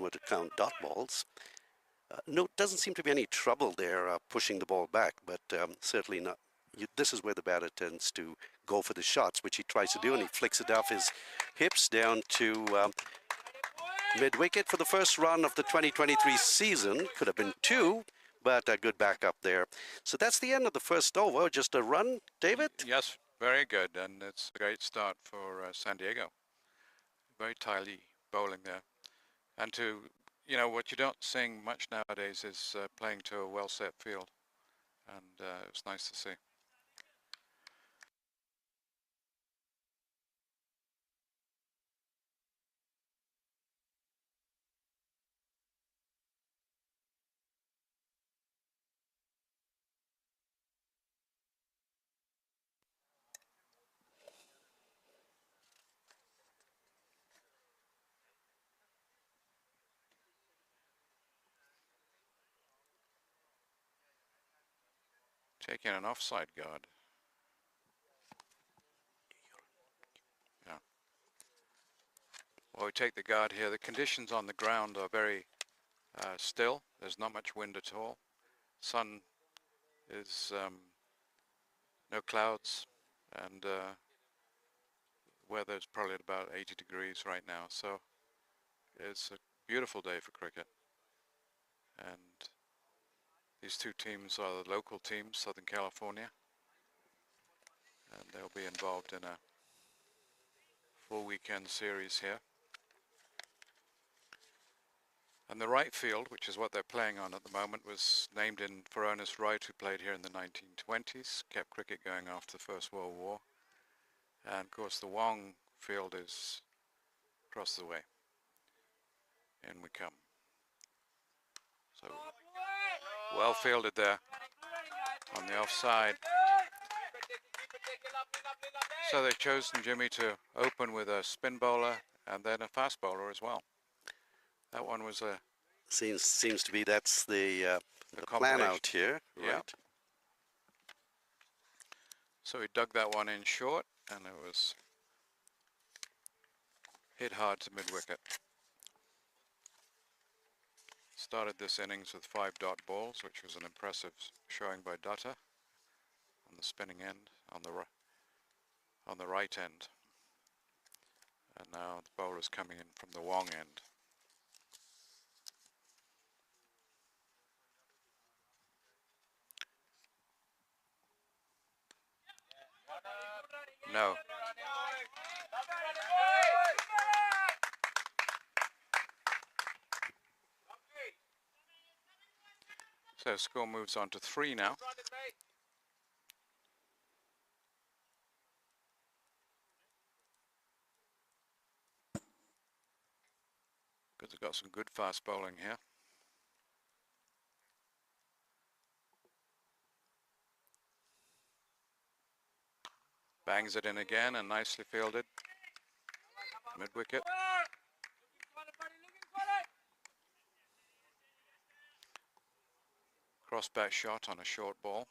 were to count dot balls. No, doesn't seem to be any trouble there pushing the ball back, but certainly not. This is where the batter tends to go for the shots, which he tries to do, and he flicks it off his hips down to mid-wicket for the first run of the 2023 season. Could have been two, but a good backup there. So that's the end of the first over. Just a run, David? Yes, very good, and it's a great start for San Diego. Very tidy bowling there. And to, you know, what you don't sing much nowadays is playing to a well-set field, and it was nice to see. Taking an offside guard. Yeah. Well, we take the guard here. The conditions on the ground are very still. There's not much wind at all. Sun is no clouds, and weather's probably at about 80 degrees right now. So it's a beautiful day for cricket. And these two teams are the local teams, Southern California, and they'll be involved in a full weekend series here. And the right field, which is what they're playing on at the moment, was named in for Ernest Wright, who played here in the 1920s, kept cricket going after the First World War. And of course the Wong field is across the way. In we come. So well fielded there on the offside. So they've chosen Jimmy to open with a spin bowler and then a fast bowler as well. That one was a... Seems to be that's the plan out here, right? Yeah. So he dug that one in short, and it was hit hard to mid-wicket. Started this innings with 5 dot balls, which was an impressive showing by Dutta on the spinning end, on the right end. And now the bowler's coming in from the Wong end. No. So score moves on to 3 now. Because they've got some good fast bowling here. Bangs it in again and nicely fielded. Mid-wicket. Cross-bat shot on a short ball.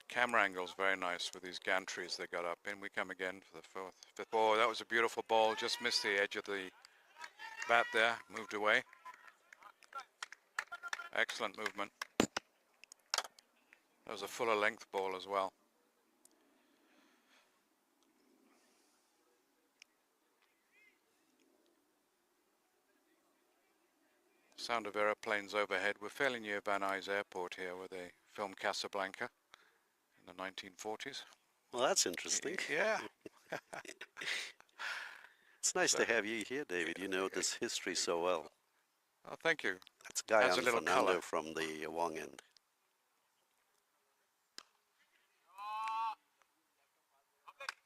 Camera angle's very nice with these gantries they got up. In we come again for the fifth. Oh, that was a beautiful ball. Just missed the edge of the bat there. Moved away. Excellent movement. That was a fuller length ball as well. Sound of aeroplanes overhead. We're fairly near Van Nuys Airport here, where they filmed Casablanca in the 1940s. Well, that's interesting. Yeah. It's nice to have you here, David. You know this history so well. Oh, thank you. That's Guyan Fernando from the Wong end.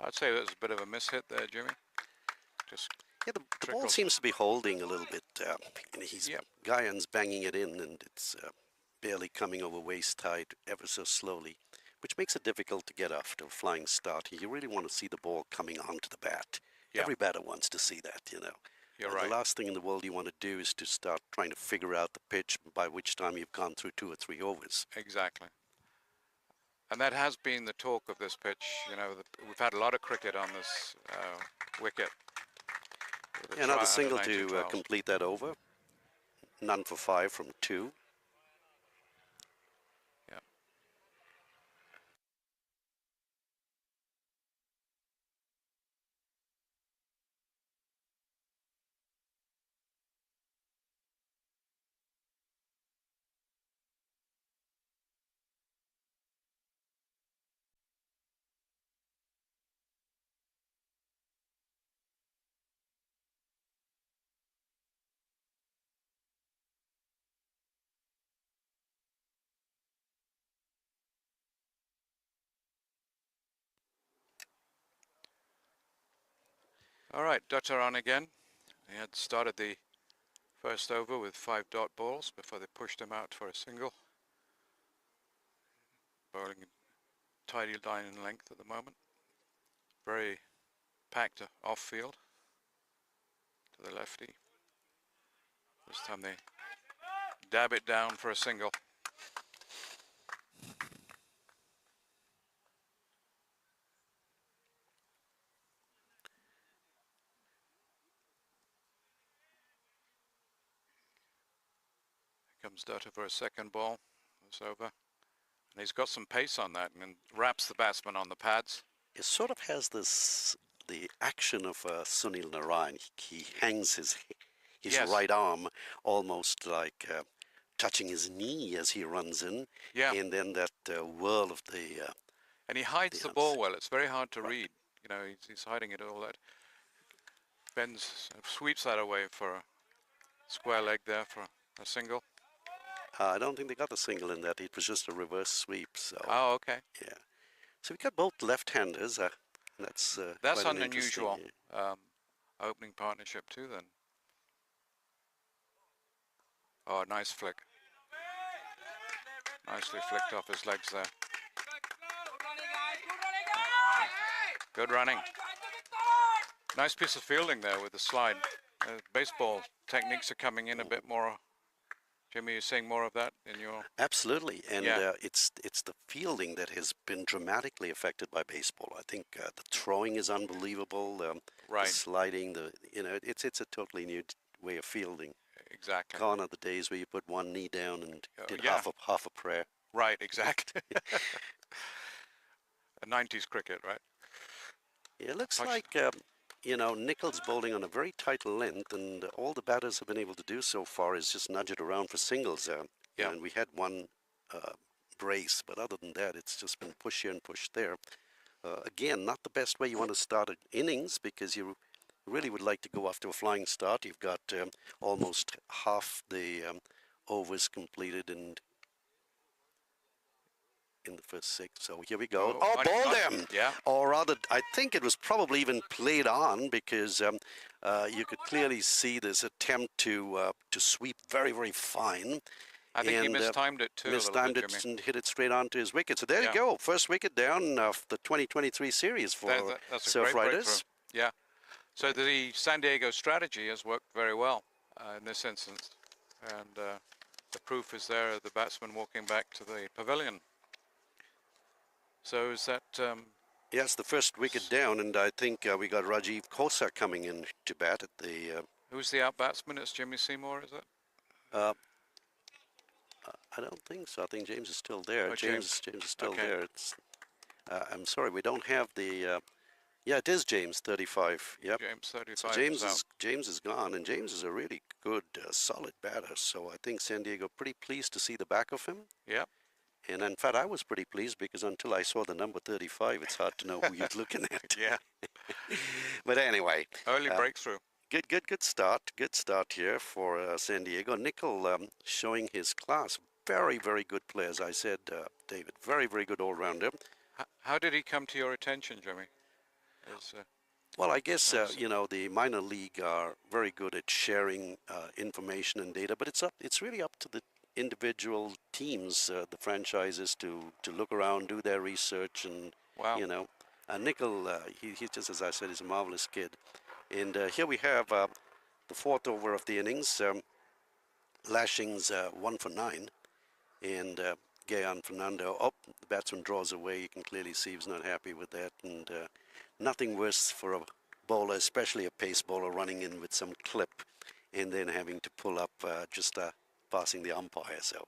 I'd say that was a bit of a mishit there, Jimmy. Just yeah, the ball seems to be holding a little bit. He's Guyan's banging it in, and it's barely coming over waist height ever so slowly, which makes it difficult to get off to a flying start. You really want to see the ball coming onto the bat. Yeah. Every batter wants to see that, you know. You're The right. last thing in the world you want to do is to start trying to figure out the pitch, by which time you've gone through 2 or 3 overs. Exactly. And that has been the talk of this pitch. You know, we've had a lot of cricket on this wicket. Another Under single 90 to trials. complete that over. None for 5 from 2. Yeah. All right, Dutch are on again. They had started the first over with 5 dot balls before they pushed him out for a single. Bowling tidy line in length at the moment. Very packed off field to the lefty. This time they dab it down for a single. Here comes Dutta for a second ball. It's over. And he's got some pace on that and wraps the batsman on the pads. It sort of has the action of Sunil Narayan. He hangs his Yes. right arm almost like touching his knee as he runs in. Yeah. And then that whirl of the... and he hides the ball well. It's very hard to read. You know, he's hiding it all. That bends, sweeps that away for a square leg there for a single. I don't think they got the single in that. It was just a reverse sweep. So. Oh, okay. Yeah. So we got both left-handers. That's quite an an unusual opening partnership too. Then. Oh, nice flick. Nicely flicked off his legs there. Good running. Nice piece of fielding there with the slide. Baseball techniques are coming in a bit more. Jimmy, you're seeing more of that in your... Absolutely, and Yeah. It's the fielding that has been dramatically affected by baseball. I think the throwing is unbelievable. Right. The sliding, it's a totally new way of fielding. Exactly. Gone are the days where you put one knee down and did yeah. half a prayer. Right, exactly. A 90s cricket, right? Yeah, it looks like Nichols bowling on a very tight length, and all the batters have been able to do so far is just nudge it around for singles. Yeah. And we had one brace, but other than that, it's just been push here and push there. Again, not the best way you want to start an innings, because you really would like to go after a flying start. You've got almost half the overs completed in the first 6. So here we go. Oh, ball them! Yeah. Or rather, I think it was probably even played on, because you could clearly see this attempt to sweep very, very fine. I think he mistimed it too. Mistimed a little bit, it and hit it straight onto his wicket. So there you go. First wicket down of the 2023 series for that's Surf Riders. Yeah. So the San Diego strategy has worked very well in this instance. And the proof is there of the batsman walking back to the pavilion. So is that... Yes, the first wicket down, and I think we got Rajiv Khosa coming in to bat at the... Who's the out batsman? It's Jimmy Seymour, is it? I don't think so. I think James is still there. Oh, James is still Okay. there. It's, I'm sorry, we don't have the... yeah, it is James, 35. Yep. James 35 So James is gone, and James is a really good, solid batter. So I think San Diego pretty pleased to see the back of him. Yeah. And in fact, I was pretty pleased, because until I saw the number 35, it's hard to know who you're looking at. Yeah. But anyway. Early breakthrough. Good start. Good start here for San Diego. Nicol showing his class. Very, very good player, as I said, David. Very, very good all-rounder. How did he come to your attention, Jimmy? Well, I guess, the minor league are very good at sharing information and data, but it's really up to the individual teams, the franchises, to look around, do their research, and, Nicol, he just, as I said, is a marvelous kid. And here we have the fourth over of the innings. Lashings 1 for 9, and Gayan Fernando. Oh, the batsman draws away. You can clearly see he's not happy with that, and nothing worse for a bowler, especially a pace bowler, running in with some clip and then having to pull up just passing the umpire. So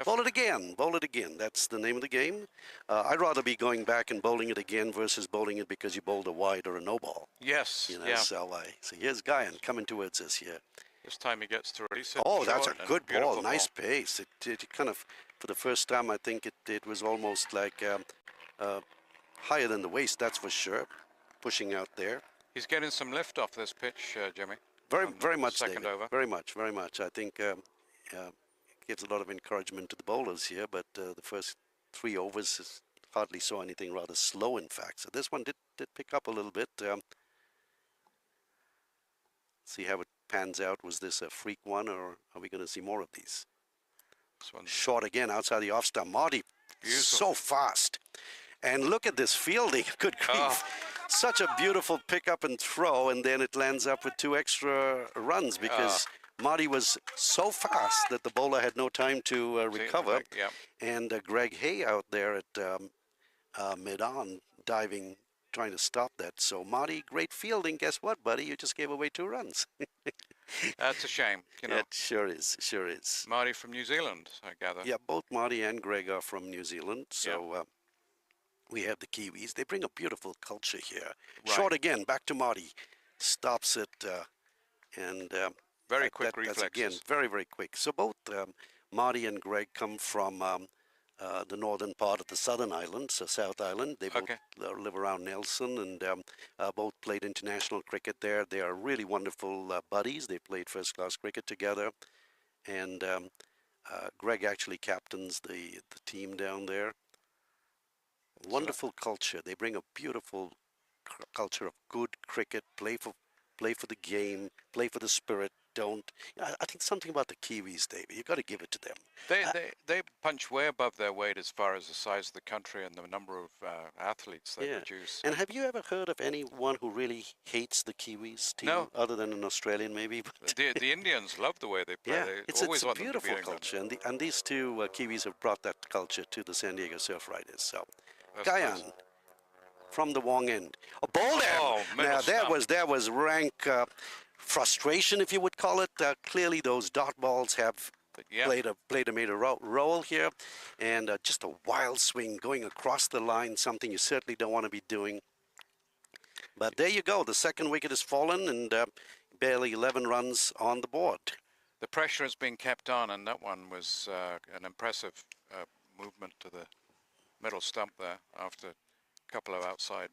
bowl it again, bowl it again. That's the name of the game. I'd rather be going back and bowling it again versus bowling it because you bowled a wide or a no ball. Yes, You know, yeah. so here's Gayan coming towards us here. This time he gets to release it. Oh, that's a short and good ball. beautiful Nice pace. It kind of, for the first time, I think it was almost like higher than the waist, that's for sure. Pushing out there. He's getting some lift off this pitch, Jimmy. Very much, second David. over. Very much. I think gives a lot of encouragement to the bowlers here, but the first 3 overs hardly saw anything, rather slow, in fact. So this one did pick up a little bit. See how it pans out. Was this a freak one, or are we going to see more of these? This one's Short again outside the off stump. Marty, beautiful. so fast. And look at this fielding. Good grief. Such a beautiful pick up and throw, and then it lands up with 2 extra runs because Marty was so fast that the bowler had no time to recover. Yeah. And Greg Hay out there at mid-on diving, trying to stop that. So Marty, great fielding. Guess what, buddy? You just gave away 2 runs. That's a shame. You know, It sure is. Marty from New Zealand, I gather. Yeah, both Marty and Greg are from New Zealand. So we have the Kiwis. They bring a beautiful culture here. Right. Short again, back to Marty. Stops it, and Very quick that's reflexes. again very quick. So both Marty and Greg come from the northern part of the Southern Island, so South Island. They both live around Nelson, and both played international cricket there. They are really wonderful buddies. They played first-class cricket together, and Greg actually captains the team down there. Wonderful culture. They bring a beautiful culture of good cricket. Play for the game. Play for the spirit. I think something about the Kiwis, David. You got to give it to them. They punch way above their weight as far as the size of the country and the number of athletes they produce. And have you ever heard of anyone who really hates the Kiwis team? No. Other than an Australian, maybe. But The Indians love the way they play. yeah, They it's always a want them to beautiful beat England. culture, and these 2 Kiwis have brought that culture to the San Diego Surf Riders. So, That's Gayan nice. from the Wong end. A ball there. Oh, middle now stump. there was rank frustration, if you would call it. Clearly, those dot balls have made a roll here, and just a wild swing going across the line, something you certainly don't want to be doing. But there you go. The second wicket has fallen, and barely 11 runs on the board. The pressure is being kept on, and that one was an impressive movement to the middle stump there after a couple of outside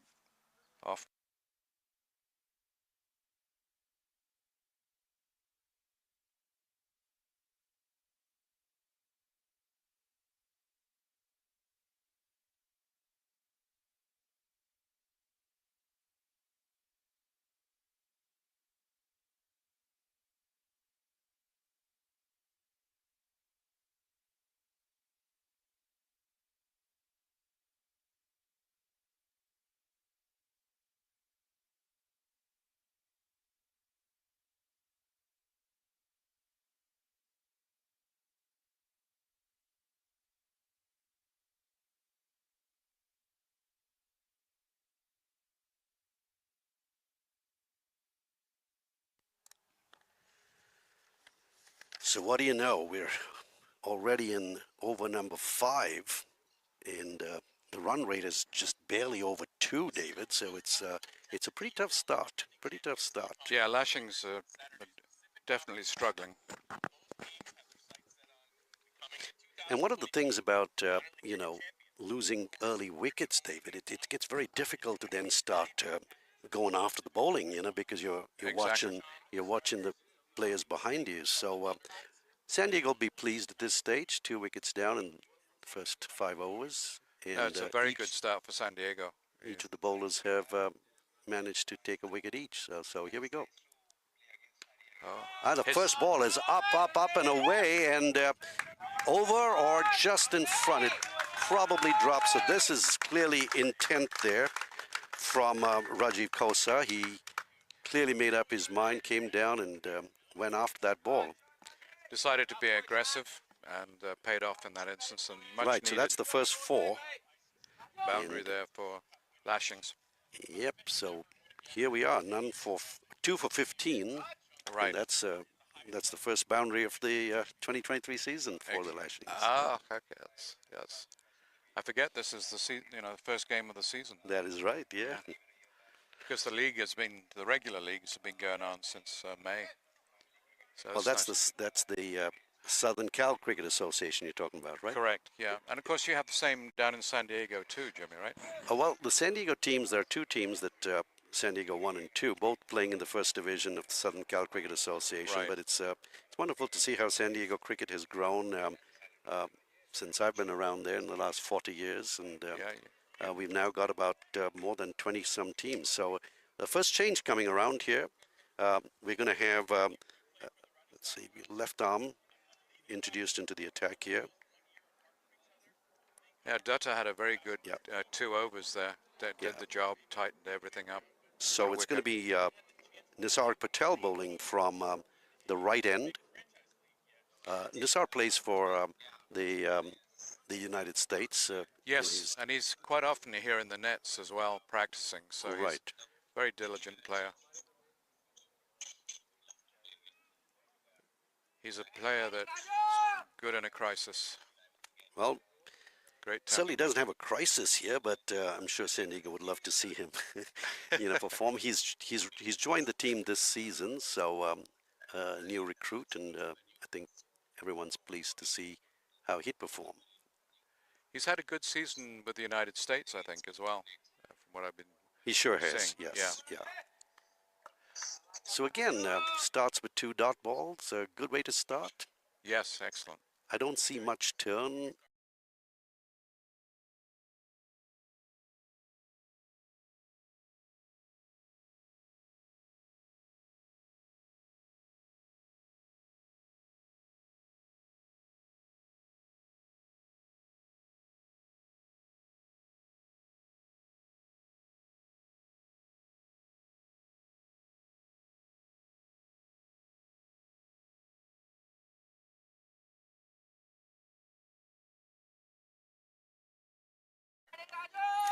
off. So what do you know? We're already in over number 5, and the run rate is just barely over 2, David. So it's a pretty tough start. Yeah, Lashings are definitely struggling. And one of the things about losing early wickets, David, it gets very difficult to then start going after the bowling, because you're Exactly. watching the players behind you. So San Diego will be pleased at this stage. 2 wickets down in the first 5 overs. And It's a very good start for San Diego. each of the bowlers have managed to take a wicket each. So here we go. The first ball is up and away, and over or just in front. It probably drops. So this is clearly intent there from Rajiv Khosa. He clearly made up his mind, came down and went after that ball. Decided to be aggressive and paid off in that instance, and much Right, so needed that's the first 4. boundary And there for Lashings. yep, so here we are, 2 for 15, and Right. that's the first boundary of the 2023 season for the Lashings. Okay, yes. I forget this is the first game of the season. That is right, yeah. Yeah. Because the regular leagues have been going on since May. So Well, it's nice. that's the Southern Cal Cricket Association you're talking about, right? Correct, yeah. And of course you have the same down in San Diego too, Jimmy, right? Well, the San Diego teams, there are 2 teams that San Diego 1 and 2, both playing in the first division of the Southern Cal Cricket Association. Right. But it's wonderful to see how San Diego cricket has grown uh, since I've been around there in the last 40 years, and Yeah. we've now got about more than 20 some teams. So the first change coming around here, we're going to have let's see, left arm introduced into the attack here. Yeah, Dutta had a very good Yeah. 2 overs there. That Yeah. did the job, tightened everything up. Got So a it's going to wicket. be Nisar Patel bowling from the right end. Nisar plays for the United States. Yes, and he's quite often here in the nets as well, practicing. So he's Right. a very diligent player. He's a player that's good in a crisis. Well, Great certainly temperament. doesn't have a crisis here, but I'm sure San Diego would love to see him, perform. He's joined the team this season, so new recruit, and I think everyone's pleased to see how he'd perform. He's had a good season with the United States, I think, as well, from what I've been He sure seeing. has. Yes. Yeah. So again, starts with 2 dot balls. A good way to start. Yes, excellent. I don't see much turn.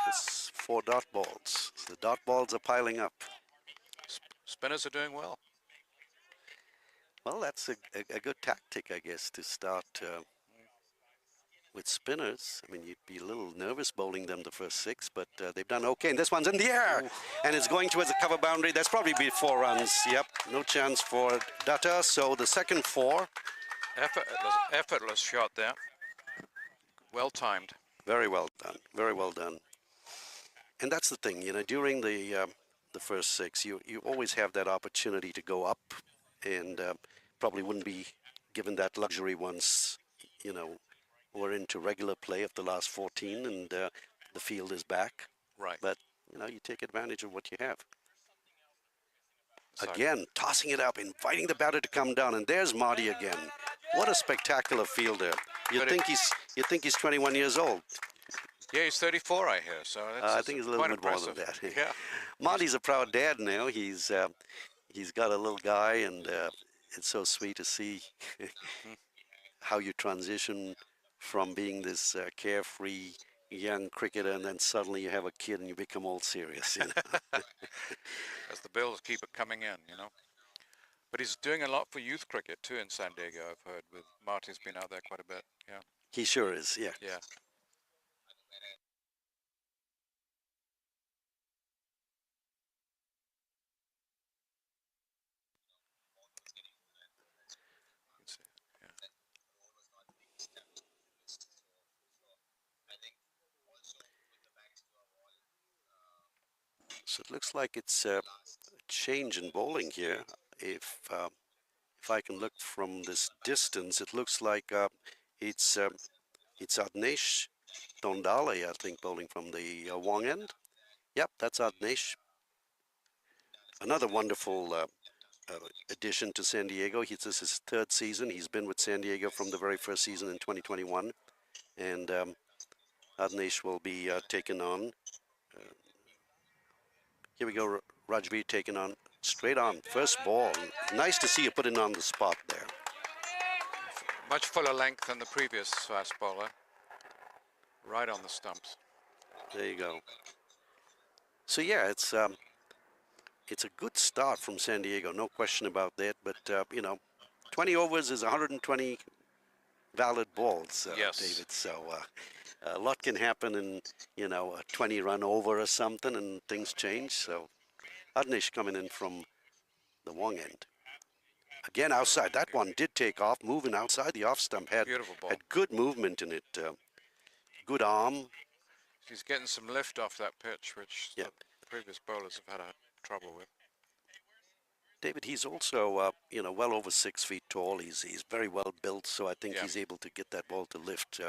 It's 4 dot balls. So the dot balls are piling up. Spinners are doing well. Well, that's a good tactic, I guess, to start with spinners. I mean, you'd be a little nervous bowling them the first 6, but they've done okay. And this one's in the air, Ooh. and it's going towards the cover boundary. That's probably be 4 runs. Yep, no chance for Dutta. So the second 4. Effortless shot there. Well timed. Very well done. Very well done. And that's the thing, during the first 6, you always have that opportunity to go up, and probably wouldn't be given that luxury once, we're into regular play of the last 14 and the field is back. Right. But, you take advantage of what you have. So Again, tossing it up, inviting the batter to come down, and there's Marty again. What a spectacular fielder. You'd think he's 21 years old. yeah, he's 34, I hear. So that's I think he's a little quite bit more impressive. than that. Yeah. Marty's a proud dad now. He's got a little guy, and it's so sweet to see how you transition from being this carefree young cricketer, and then suddenly you have a kid and you become all serious. As the bills keep it coming in. But he's doing a lot for youth cricket too in San Diego, I've heard. With Marty's been out there quite a bit. Yeah. He sure is, yeah. Yeah. So it looks like it's a change in bowling here. If I can look from this distance, it looks like it's Adnesh Tondale, I think, bowling from the Wong end. Yep, that's Adnesh. Another wonderful addition to San Diego. This is his 3rd season. He's been with San Diego from the very first season in 2021. And Adnesh will be taken on. Here we go, Rajveer taken on Straight on, first ball. Nice to see you put it on the spot there. Much fuller length than the previous fast bowler. Right on the stumps. There you go. So yeah, it's a good start from San Diego, no question about that. But you know, 20 overs is 120 valid balls, Yes. David. So a lot can happen in, you know, a 20 run over or something, and things change. So Adnish coming in from the Wong end. Again, outside. That one did take off, moving outside the off stump. Beautiful ball. Had good movement in it. Good arm. He's getting some lift off that pitch, which Yeah. the previous bowlers have had trouble with. David, he's also, you know, well over 6 feet tall. He's very well built, so I think Yeah. he's able to get that ball to lift.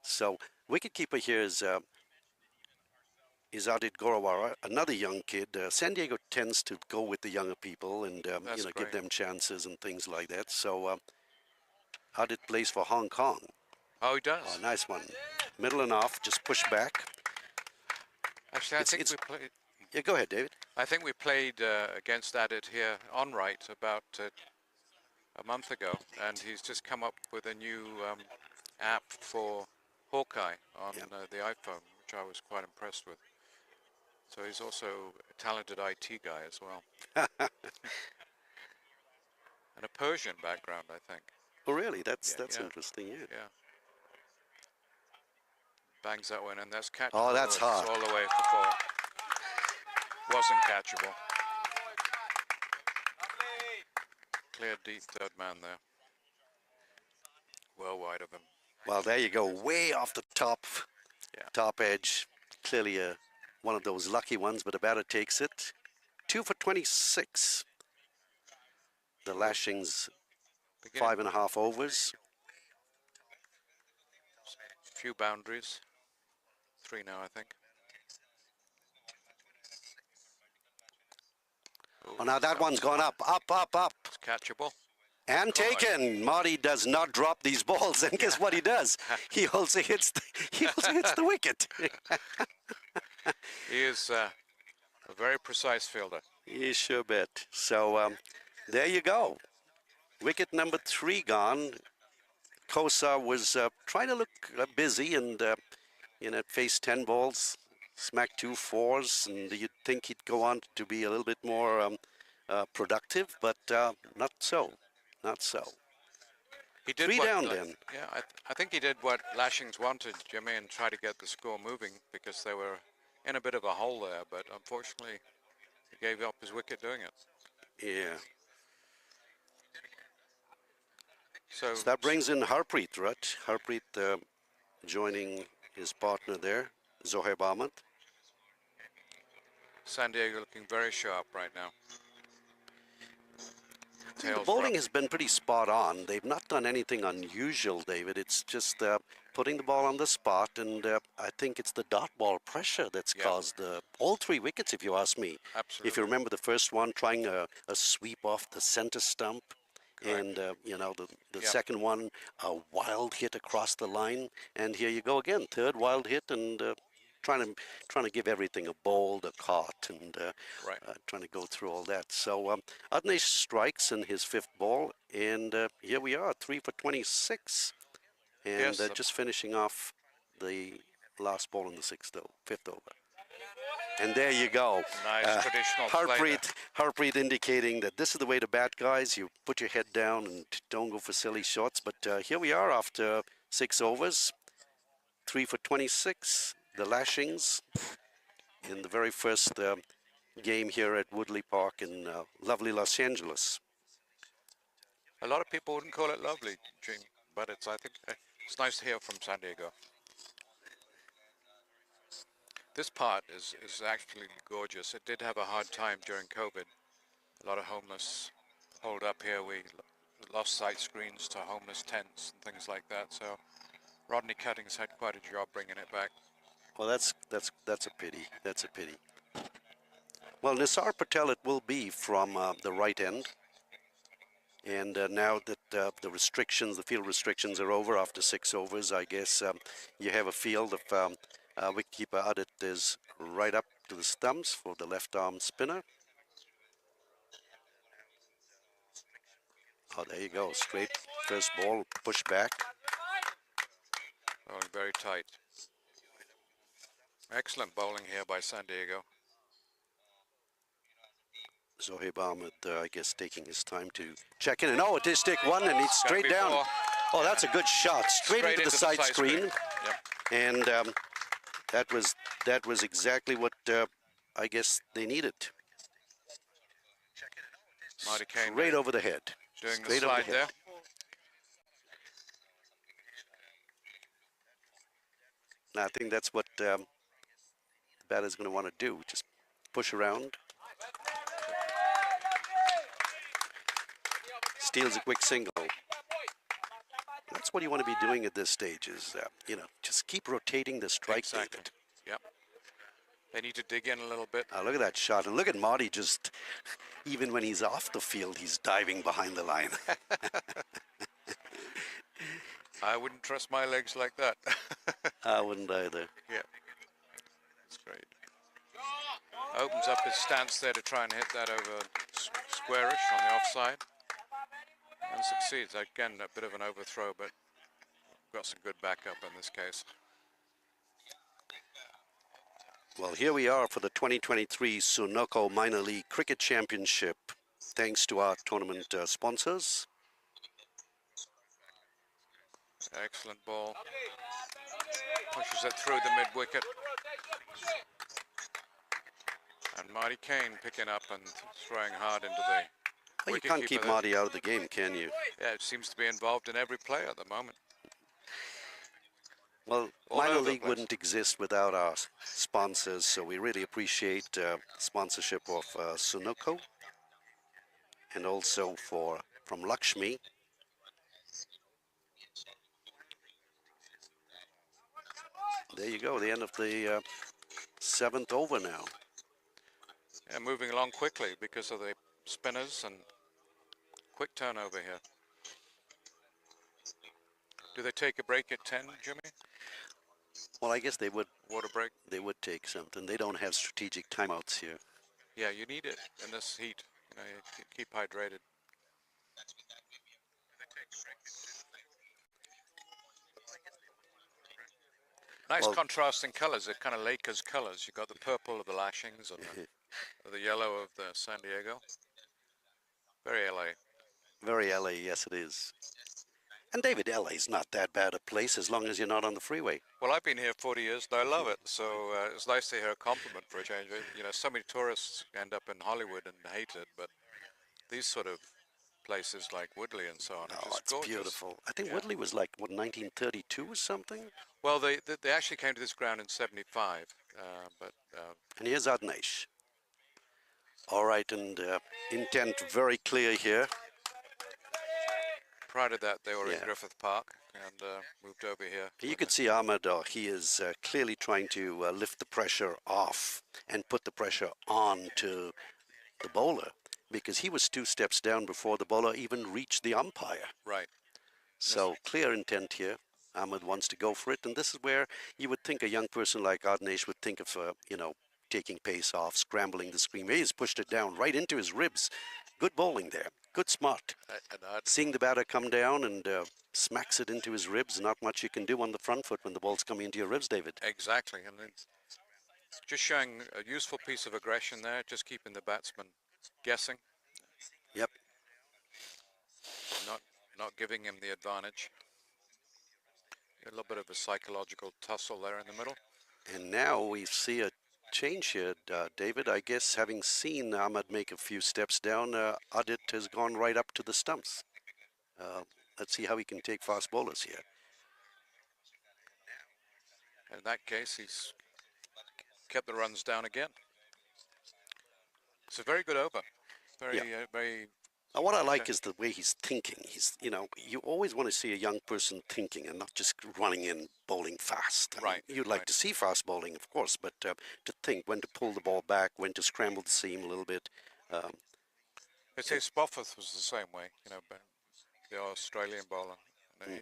So wicketkeeper here is Adit Gorawara, another young kid. San Diego tends to go with the younger people and you know, give them chances and things like that. So Adit plays for Hong Kong. Oh, he does. Oh, nice one. Middle and off, just push back. Actually, I think we played. Yeah, go ahead, David. I think we played against Adit here on right about a month ago, and he's just come up with a new app for Hawkeye on the iPhone, which I was quite impressed with. So he's also a talented IT guy as well. And a Persian background, I think. Oh, really? That's interesting, yeah. Yeah. Bangs that one, and that's catchable. Oh, that's hard. All the way for 4. Wasn't catchable. Clear deep third man there. Well wide of him. Well, there you go, way off the top, top edge. Clearly one of those lucky ones, but the batter takes it. 2 for 26. The Lashings, 5.5 overs. Few boundaries. 3 now, I think. Oh, now that one's gone up. It's catchable. And taken. Marty does not drop these balls, and guess what he does? He also hits the wicket. He is a very precise fielder. You sure bet. So there you go. Wicket number 3 gone. Kosa was trying to look busy and you know, faced 10 balls, smacked 2 fours, and you'd think he'd go on to be a little bit more productive, but not so. Not so. He did 3 down then. Yeah, I think he did what Lashings wanted, Jimmy, and try to get the score moving because they were in a bit of a hole there, but unfortunately he gave up his wicket doing it. Yeah. So that brings in Harpreet, right? Harpreet joining his partner there, Zohaib Ahmed. San Diego looking very sharp right now. The bowling has been pretty spot on. They've not done anything unusual, David. It's just putting the ball on the spot, and I think it's the dot ball pressure that's caused all 3 wickets, if you ask me. Absolutely. If you remember the first one, trying a sweep off the center stump, and you know, the second one, a wild hit across the line, and here you go again, 3rd wild hit, and trying to give everything a bowled, a caught, and trying to go through all that. So Adnesh strikes in his 5th ball, and here we are, 3 for 26, and just finishing off the last ball in the 5th over. And there you go. Nice traditional play. Harpreet indicating that this is the way to bat, guys. You put your head down and don't go for silly shots. But here we are after 6 overs, 3 for 26. The Lashings in the very first game here at Woodley Park in lovely Los Angeles. A lot of people wouldn't call it lovely, Gene, but I think it's nice to hear from San Diego. This part is actually gorgeous. It did have a hard time during COVID. A lot of homeless holed up here. We lost sight screens to homeless tents and things like that. So Rodney Cuttings had quite a job bringing it back. Well, that's a pity. That's a pity. Well, Nisar Patel it will be from the right end. And now that the restrictions, the field restrictions are over after 6 overs, I guess you have a field of wicketkeeper Adit is right up to the stumps for the left arm spinner. Oh, there you go. Straight first ball, push back. Bowling very tight. Excellent bowling here by San Diego. Zohaib Ahmed, I guess, taking his time to check in. And oh, it is stick one, and he's straight down. Oh, yeah. That's a good shot. Straight into the side screen. Yep. And that was exactly what I guess they needed. Marty Kane Straight over the head. doing Straight the slide there. I think that's what the batter's going to want to do. Just push around. Steals a quick single. That's what you want to be doing at this stage is, just keep rotating the strike, Exactly. David. Yep. They need to dig in a little bit. Look at that shot. And look at Marty just, even when he's off the field, he's diving behind the line. I wouldn't trust my legs like that. I wouldn't either. Yeah. That's great. Opens up his stance there to try and hit that over squarish on the offside. And succeeds. Again, a bit of an overthrow, but got some good backup in this case. Well, here we are for the 2023 SoCal Minor League Cricket Championship. Thanks to our tournament sponsors. Excellent ball. Pushes it through the mid-wicket. And Marty Kane picking up and throwing hard into the Well, you can't keep Marty out of the game, can you? Yeah, it seems to be involved in every play at the moment. Well, minor league wouldn't exist without our sponsors, so we really appreciate sponsorship of SoCal and also from Lakshmi. There you go, the end of the 7th over now. Yeah, moving along quickly because of the spinners and quick turnover here. Do they take a break at 10, Jimmy? Well, I guess they would. Water break? They would take something. They don't have strategic timeouts here. Yeah, you need it in this heat. You know, you keep hydrated. Nice contrasting colors. They're kind of Lakers colors. You've got the purple of the Lashings and the yellow of the San Diego. Very LA. Very LA, yes it is. And David, LA's not that bad a place as long as you're not on the freeway. Well, I've been here 40 years and I love it. So it's nice to hear a compliment for a change. You know, so many tourists end up in Hollywood and hate it, but these sort of places like Woodley and so on are just gorgeous. Beautiful. I think Woodley was like, what, 1932 or something? Well, they actually came to this ground in 75, And here's Adnesh. All right, and intent very clear here. Prior to that, they were in Griffith Park and moved over here. You could see Ahmed, he is clearly trying to lift the pressure off and put the pressure on to the bowler because he was 2 steps down before the bowler even reached the umpire. Right. So clear intent here. Ahmed wants to go for it, and this is where you would think a young person like Adnesh would think of, taking pace off, scrambling the screen. He's pushed it down right into his ribs. Good bowling there. Good smart. Seeing the batter come down and smacks it into his ribs, not much you can do on the front foot when the ball's coming into your ribs, David. Exactly, and it's just showing a useful piece of aggression there, just keeping the batsman guessing. Yep. Not giving him the advantage. A little bit of a psychological tussle there in the middle. And now we see a change here, David. I guess having seen Ahmed make a few steps down, Adit has gone right up to the stumps. Let's see how he can take fast bowlers here. In that case, he's kept the runs down again. It's a very good over. Very. What I like is the way he's thinking. You always want to see a young person thinking and not just running in, bowling fast. I mean, you'd like to see fast bowling, of course, but to think when to pull the ball back, when to scramble the seam a little bit. They say Spofford was the same way, the Australian bowler.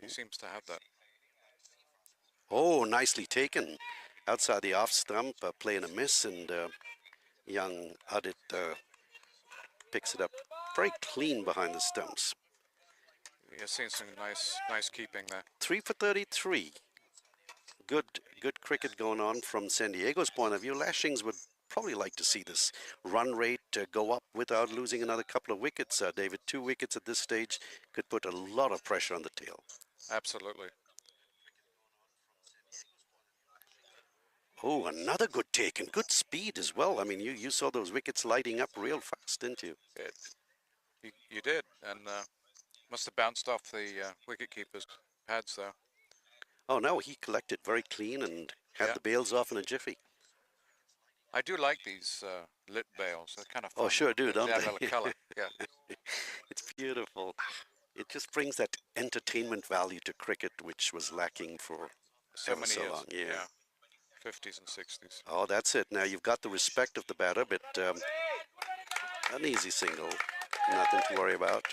He seems to have that. Oh, nicely taken. Outside the off stump, playing a miss, and young Adit picks it up very clean behind the stumps. You're seeing some nice keeping there. 3 for 33. Good cricket going on from San Diego's point of view. Lashings would probably like to see this run rate go up without losing another couple of wickets, David. 2 wickets at this stage could put a lot of pressure on the tail. Absolutely. Oh, another good take and good speed as well. I mean, you saw those wickets lighting up real fast, didn't you? You did, and must have bounced off the wicketkeeper's pads there. Oh, no, he collected very clean and had Yeah. the bails off in a jiffy. I do like these lit bails. They're kind of Oh, fun. sure do, don't They add a they? little color. Yeah. It's beautiful. It just brings that entertainment value to cricket, which was lacking for So ever many so years. long. Yeah. Yeah. 50s and 60s. Oh, that's it. Now you've got the respect of the batter, but an easy single, nothing to worry about.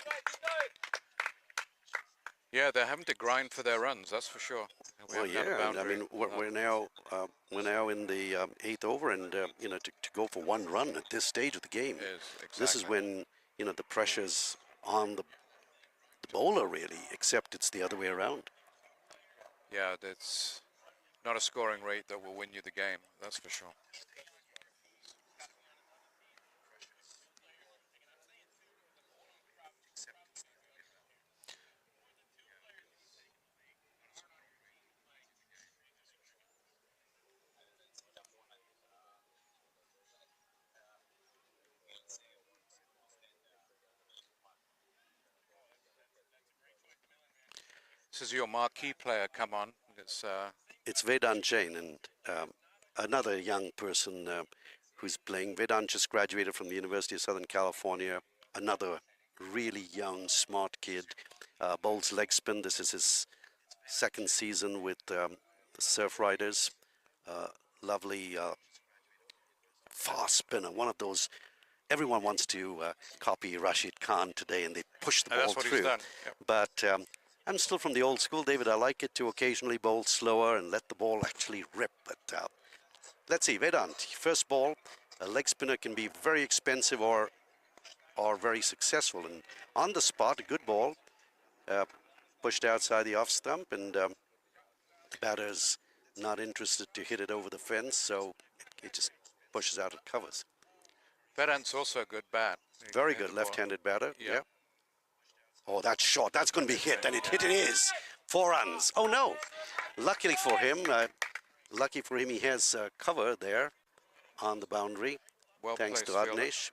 Yeah, they're having to grind for their runs. That's for sure. We Well, haven't had a yeah, and I boundary. mean we're now in the eighth over, and to go for one run at this stage of the game, Is this is exactly. when the pressure's on the bowler really, except it's the other way around. Yeah, it's not a scoring rate that will win you the game. That's for sure. This is your marquee player. Come on. It's Vedant Jain, and another young person who's playing. Vedant just graduated from the University of Southern California. Another really young, smart kid. Bowls leg spin. This is his second season with the Surf Riders. Uh, Lovely fast spinner. One of those. Everyone wants to copy Rashid Khan today, and they push the ball That's what he's through. done. Yep. But I'm still from the old school, David. I like it to occasionally bowl slower and let the ball actually rip. But let's see, Vedant, first ball, a leg spinner can be very expensive or very successful. And on the spot, a good ball, uh, pushed outside the off stump, and the batter's not interested to hit it over the fence, so it just pushes out and covers. Vedant's also a good bat. He can Very hit good the ball. left-handed batter. Yeah. Yeah. Oh, that's short. That's going to be hit, and it hit. It is 4 runs. Oh no! Luckily for him, he has cover there on the boundary, Well thanks to placed fielder. Adnesh.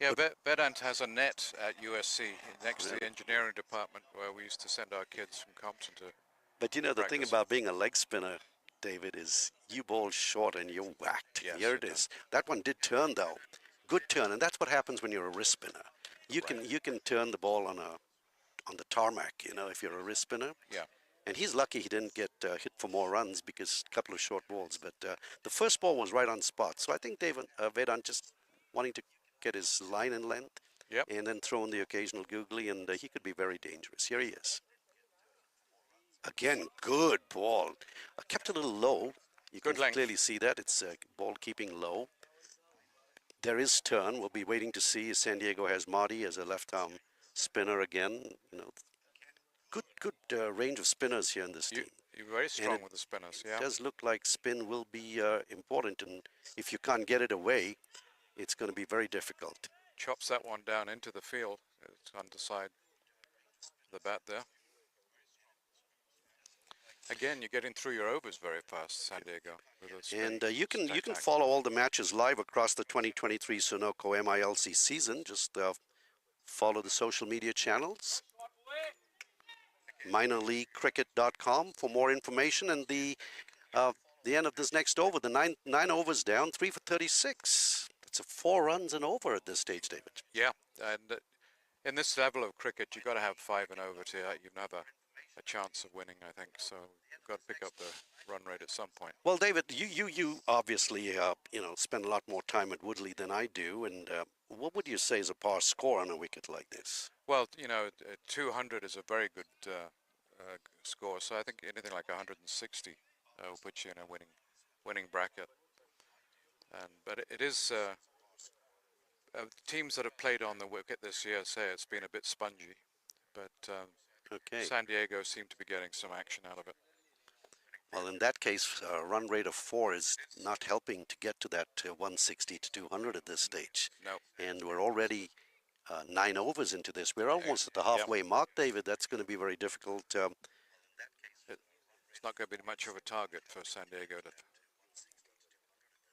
Yeah, But Vedant has a net at USC next to the engineering department where we used to send our kids from Compton to. but the thing Practice. about being a leg spinner, David, is you bowl short and you're whacked. Yes, Here it it is. That one did turn though, good turn, and that's what happens when you're a wrist spinner. You can turn the ball on the tarmac, if you're a wrist spinner. Yeah. And he's lucky he didn't get hit for more runs because a couple of short balls. But the first ball was right on spot. So I think Vedant just wanting to get his line and length Yep. and then throw in the occasional googly, and he could be very dangerous. Here he is. Again, good ball. Kept a little low. You Good can length. clearly see that. It's ball keeping low. There is turn. We'll be waiting to see. San Diego has Marty as a left-arm spinner again. Good range of spinners here in this team. You're very strong it with the spinners. Yeah. does look like spin will be important, and if you can't get it away, it's going to be very difficult. Chops that one down into the field. It's underside the bat there. Again, you're getting through your overs very fast, San Diego. With those And spinning you can tactics. follow all the matches live across the 2023 Sunoco MILC season. Just follow the social media channels. minorleaguecricket.com for more information, and the end of this next over, the nine overs down, 3 for 36. That's a 4 runs and over at this stage, David. Yeah, and in this level of cricket, you've got to have 5 and over to even have a chance of winning, I think. So you've got to pick up the run rate at some point. Well, David, you obviously spend a lot more time at Woodley than I do, and what would you say is a par score on a wicket like this? Well, 200 is a very good score. So I think anything like 160 will put you in a winning bracket. But it is teams that have played on the wicket this year say it's been a bit spongy, but Okay. San Diego seemed to be getting some action out of it. Well, in that case, a run rate of 4 is not helping to get to that 160 to 200 at this stage. No. And we're already 9 overs into this. We're almost at the Yep. halfway mark, David. That's going to be very difficult. It's not going to be much of a target for San Diego to.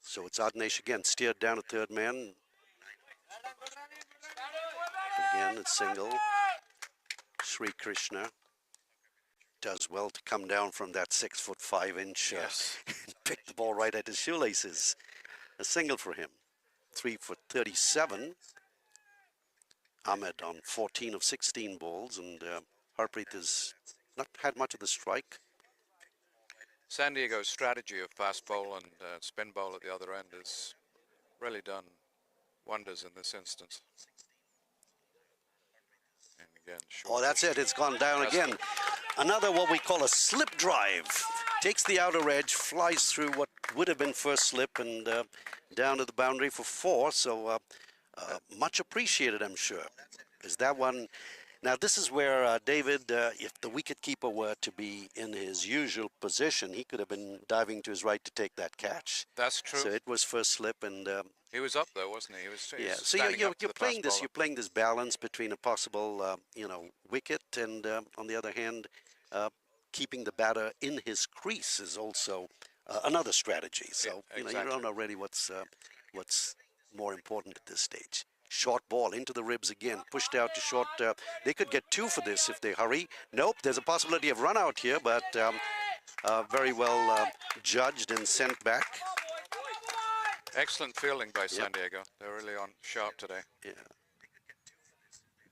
So it's Adnesh again, steered down to third man. Again, it's single. Sri Krishna does well to come down from that 6'5" Yes. and pick the ball right at his shoelaces. A single for him. 3 for 37. Ahmed on 14 of 16 balls, and Harpreet has not had much of the strike. San Diego's strategy of fast bowl and spin bowl at the other end has really done wonders in this instance. And again, short. Oh, that's it. It's gone down again. Another what we call a slip drive. Takes the outer edge, flies through what would have been first slip and down to the boundary for 4. So much appreciated, I'm sure. Is that one? Now, this is where, David, if the wicketkeeper were to be in his usual position, he could have been diving to his right to take that catch. That's true. So it was first slip, and he was up though, wasn't he? He was. yeah. So standing you're up to the playing fast this. bowler. You're playing this balance between a possible, wicket, and on the other hand, keeping the batter in his crease is also another strategy. So Yeah, you exactly. don't know really what's more important at this stage. Short ball into the ribs again, pushed out to short. They could get 2 for this if they hurry. Nope, there's a possibility of run out here, but very well judged and sent back. Excellent fielding by San Diego. They're really on sharp today. Yeah.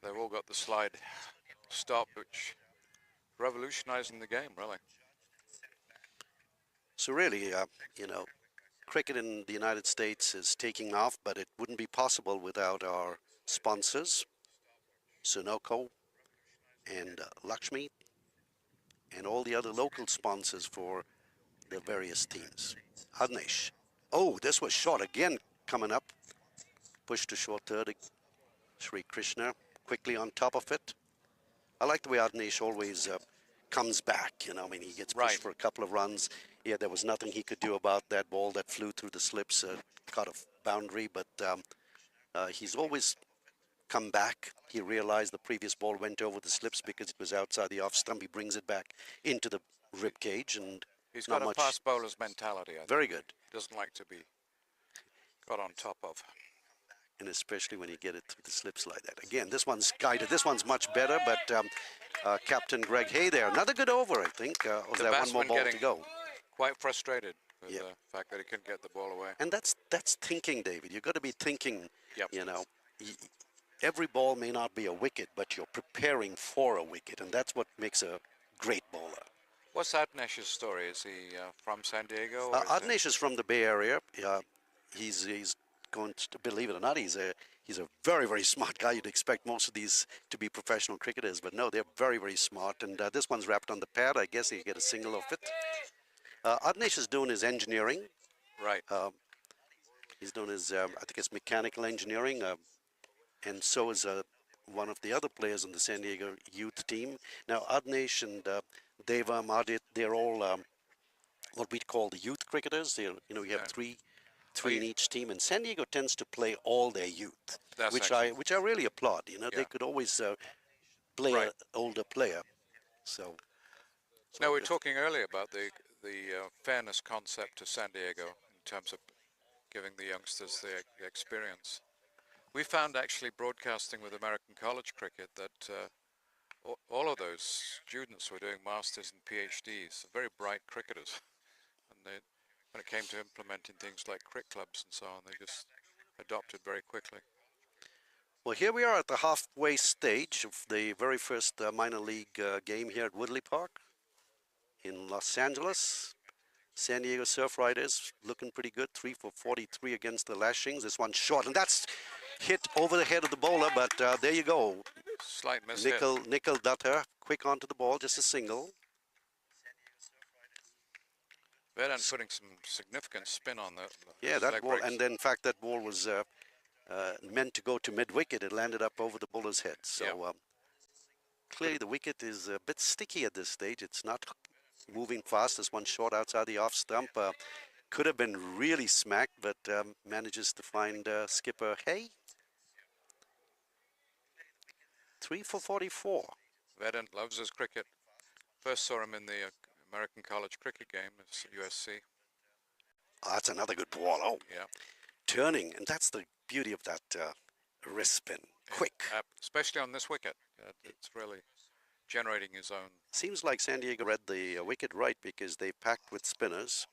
They've all got the slide stop, which revolutionizing the game, really. So really, cricket in the United States is taking off, but it wouldn't be possible without our sponsors, Sunoco and Lakshmi, and all the other local sponsors for the various teams. Adnesh. Oh, this was short again coming up. Push to short third. Sri Krishna quickly on top of it. I like the way Adnesh always comes back. I mean, he gets pushed for a couple of runs. Yeah, there was nothing he could do about that ball that flew through the slips, caught a boundary, but he's always come back. He realized the previous ball went over the slips because it was outside the off stump. He brings it back into the rib cage, and he's not got a much. fast bowler's mentality. I think. Very good. Doesn't like to be got on top of. And especially when you get it through the slips like that. Again, this one's guided. This one's much better, but Captain Greg Hay there. Another good over, I think. Or The that one more batsman ball to getting go. quite frustrated with the fact that he couldn't get the ball away. And that's thinking, David. You've got to be thinking, Yep. Every ball may not be a wicket, but you're preparing for a wicket, and that's what makes a great bowler. What's Adnesh's story? Is he from San Diego? Or Adnesh is from the Bay Area. He's going to, believe it or not, he's a very, very smart guy. You'd expect most of these to be professional cricketers, but no, they're very, very smart. And this one's wrapped on the pad. I guess he get a single of it. Adnesh is doing his engineering. Right. He's doing his, I think it's mechanical engineering, and so is one of the other players on the San Diego youth team. Now, Adnesh and Devam Adit, they're all what we call the youth cricketers. You have three in each team, and San Diego tends to play all their youth, which I really applaud. They could always play an older player. So now we were talking earlier about the fairness concept of San Diego in terms of giving the youngsters the experience. We found actually broadcasting with American college cricket that all of those students were doing masters and PhDs, very bright cricketers, and when it came to implementing things like cricket clubs and so on, they just adopted very quickly. Well, here we are at the halfway stage of the very first minor league game here at Woodley Park in Los Angeles. San Diego Surf Riders looking pretty good, 3 for 43 against the Lashings. This one's short, and that's hit over the head of the bowler, but there you go. Slight miss. Nickel Dutter, quick onto the ball, just a single. Vedan putting some significant spin on that. Yeah, that ball, and then in fact that ball was meant to go to mid-wicket. It landed up over the bowler's head. So clearly the wicket is a bit sticky at this stage. It's not moving fast. There's one short outside the off stump. Could have been really smacked, but manages to find skipper Hay. 3 for 44. Vedant loves his cricket. First saw him in the American College cricket game at USC. Oh, that's another good ball. Oh, Yeah. turning, and that's the beauty of that wrist spin. Quick. Especially on this wicket. It's really generating his own. Seems like San Diego read the wicket right because they packed with spinners,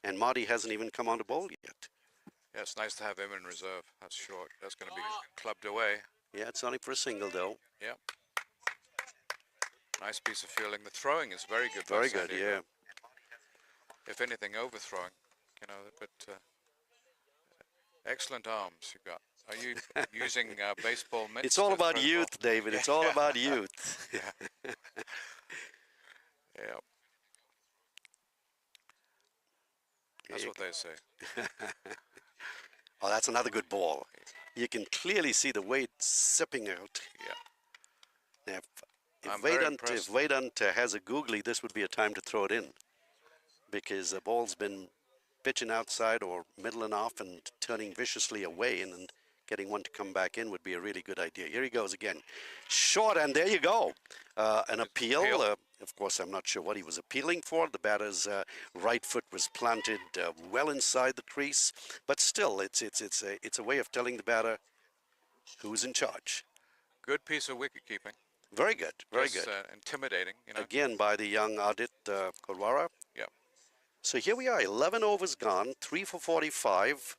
and Marty hasn't even come on the bowl yet. Yeah, it's nice to have him in reserve. That's short. That's going to be clubbed away. Yeah, it's only for a single, though. Yeah. Nice piece of fielding. The throwing is very good. Very good, yeah. If anything, overthrowing, you know, but excellent arms you've got. Are you using baseball mitts? It's all about youth, David. It's all about youth. Yeah. Yeah. That's what they say. Oh, that's another good ball. You can clearly see the weight sipping out. Yeah. Now, I'm very if impressed. Vedant has a googly, this would be a time to throw it in, because the ball's been pitching outside or middling off and turning viciously away, and getting one to come back in would be a really good idea. Here he goes again. Short, and there you go. An appeal. Of course, I'm not sure what he was appealing for. The batter's right foot was planted well inside the crease, but still, it's a way of telling the batter who's in charge. Good piece of wicket keeping. Very good, very Just, good. intimidating, you know. Again by the young Adit Korwara. Yeah. So here we are, 11 overs gone, 3 for 45.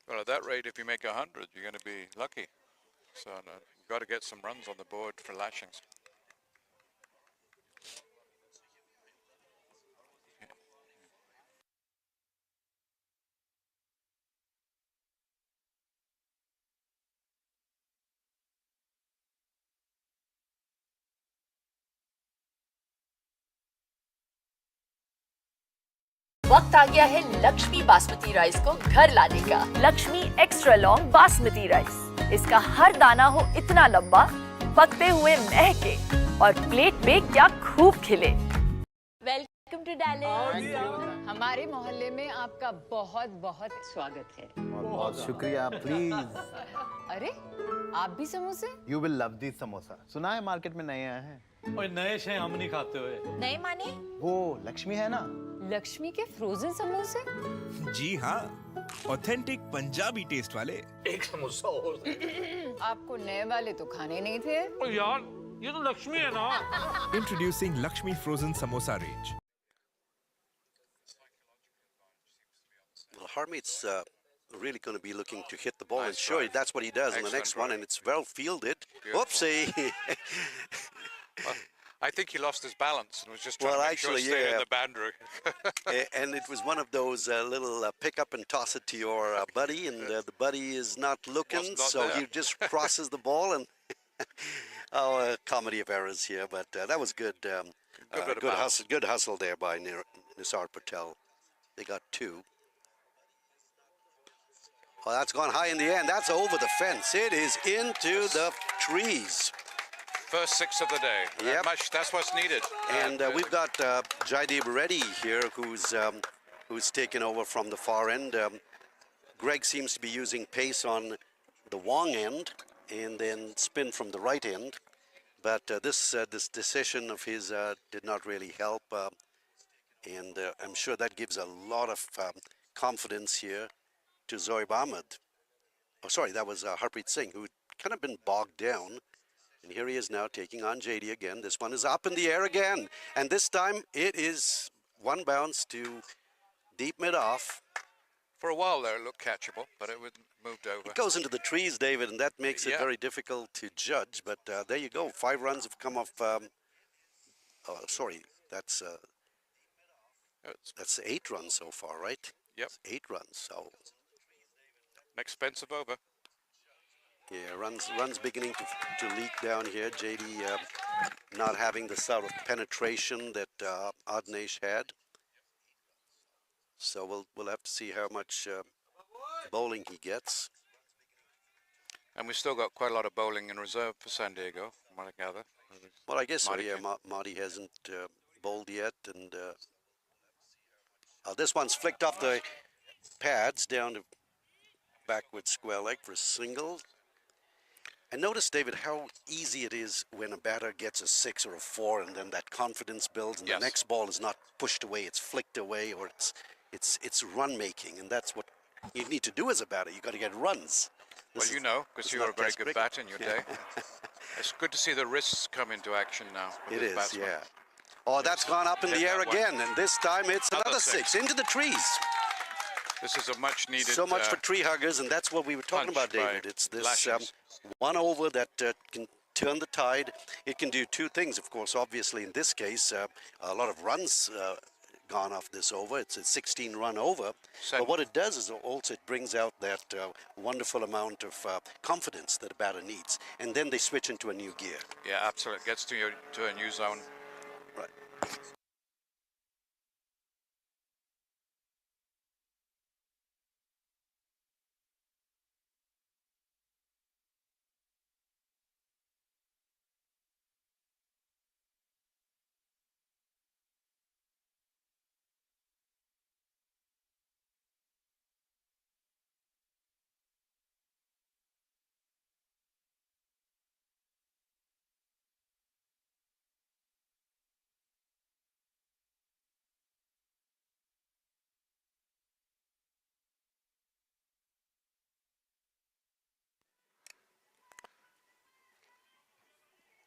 Well, at that rate, if you make 100, you're going to be lucky. So you've got to get some runs on the board for Lashings. वक्त आ गया है Lakshmi basmati rice को घर लाने का। Lakshmi extra long basmati rice, इसका हर दाना हो इतना लंबा, पकते हुए महके और प्लेट पे क्या खूब खिले। Welcome to Dallas. हमारे मोहल्ले में आपका बहुत बहुत स्वागत है। बहुत शुक्रिया। प्लीज। अरे आप भी समोसे? You will love this samosa. सुना है मार्केट में नए आए हैं। और नए शे हम नहीं खाते हुए। नए माने? वो लक्ष्मी है ना? लक्ष्मी के फ्रोजन समोसे? जी हाँ, ऑथेंटिक पंजाबी टेस्ट वाले। एक समोसा और। आपको नए वाले तो खाने नहीं थे। ओ यार, ये तो लक्ष्मी है ना। Introducing Lakshmi Frozen Samosa range. Well, Harmeet's really going to be looking to hit the ball, and Nice sure, drive. that's what he does in the Excellent next one, drive. and it's well fielded. Beautiful. Whoopsie. Well, I think he lost his balance and was just trying Well, to make sure actually, it stayed yeah. in the boundary. And it was one of those little pick up and toss it to your buddy, and the buddy is not looking, Was not so there. he just crosses the ball, and a comedy of errors here, but that was good. Good bit of balance. Good hustle there by Nisar Patel. They got two. Oh, that's gone high in the end. That's over the fence. It is into the trees. First six of the day. Yep. That's what's needed. And we've got Jaideep Reddy here, who's taken over from the far end. Greg seems to be using pace on the Wong end and then spin from the right end. But this decision of his did not really help. And I'm sure that gives a lot of confidence here to Zoib Ahmed. Oh, sorry, that was Harpreet Singh, who'd kind of been bogged down. And here he is now taking on JD again. This one is up in the air again. And this time it is one bounce to deep mid-off. For a while there, it looked catchable, but it moved over. It goes into the trees, David, and that makes it Yeah. very difficult to judge. But there you go. 5 runs have come off. Sorry, that's 8 runs so far, right? Yep. 8 runs. So An expensive over. yeah, runs beginning to leak down here. JD not having the sort of penetration that Adnesh had. So we'll have to see how much bowling he gets. And we've still got quite a lot of bowling in reserve for San Diego, from what I gather. Well, I guess so. Marty Yeah, King. Marty hasn't bowled yet, and this one's flicked off the pads down to backward square leg for a single. And notice, David, how easy it is when a batter gets a 6 or a 4, and then that confidence builds, and Yes. the next ball is not pushed away; it's flicked away, or it's run making, and that's what you need to do as a batter. You got to get runs. Well, This you is- know, because it's you were a not very Test good cricket. batter in your day. It's good to see the wrists come into action now. With It this is, batsman. yeah. Oh, that's gone up in Hit the air that one. again, and this time it's Another another six. 6 into the trees. This is a much needed. So much for tree huggers, and that's what we were talking punch about, David. by It's this Lashings. one over that can turn the tide. It can do two things, of course. Obviously, in this case, a lot of runs gone off this over. It's a 16-run over. But what it does is also it brings out that wonderful amount of confidence that a batter needs, and then they switch into a new gear. Yeah, absolutely. Gets to a new zone. Right.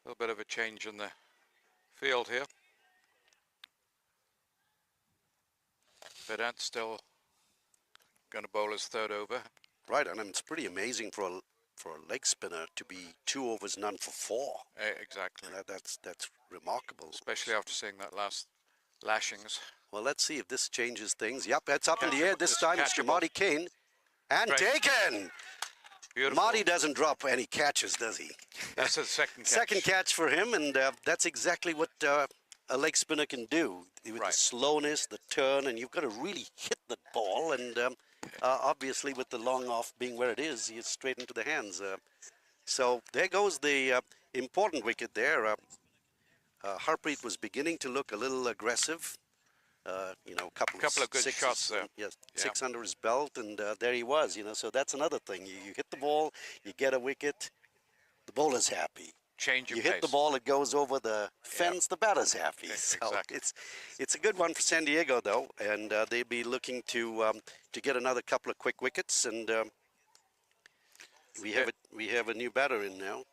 A little bit of a change in the field here. Vedant still going to bowl his third over. Right, and it's pretty amazing for a leg spinner to be 2 overs, none for 4. Exactly. That's remarkable. Especially after seeing that last Lashings. Well, let's see if this changes things. Yep, it's up in the air. This It's time it's to catchable. Marty Kane. And Great. taken! Beautiful. Marty doesn't drop any catches, does he? That's the second catch. Second catch for him, and that's exactly what a leg spinner can do. With Right. the slowness, the turn, and you've got to really hit the ball, and obviously with the long off being where it is, it's straight into the hands. So there goes the important wicket there. Harpreet was beginning to look a little aggressive. Couple of good sixes, shots there. Yes, Yeah. 6 under his belt, and there he was. So that's another thing. You hit the ball, you get a wicket, the bowler's happy. Change of You pace. hit the ball, it goes over the fence, the batter's happy. So Exactly. it's a good one for San Diego, though, and they'll be looking to get another couple of quick wickets, and we have a new batter in now.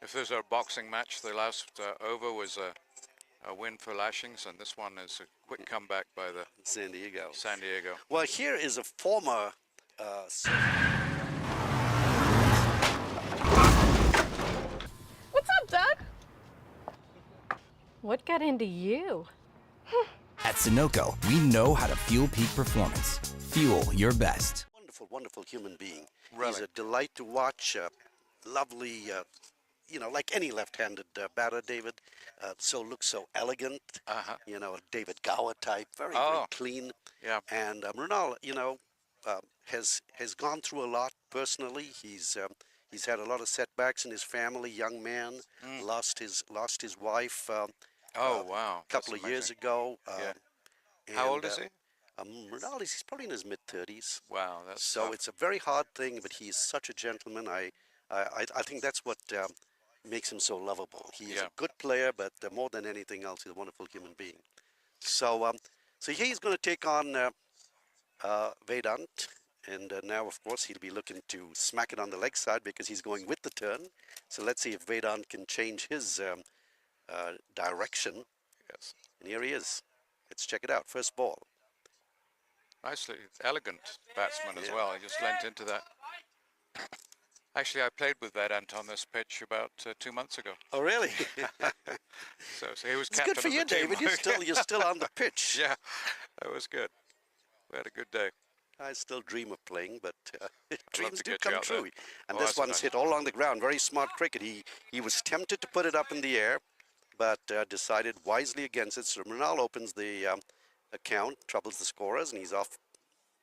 If there's a boxing match, the last over was a win for Lashings, and this one is a quick comeback by the San Diego. San Diego. Well, here is a former. What's up, Doug? What got into you? At Sunoco, we know how to fuel peak performance. Fuel your best. Wonderful, wonderful human being. Really? He's a delight to watch. Lovely, like any left-handed batter, David. Looks so elegant. Uh-huh. A David Gower type, very Oh. clean. Yeah. And Mrinal, has gone through a lot personally. He's had a lot of setbacks in his family. Young man, lost his wife. Wow. A couple That's of years amazing. ago. Yeah. How old is he? Mrinal, he's probably in his mid-30s. Wow, that's So tough. it's a very hard thing, but he's such a gentleman. I think that's what makes him so lovable. He is Yeah. a good player, but more than anything else, he's a wonderful human being. So he's going to take on Vedant, and now, of course, he'll be looking to smack it on the leg side because he's going with the turn. So let's see if Vedant can change his direction. Yes. And here he is. Let's check it out. First ball. Nicely elegant batsman as Yeah. well. He just leant into that. Actually, I played with Vedant on this pitch about 2 months ago. Oh, really? So he was It's captain good for of you, the team. David. You're still on the pitch. Yeah, that was good. We had a good day. I still dream of playing, but dreams to do get you come out there. true. And Oh, this that's one's nice. hit all along the ground. Very smart cricket. He was tempted to put it up in the air, but decided wisely against it. So Mrinal opens the account, troubles the scorers, and he's off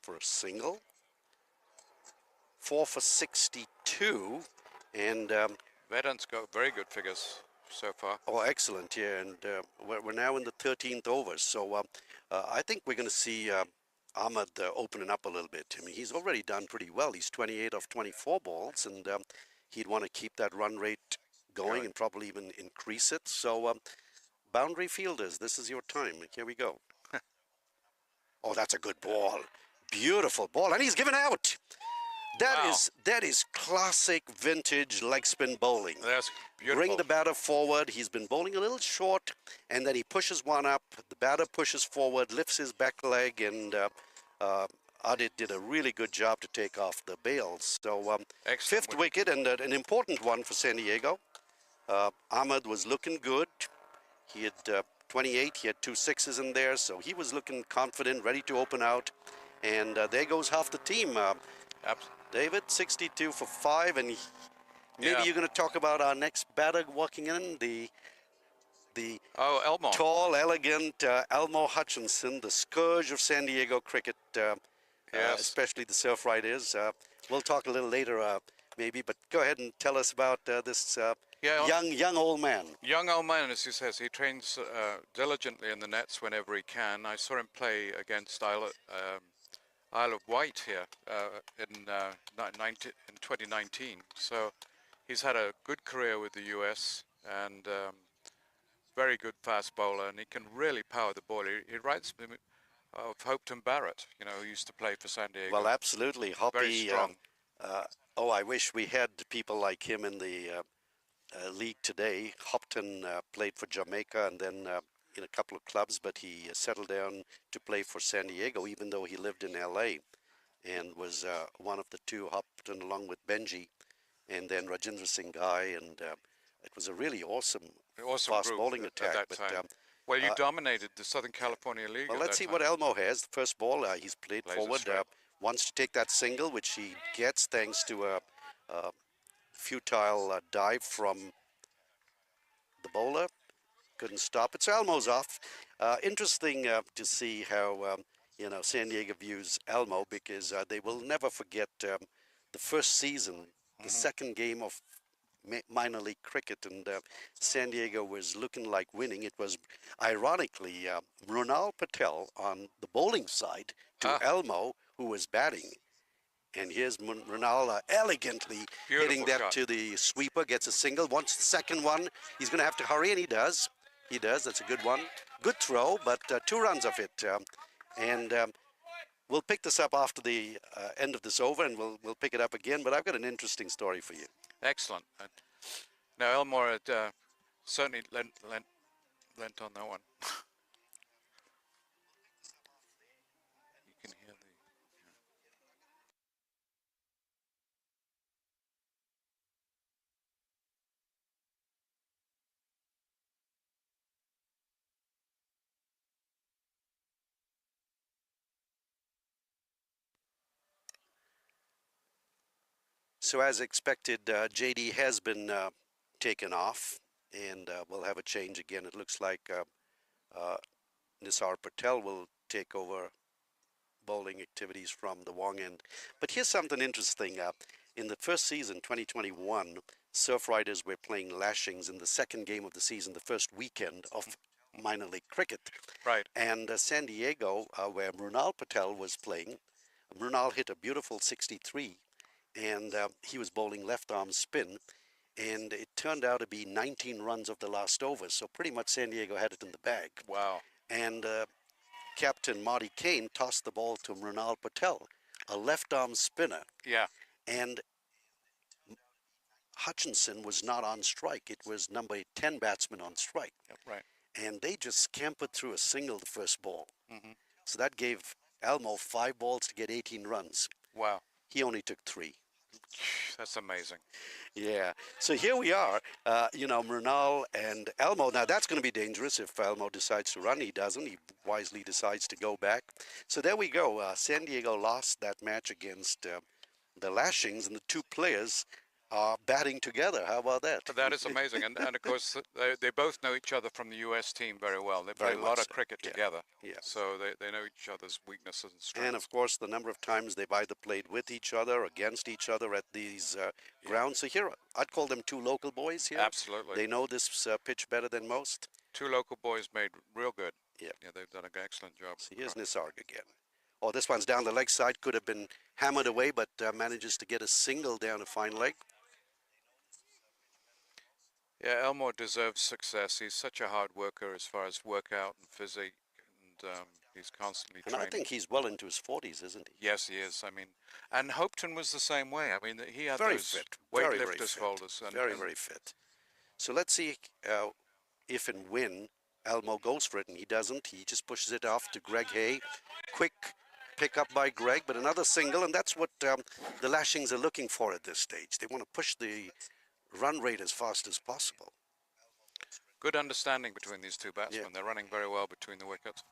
for a single. 4 for 62, and Vedant's got very good figures. so far. Oh, excellent, yeah, and we're now in the 13th over, so I think we're going to see Ahmed opening up a little bit. I mean, he's already done pretty well. He's 28 of 24 balls, and he'd want to keep that run rate going and probably even increase it. So, boundary fielders, this is your time. Here we go. Oh, that's a good ball. Beautiful ball, and he's given out. Wow. That is classic vintage leg spin bowling. That's beautiful. Bring the batter forward. He's been bowling a little short, and then he pushes one up. The batter pushes forward, lifts his back leg, and Adit did a really good job to take off the bails. So fifth wicket, and an important one for San Diego. Ahmed was looking good. He had 28. He had 2 sixes in there, so he was looking confident, ready to open out. And there goes half the team. David, 62 for 5, and maybe you're going to talk about our next batter walking in, the Elmo. tall, elegant Elmo Hutchinson, the scourge of San Diego cricket, especially the Surf Riders. We'll talk a little later, maybe, but go ahead and tell us about this young old man. Young old man, as he says, he trains diligently in the nets whenever he can. I saw him play against Isle of Wight here in 2019. So he's had a good career with the US and very good fast bowler, and he can really power the ball. He reminds me of Hopton Barrett, you know, who used to play for San Diego. Well, absolutely. Hoppy, very strong. I wish we had people like him in the league today. Hopton played for Jamaica and then in a couple of clubs, but he settled down to play for San Diego, even though he lived in LA, and was one of the two, Hopton along with Benji, and then Rajendra Singh Ghai, and it was a really awesome fast group bowling attack. at that time. Well, you dominated the Southern California League. Well, let's see what Elmo has. The first ball, he's played forward, wants to take that single, which he gets thanks to a futile dive from the bowler. Couldn't stop it. So Elmo's off. Interesting to see how San Diego views Elmo, because they will never forget the first season, the second game of minor league cricket, and San Diego was looking like winning. It was ironically Mrunal Patel on the bowling side to Elmo, who was batting. And here's Mrunal elegantly hitting that to the sweeper, gets a single. Wants the second one. He's going to have to hurry, and he does. He does. That's a good one. Good throw, but 2 runs of it. We'll pick this up after the end of this over, and we'll pick it up again. But I've got an interesting story for you. Excellent. Now, Elmore had certainly lent on that one. You can hear the... So as expected, JD has been taken off, and we'll have a change again. It looks like Nisar Patel will take over bowling activities from the Wong end. But here's something interesting. In the first season, 2021, Surf Riders were playing Lashings in the second game of the season, the first weekend of minor league cricket. Right. And San Diego, where Mrunal Patel was playing, Mrunal hit a beautiful 63, and he was bowling left arm spin, and it turned out to be 19 runs of the last over, so pretty much San Diego had it in the bag. Wow. And Captain Marty Kane tossed the ball to Mrunal Patel, a left arm spinner. Yeah. And Hutchinson was not on strike. It was number 10 batsman on strike. Yep, right. And they just scampered through a single the first ball. So that gave Elmo 5 balls to get 18 runs. Wow. He only took 3. That's amazing. Yeah. So here we are, Mrunal and Elmo. Now that's going to be dangerous if Elmo decides to run. He doesn't. He wisely decides to go back. So there we go. San Diego lost that match against the Lashings, and the 2 players are batting together. How about that? That is amazing. And of course, they both know each other from the US team very well. They Very play a lot much of so, cricket yeah, together. yeah. So they know each other's weaknesses and strengths. And of course, the number of times they've either played with each other, against each other at these grounds. So here, I'd call them two local boys here. Absolutely. They know this pitch better than most. Two local boys made real good. Yeah. Yeah, they've done an excellent job. So here's Nisarg again. Oh, this one's down the leg side. Could have been hammered away, but manages to get a single down a fine leg. Yeah, Elmore deserves success. He's such a hard worker as far as workout and physique, and he's constantly And training. I think he's well into his 40s, isn't he? Yes, he is. I mean, and Hopton was the same way. I mean, he had Very those fit. Very, very weightlifters fit. folders. And, Very, very fit. So let's see if and when Elmo goes for it, and he doesn't. He just pushes it off to Greg Hay. Quick pick up by Greg, but another single, and that's what the Lashings are looking for at this stage. They want to push the run rate as fast as possible. Good understanding between these two batsmen. Yeah. They're running very well between the wickets.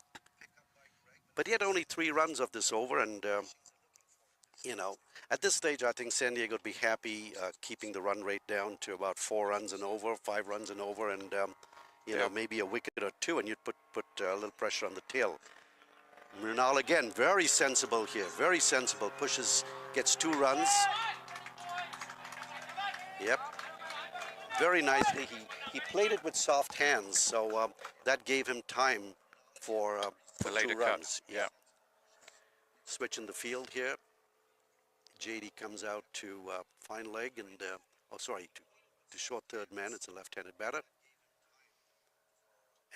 But he had only 3 runs of this over, and you know, at this stage, I think San Diego would be happy keeping the run rate down to about 4 runs and over, 5 runs and over, and you know, maybe a wicket or 2, and you'd put a little pressure on the tail. Mrinal again, very sensible here, very sensible. Pushes, gets 2 runs. Yep, very nicely. He played it with soft hands, so that gave him time for The later 2 cut. runs. Yeah. Switch in the field here. JD comes out to fine leg and, to short third man. It's a left-handed batter.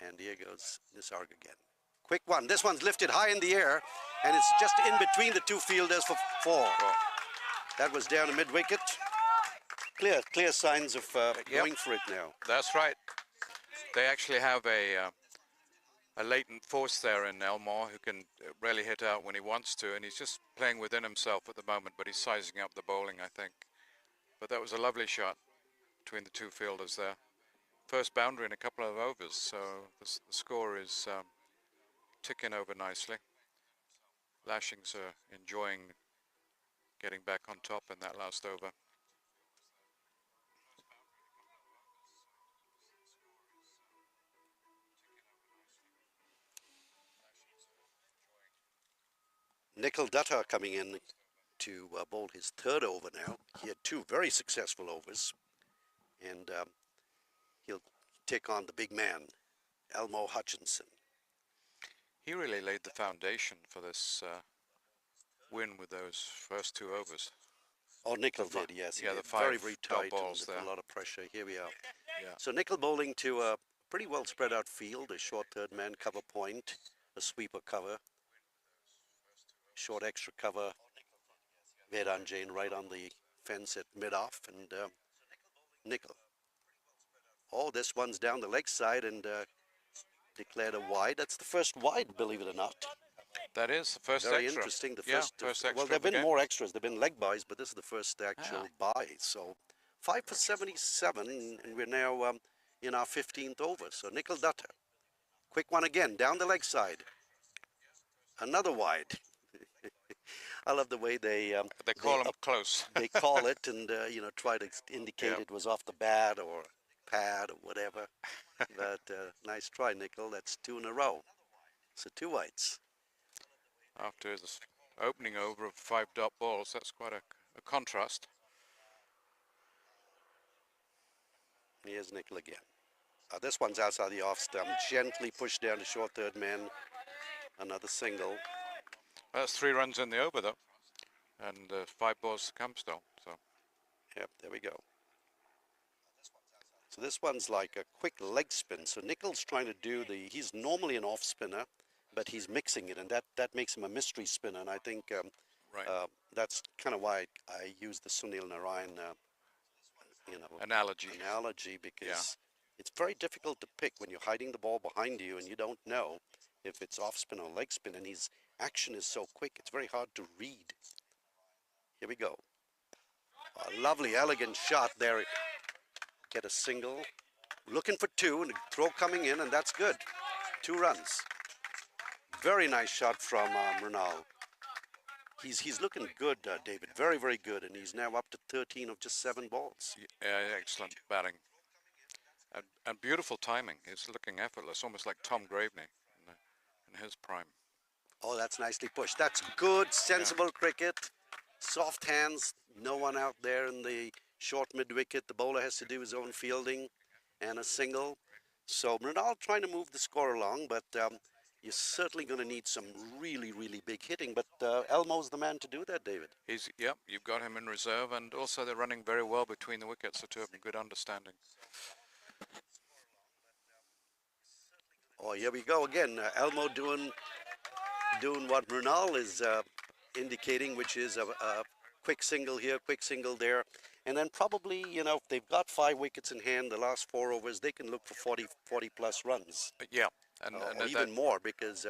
And here goes Nisarg again. Quick one. This one's lifted high in the air, and it's just in between the 2 fielders for 4. That was down to mid-wicket. Clear signs of going for it now. That's right. They actually have a latent force there in Elmore who can really hit out when he wants to, and he's just playing within himself at the moment, but he's sizing up the bowling, I think. But that was a lovely shot between the 2 fielders there. First boundary in a couple of overs, so the score is ticking over nicely. Lashings are enjoying getting back on top in that last over. Nikhil Dutta coming in to bowl his 3rd over now. He had 2 very successful overs, and he'll take on the big man, Elmo Hutchinson. He really laid the foundation for this win with those first 2 overs. Oh, Nikhil did, yes. Yeah, He the did. Very, 5 very dot tight balls and there. a lot of pressure. Here we are. Yeah. So Nikhil bowling to a pretty well spread out field, a short third man cover point, a sweeper cover, short extra cover, Vedan Jain right on the fence at mid-off, and Nikhil. Oh, this one's down the leg side and declared a wide. That's the first wide, believe it or not. That is the first Very extra. interesting. The Yeah, first, first extra well, of there have the been game. more extras. There have been leg buys, but this is the first actual buy. So 5 for 77, and we're now in our 15th over. So Nikhil Dutta. Quick one again, down the leg side. Another wide. I love the way they call them close. they call it and you know, try to indicate Yeah. it was off the bat or pad or whatever. But nice try, Nikhil. That's 2 in a row. So 2 wides. After his opening over of 5 dot balls, that's quite a contrast. Here's Nikhil again. This one's outside the off stump. Gently pushed down to short third man. Another single. That's 3 runs in the over though, and 5 balls to come still. So Yep, there we go. So this one's like a quick leg spin. So Nikhil's trying to do he's normally an off spinner, but he's mixing it, and that makes him a mystery spinner. And I think right. that's kind of why I use the Sunil Narayan, analogy. because it's very difficult to pick when you're hiding the ball behind you and you don't know if it's off spin or leg spin, and his action is so quick, it's very hard to read. Here we go. A lovely, elegant shot there. Get a single. Looking for 2, and a throw coming in, and that's good. 2 runs. Very nice shot from Mrinal. He's looking good, David. Very, very good, and he's now up to 13 of just 7 balls. Excellent batting. And beautiful timing. He's looking effortless, almost like Tom Graveney in his prime. Oh, that's nicely pushed. That's good, sensible cricket. Soft hands. No one out there in the short mid-wicket. The bowler has to do his own fielding and a single. So Mrinal trying to move the score along, but you're certainly going to need some really, really big hitting. But Elmo's the man to do that, David. Yep, you've got him in reserve, and also they're running very well between the wickets. The two of them, good understanding. Oh, here we go again. Elmo doing what Mrinal is indicating, which is a quick single here, quick single there. And then probably, you know, if they've got 5 wickets in hand, the last 4 overs, they can look for 40 plus runs. Yeah. Or even more, because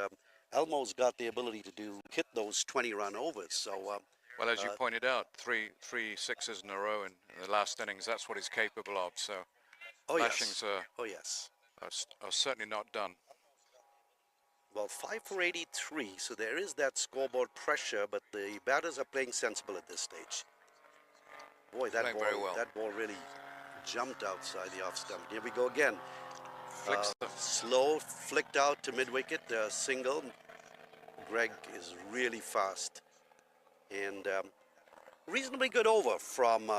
Elmo's got the ability to hit those 20-run overs. So, well, as you pointed out, three sixes in a row in the last innings, that's what he's capable of. So Lashings yes. are certainly not done. Well, 5 for 83, so there is that scoreboard pressure, but the batters are playing sensible at this stage. Boy, that ball really jumped outside the off stump. Here we go again. Slow, flicked out to mid-wicket, single. Greg is really fast. And reasonably good over from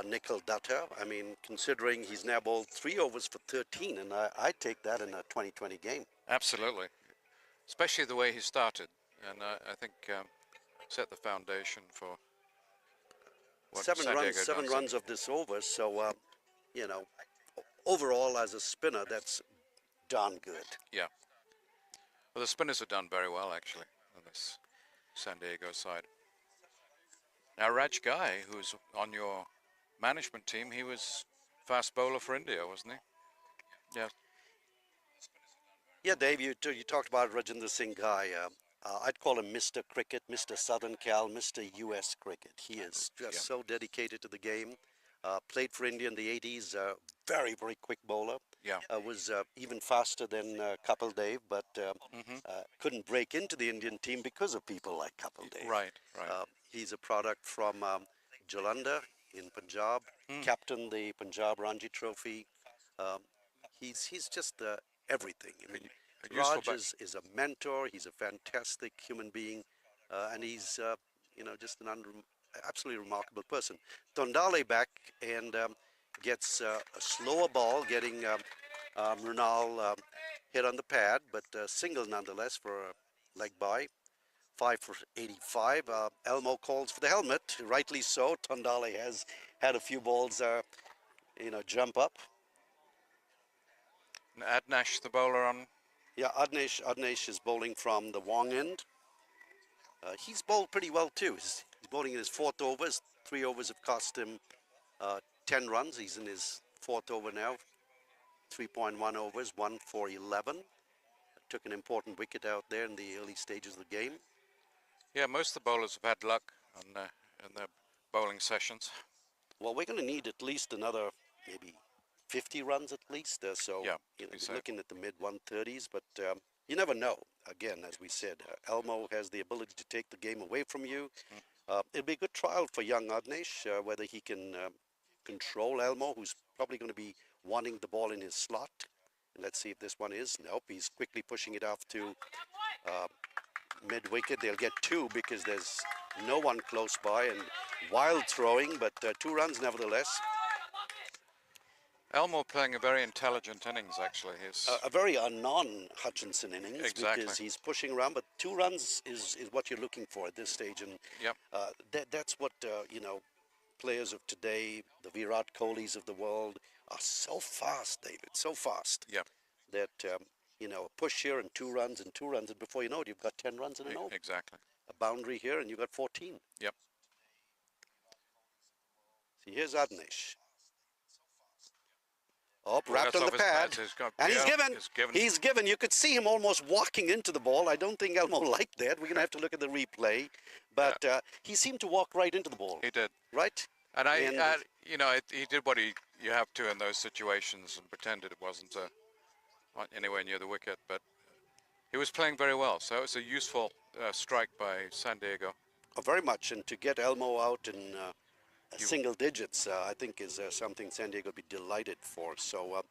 Nikhil Dutta. I mean, considering he's now bowled 3 overs for 13, and I'd take that in a 2020 game. Absolutely. Especially the way he started. And I think set the foundation for what 7 runs of this over. So, you know, overall as a spinner, that's darn good. Yeah. Well, the spinners have done very well, actually, on this San Diego side. Now, Raj Ghai, who's on your management team, he was fast bowler for India, wasn't he? Yeah. Yeah, Dave, you talked about Rajinder Singh Ghai. I'd call him Mr. Cricket, Mr. Southern Cal, Mr. U.S. Cricket. He is just so dedicated to the game. Played for India in the 80s. Very, very quick bowler. Yeah. Was even faster than Kapil Dev, but couldn't break into the Indian team because of people like Kapil Dev. Right. He's a product from Jalandhar in Punjab. Captained the Punjab Ranji Trophy. He's just everything. I mean, Raj is a mentor. He's a fantastic human being, and he's just an absolutely remarkable person. Tondale back and gets a slower ball, getting Mrinal hit on the pad, but single nonetheless for a leg by. 5 for 85. Elmo calls for the helmet, rightly so. Tondale has had a few balls, jump up. Adnash, the bowler on. Yeah, Adnesh is bowling from the Wong end. He's bowled pretty well too. He's bowling in his 4th overs. 3 overs have cost him 10 runs. He's in his 4th over now. 3.1 overs, 1 for 11. Took an important wicket out there in the early stages of the game. Yeah, most of the bowlers have had luck in their bowling sessions. Well, we're going to need at least another maybe 50 runs at least. Looking at the mid-130s, but you never know. Again, as we said, Elmo has the ability to take the game away from you. It'll be a good trial for young Adnesh, whether he can control Elmo, who's probably going to be wanting the ball in his slot. And let's see if this one is. Nope, he's quickly pushing it off to mid-wicket. They'll get 2 because there's no one close by, and wild throwing, but 2 runs nevertheless. Elmo playing a very intelligent innings, actually. A very non-Hutchinson innings, exactly. Because he's pushing around, but 2 runs is what you're looking for at this stage. And that's what, players of today, the Virat Kohlis of the world, are so fast, David, so fast. Yep. That, a push here and 2 runs, and before you know it, you've got 10 runs in an over. Exactly. A boundary here, and you've got 14. Yep. See, here's Adnesh. Oh, wrapped on the pad. And he's given. You could see him almost walking into the ball. I don't think Elmo liked that. We're going to have to look at the replay. But he seemed to walk right into the ball. He did. Right? And he did what you have to in those situations and pretended it wasn't anywhere near the wicket. But he was playing very well. So it was a useful strike by San Diego. very much. And to get Elmo out in You- single digits, I think is something San Diego would be delighted for. So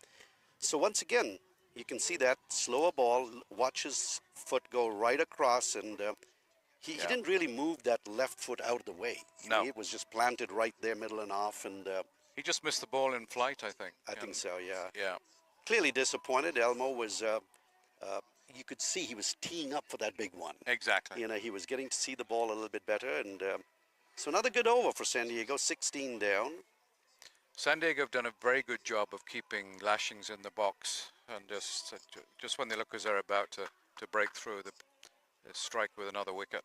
once again, you can see that slower ball, watch his foot go right across, and he Yeah. didn't really move that left foot out of the way. No. It was just planted right there, middle and off, and He just missed the ball in flight, I think. I think And, so, yeah. Yeah. Clearly disappointed. Elmo was, you could see he was teeing up for that big one. Exactly. You know, he was getting to see the ball a little bit better, and so another good over for San Diego, 16 down. San Diego have done a very good job of keeping Lashings in the box, and just when they look as they're about to break through, they strike with another wicket.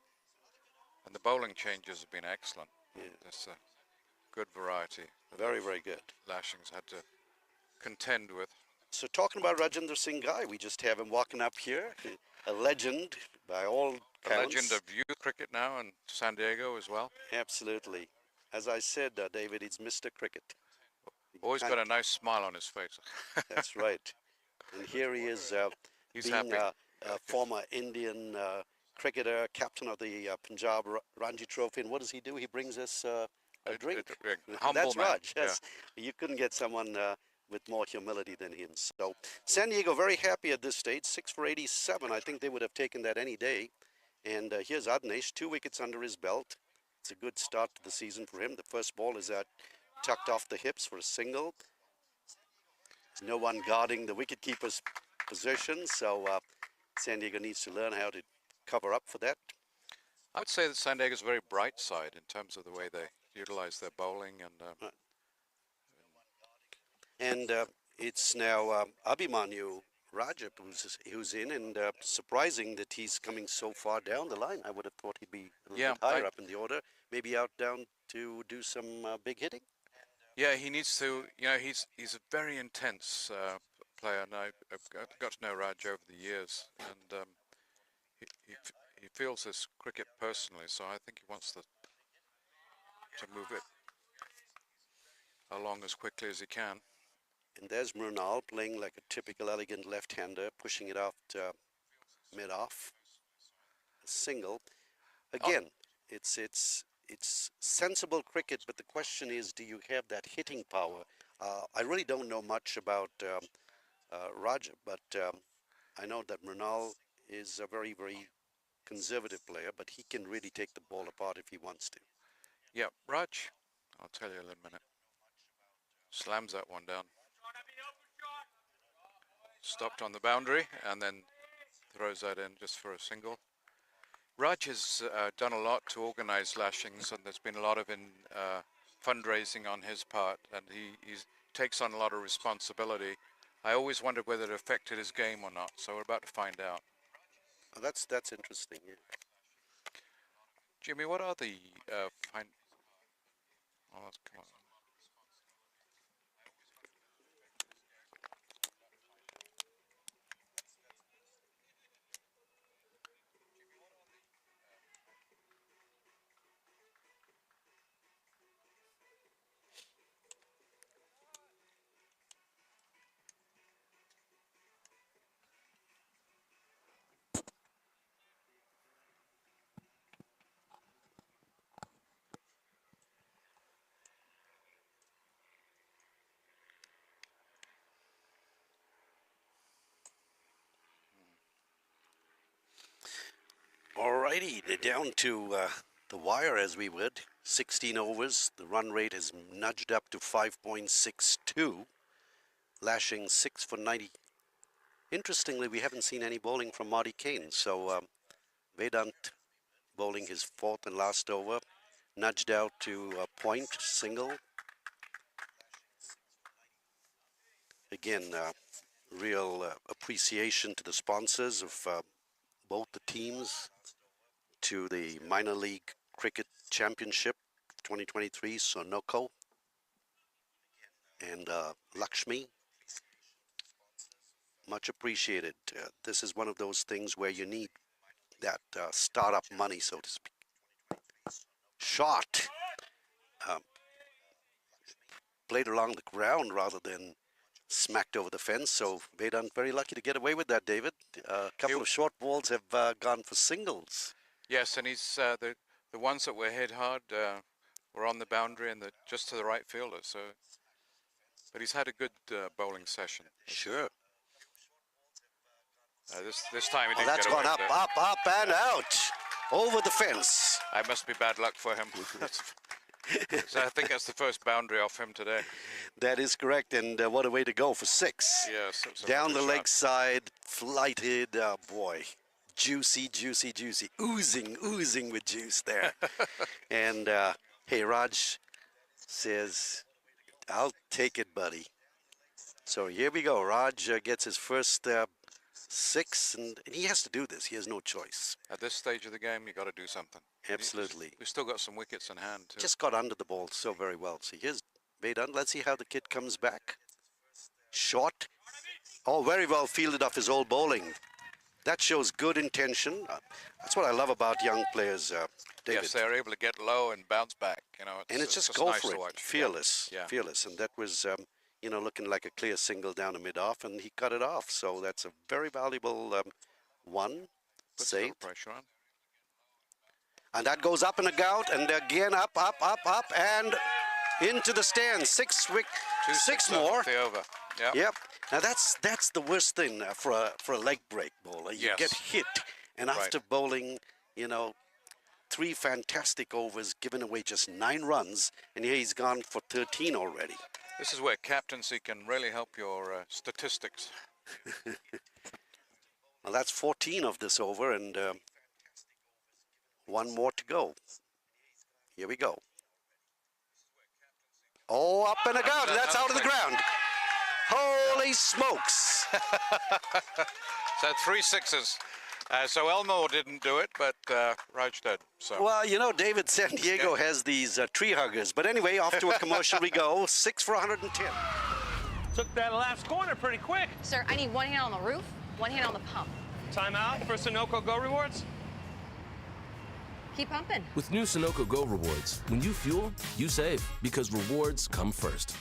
And the bowling changes have been excellent. There's a good variety that Very, very good. Lashings had to contend with. So talking about Rajendra Singh Guy, we just have him walking up here, a legend by all A counts. legend of youth cricket now, and San Diego as well. Absolutely. As I said, David, he's Mr. Cricket. Always can't- got a nice smile on his face. That's right. And here he is, He's being happy. a former Indian cricketer, captain of the Punjab Ranji Trophy. And what does he do? He brings us a drink. Humble That's man. Raj. Yes. You couldn't get someone with more humility than him. So San Diego very happy at this stage. 6 for 87. I think they would have taken that any day. And here's Adnesh, 2 wickets under his belt. It's a good start to the season for him. The first ball is tucked off the hips for a single. There's no one guarding the wicketkeeper's position, so San Diego needs to learn how to cover up for that. I would say that San Diego's a very bright side in terms of the way they utilize their bowling, and It's now Abhimanyu Rajab who's in, and surprising that he's coming so far down the line. I would have thought he'd be a little bit higher up in the order, maybe out down to do some big hitting. yeah, he needs to. He's a very intense player, and I've got to know Raj over the years, and he feels this cricket personally. So I think he wants to move it along as quickly as he can. And there's Murnal playing like a typical elegant left-hander, pushing it off to mid-off. A single. Again, it's sensible cricket, but the question is, do you have that hitting power? I really don't know much about Raja, but I know that Murnal is a very, very conservative player, but he can really take the ball apart if he wants to. Yeah, Raj, I'll tell you in a minute. Slams that one down. Stopped on the boundary and then throws that in just for a single. Raj has done a lot to organize Lashings, and there's been a lot of fundraising on his part, and he takes on a lot of responsibility. I always wondered whether it affected his game or not, so we're about to find out. Oh, that's interesting. Yeah. Jimmy, what are the oh, let's come on. Alrighty, they're down to the wire as we would. 16 overs. The run rate has nudged up to 5.62. Lashing 6 for 90. Interestingly, we haven't seen any bowling from Marty Kane. So Vedant bowling his fourth and last over. Nudged out to a point, single. Again, real appreciation to the sponsors of both the teams, to the Minor League Cricket Championship 2023, SoCal, and Lakshmi. Much appreciated. This is one of those things where you need that startup money, so to speak. Shot. Played along the ground rather than smacked over the fence, so Vedant very lucky to get away with that, David. A couple of short balls have gone for singles. Yes, and he's The ones that were hit hard were on the boundary and just to the right fielder. So, but he's had a good bowling session. Sure. This time he Oh, didn't that's get away gone up, with it. up, and out. Over the fence. That must be bad luck for him. So I think that's the first boundary off him today. That is correct, and what a way to go for 6. Yes, it's a Down lovely the shot. leg side, flighted, oh boy. Juicy, juicy, juicy. Oozing with juice there. And, hey, Raj says, I'll take it, buddy. So here we go. Raj gets his first 6, and he has to do this. He has no choice. At this stage of the game, you got to do something. Absolutely. We've still got some wickets in hand too. Just got under the ball so very well. So here's Vedan. Let's see how the kid comes back. Short. Oh, very well fielded off his old bowling. That shows good intention. That's what I love about young players, David. Yes, they're able to get low and bounce back. You know, And it's just just go nice for to it. watch. Fearless. Yeah. Fearless. And that was, you know, looking like a clear single down the mid-off, and he cut it off. So that's a very valuable one. Puts a little Saved. pressure on. And that goes up and out, and again up, and into the stands. 6 more. The over. Yeah. Yep. Now that's the worst thing for a leg break bowler. You Yes. get hit, and Right. after bowling, you know, 3 fantastic overs, giving away just 9 runs, and here he's gone for 13 already. This is where captaincy can really help your statistics. Well, that's 14 of this over, and 1 more to go. Here we go. Oh, up and out. That's out of the ground. Holy smokes. So 3 sixes. So Elmore didn't do it, but Raj did. So Well, you know, David, San Diego has these tree huggers. But anyway, off to a commercial we go. 6 for 110. Took that last corner pretty quick. Sir, I need one hand on the roof, one hand on the pump. Time out for Sunoco Go Rewards. Keep pumping. With new Sunoco Go rewards, when you fuel, you save because rewards come first.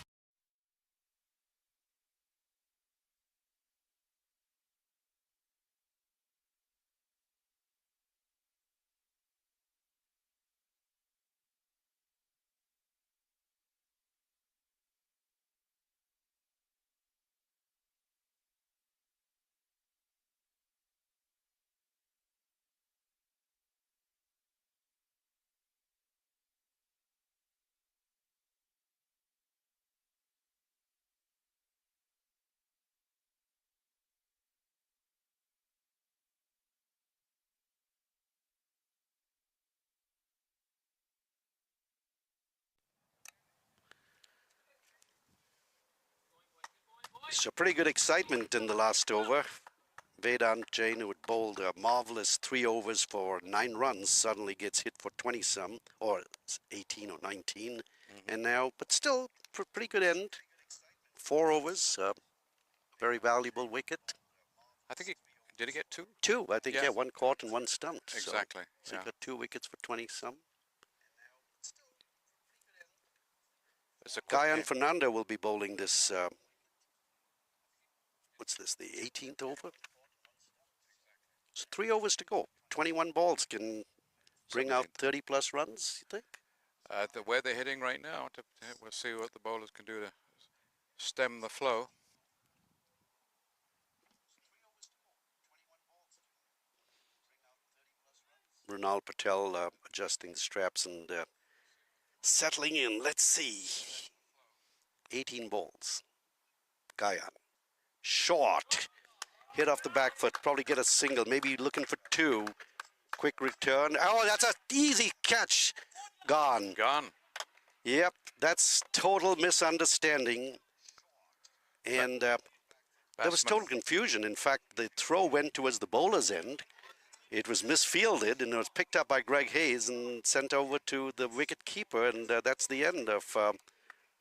So pretty good excitement in the last over. Vedant Jain, who had bowled a marvelous 3 overs for 9 runs, suddenly gets hit for 20-some, or 18 or 19. And now, but still, pretty good end. 4 overs, very valuable wicket. I think did he get 2? 2, I think, Yeah. yeah, 1 caught and 1 stumped. Exactly. So Yeah. he got 2 wickets for 20-some. It's a quick Guyan game. Fernando will be bowling this, what's this, the 18th over? So 3 overs to go. 21 balls can bring out 30-plus runs, you think? The way they're hitting right now, we'll see what the bowlers can do to stem the flow. Runal Patel adjusting straps and settling in. Let's see. 18 balls. Guyan. Short. Hit off the back foot. Probably get a single. Maybe looking for 2. Quick return. Oh, that's an easy catch. Gone. Gone. Yep, that's total misunderstanding. And there was Batsman. total confusion. In fact, the throw went towards the bowler's end. It was misfielded, and it was picked up by Greg Hayes and sent over to the wicket keeper, and that's the end of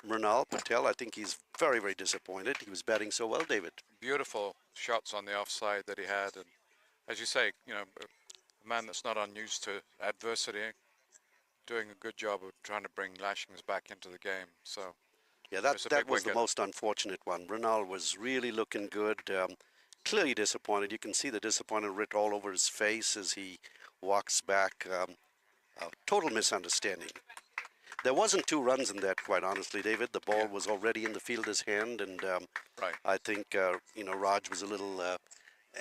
Mrinal Patel. I think he's very, very disappointed. He was batting so well, David. Beautiful shots on the offside that he had, and as you say, you know, a man that's not unused to adversity, doing a good job of trying to bring Lashings back into the game. So Yeah, It's a that big was the wicket. most unfortunate one. Mrinal was really looking good. Clearly disappointed. You can see the disappointment writ all over his face as he walks back. Total misunderstanding. There wasn't 2 runs in that, quite honestly, David. The ball was already in the fielder's hand, and Right. I think Raj was a little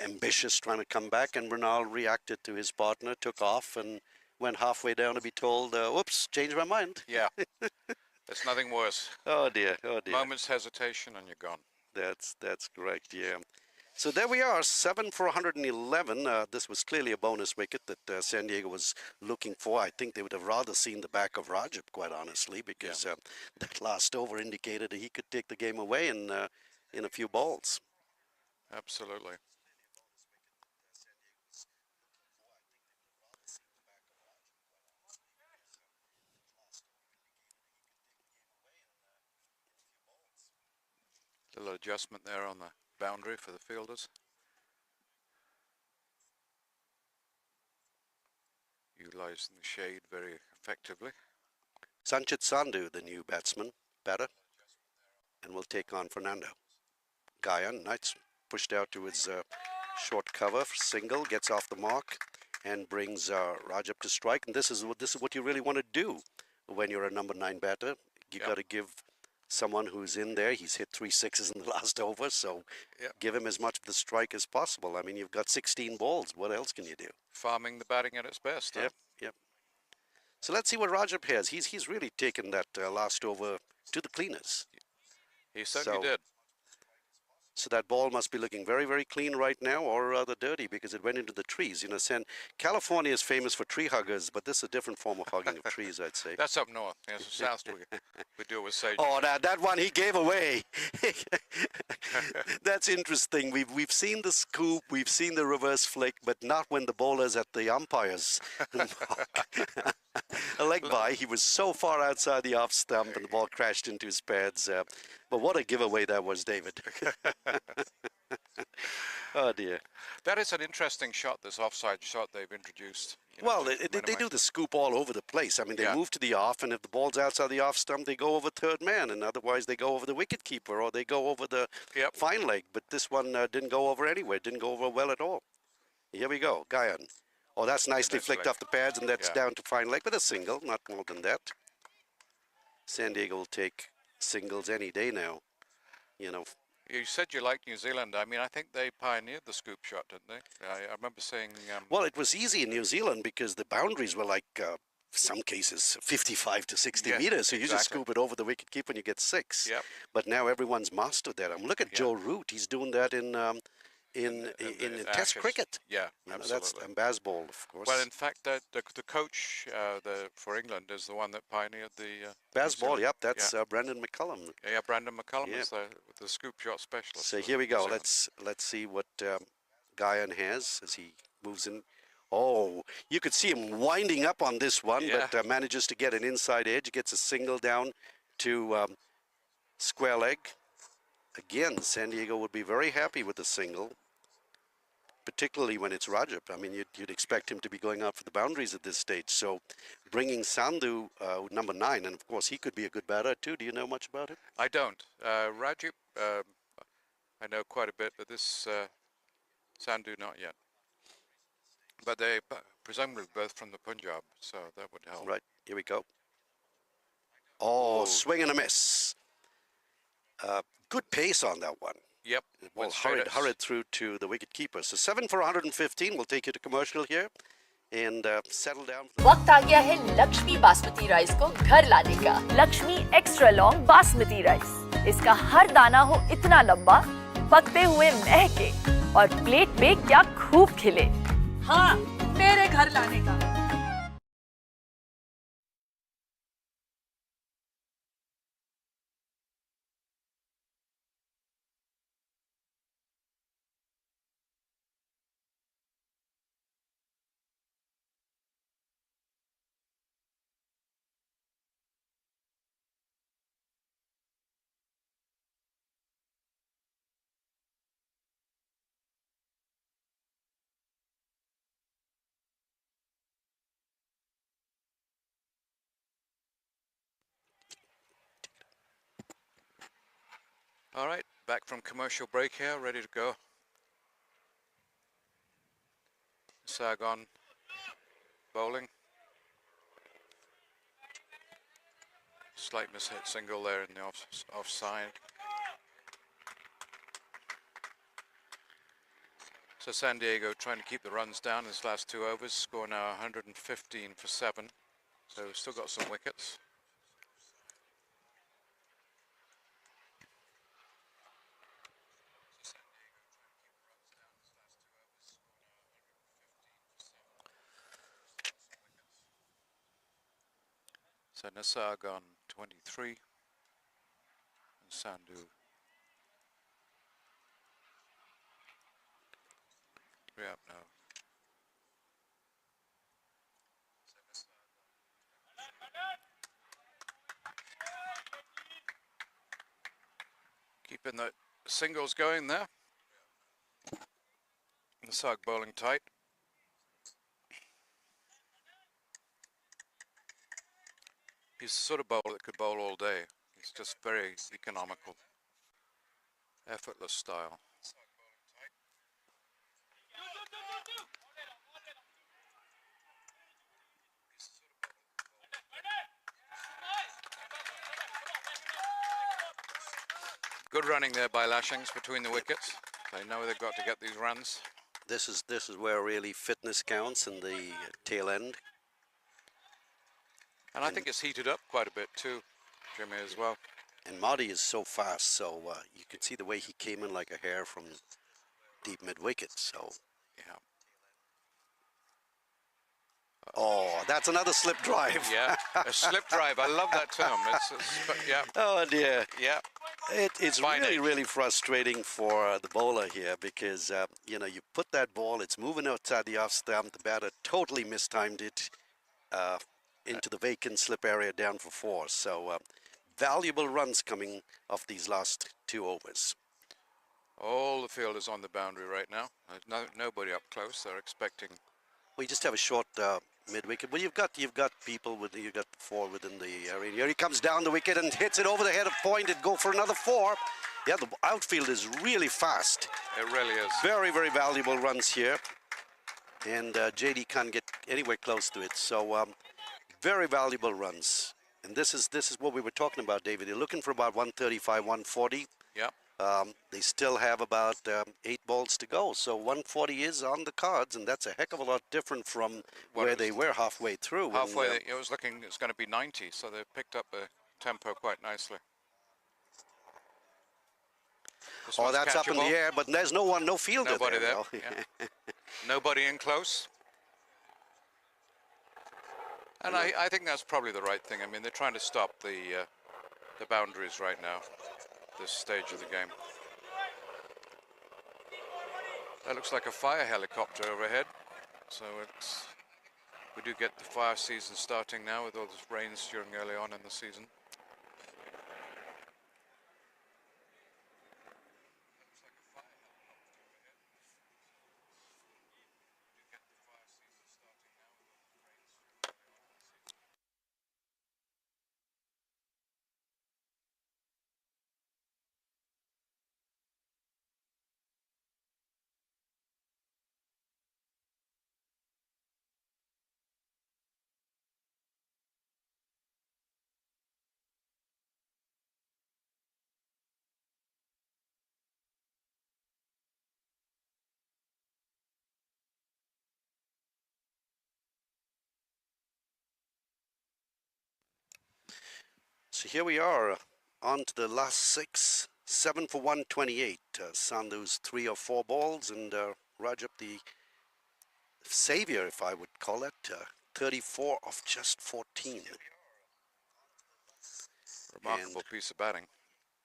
ambitious trying to come back, and Bernal reacted to his partner, took off, and went halfway down to be told, "Whoops, changed my mind." Yeah. There's nothing worse. Oh dear, oh dear. Moment's hesitation and you're gone. That's correct. Yeah. So there we are, 7 for 111. This was clearly a bonus wicket that San Diego was looking for. I think they would have rather seen the back of Rajab, quite honestly, because that last over indicated that he could take the game away in a few balls. Absolutely. Little adjustment there on the boundary for the fielders. Utilizing the shade very effectively. Sanchit Sandhu, the new batter, and will take on Fernando. Gayan, nice, pushed out to his short cover, single, gets off the mark, and brings Raj up to strike. And this is what you really want to do when you're a number 9 batter. You got to give someone who's in there. He's hit 3 sixes in the last over, so give him as much of the strike as possible. I mean, you've got 16 balls. What else can you do? Farming the batting at its best. Yep, yep. So let's see what Rajab has. He's really taken that last over to the cleaners. He certainly did. So that ball must be looking very, very clean right now, or rather dirty, because it went into the trees. You know, California is famous for tree huggers, but this is a different form of hugging of trees, I'd say. That's up north. Yes, south we deal with sage. Oh, that one he gave away. That's interesting. We've seen the scoop, we've seen the reverse flick, but not when the bowler's at the umpires. A leg by. He was so far outside the off stump, and the ball crashed into his pads. But what a giveaway that was, David. Oh dear. That is an interesting shot, this offside shot they've introduced. Well, they do the scoop all over the place. I mean, they move to the off, and if the ball's outside the off stump, they go over third man, and otherwise they go over the wicket keeper, or they go over the fine leg. But this one didn't go over anywhere, didn't go over well at all. Here we go, Gayan. Oh, that's nicely flicked off the pads, and that's down to fine leg, but a single, not more than that. San Diego will take singles any day now, you know. You said you liked New Zealand. I mean, I think they pioneered the scoop shot, didn't they? I remember saying... Well, it was easy in New Zealand because the boundaries were like, some cases, 55 to 60 meters. So you just scoop it over the wicket keeper and you get 6. Yep. But now everyone's mastered that. Look at Joe Root. He's doing that in Test cricket. Yeah, absolutely. absolutely. And baseball, of course. Well, in fact, the coach for England is the one that pioneered the... baseball, that's Brandon McCullum. Yeah, Brandon McCullum is the scoop shot specialist. So here we go. Let's see what Gayan has as he moves in. Oh, you could see him winding up on this one, but manages to get an inside edge, gets a single down to square leg. Again, San Diego would be very happy with the single, particularly when it's Rajab. I mean, you'd expect him to be going out for the boundaries at this stage. So bringing Sandhu, number 9, and of course he could be a good batter too. Do you know much about him? I don't. Rajab, I know quite a bit, but this Sandhu, not yet. But they presumably both from the Punjab, so that would help. Right, here we go. Oh, swing and a miss. Good pace on that one. Yep. Well, hurried through to the wicket keeper. So 7 for 115. We'll take you to commercial here and settle down. वक्त आ गया है Lakshmi basmati rice को घर लाने का। Lakshmi extra long basmati rice. इसका हर दाना हो इतना लंबा, पकते हुए महके और प्लेट पे क्या खूब खिले। हाँ, मेरे घर लाने का। All right, back from commercial break here, ready to go. Sargon bowling. Slight mishit single there in the offside. So San Diego trying to keep the runs down in this last 2 overs. Score now 115 for 7. So we've still got some wickets. So Nassar gone 23 and Sandhu 3 up now. Keeping the singles going there. Nassar bowling tight. He's the sort of bowler that could bowl all day. He's just very economical, effortless style. Good running there by Lashings between the wickets. They know they've got to get these runs. This is where really fitness counts in the tail end. And I think it's heated up quite a bit too, Jimmy, as well. And Marty is so fast, so you could see the way he came in like a hare from deep mid-wicket, so. Yeah. Oh, that's another slip drive. Yeah, a slip drive. I love that term. Yeah. Oh, dear. Yeah. It's really frustrating for the bowler here because, you know, you put that ball, it's moving outside the off stump, the batter totally mistimed it into the vacant slip area down for 4. So valuable runs coming off these last 2 overs. All the field is on the boundary right now. There's nobody up close. They're expecting. Well, you just have a short mid-wicket. Well, you've got people you've got 4 within the area. Here he comes down the wicket and hits it over the head of point and go for another 4. Yeah, the outfield is really fast. It really is. Very, very valuable runs here. And JD can't get anywhere close to it. So very valuable runs. And this is what we were talking about, David. They're looking for about 135, 140. Yeah. They still have about 8 balls to go. So 140 is on the cards, and that's a heck of a lot different from where they were halfway through. Halfway, it was looking it's going to be 90, so they picked up the tempo quite nicely. Oh, that's up in the air, but there's no fielder Nobody there. No. Yeah. Nobody in close. And I think that's probably the right thing. I mean, they're trying to stop the boundaries right now, this stage of the game. That looks like a fire helicopter overhead. So we do get the fire season starting now with all this rains during early on in the season. So here we are, on to the last 6, 7 for 128. Sandhu's 3 or 4 balls, and Rajab, the savior, if I would call it, 34 of just 14. Remarkable piece of batting.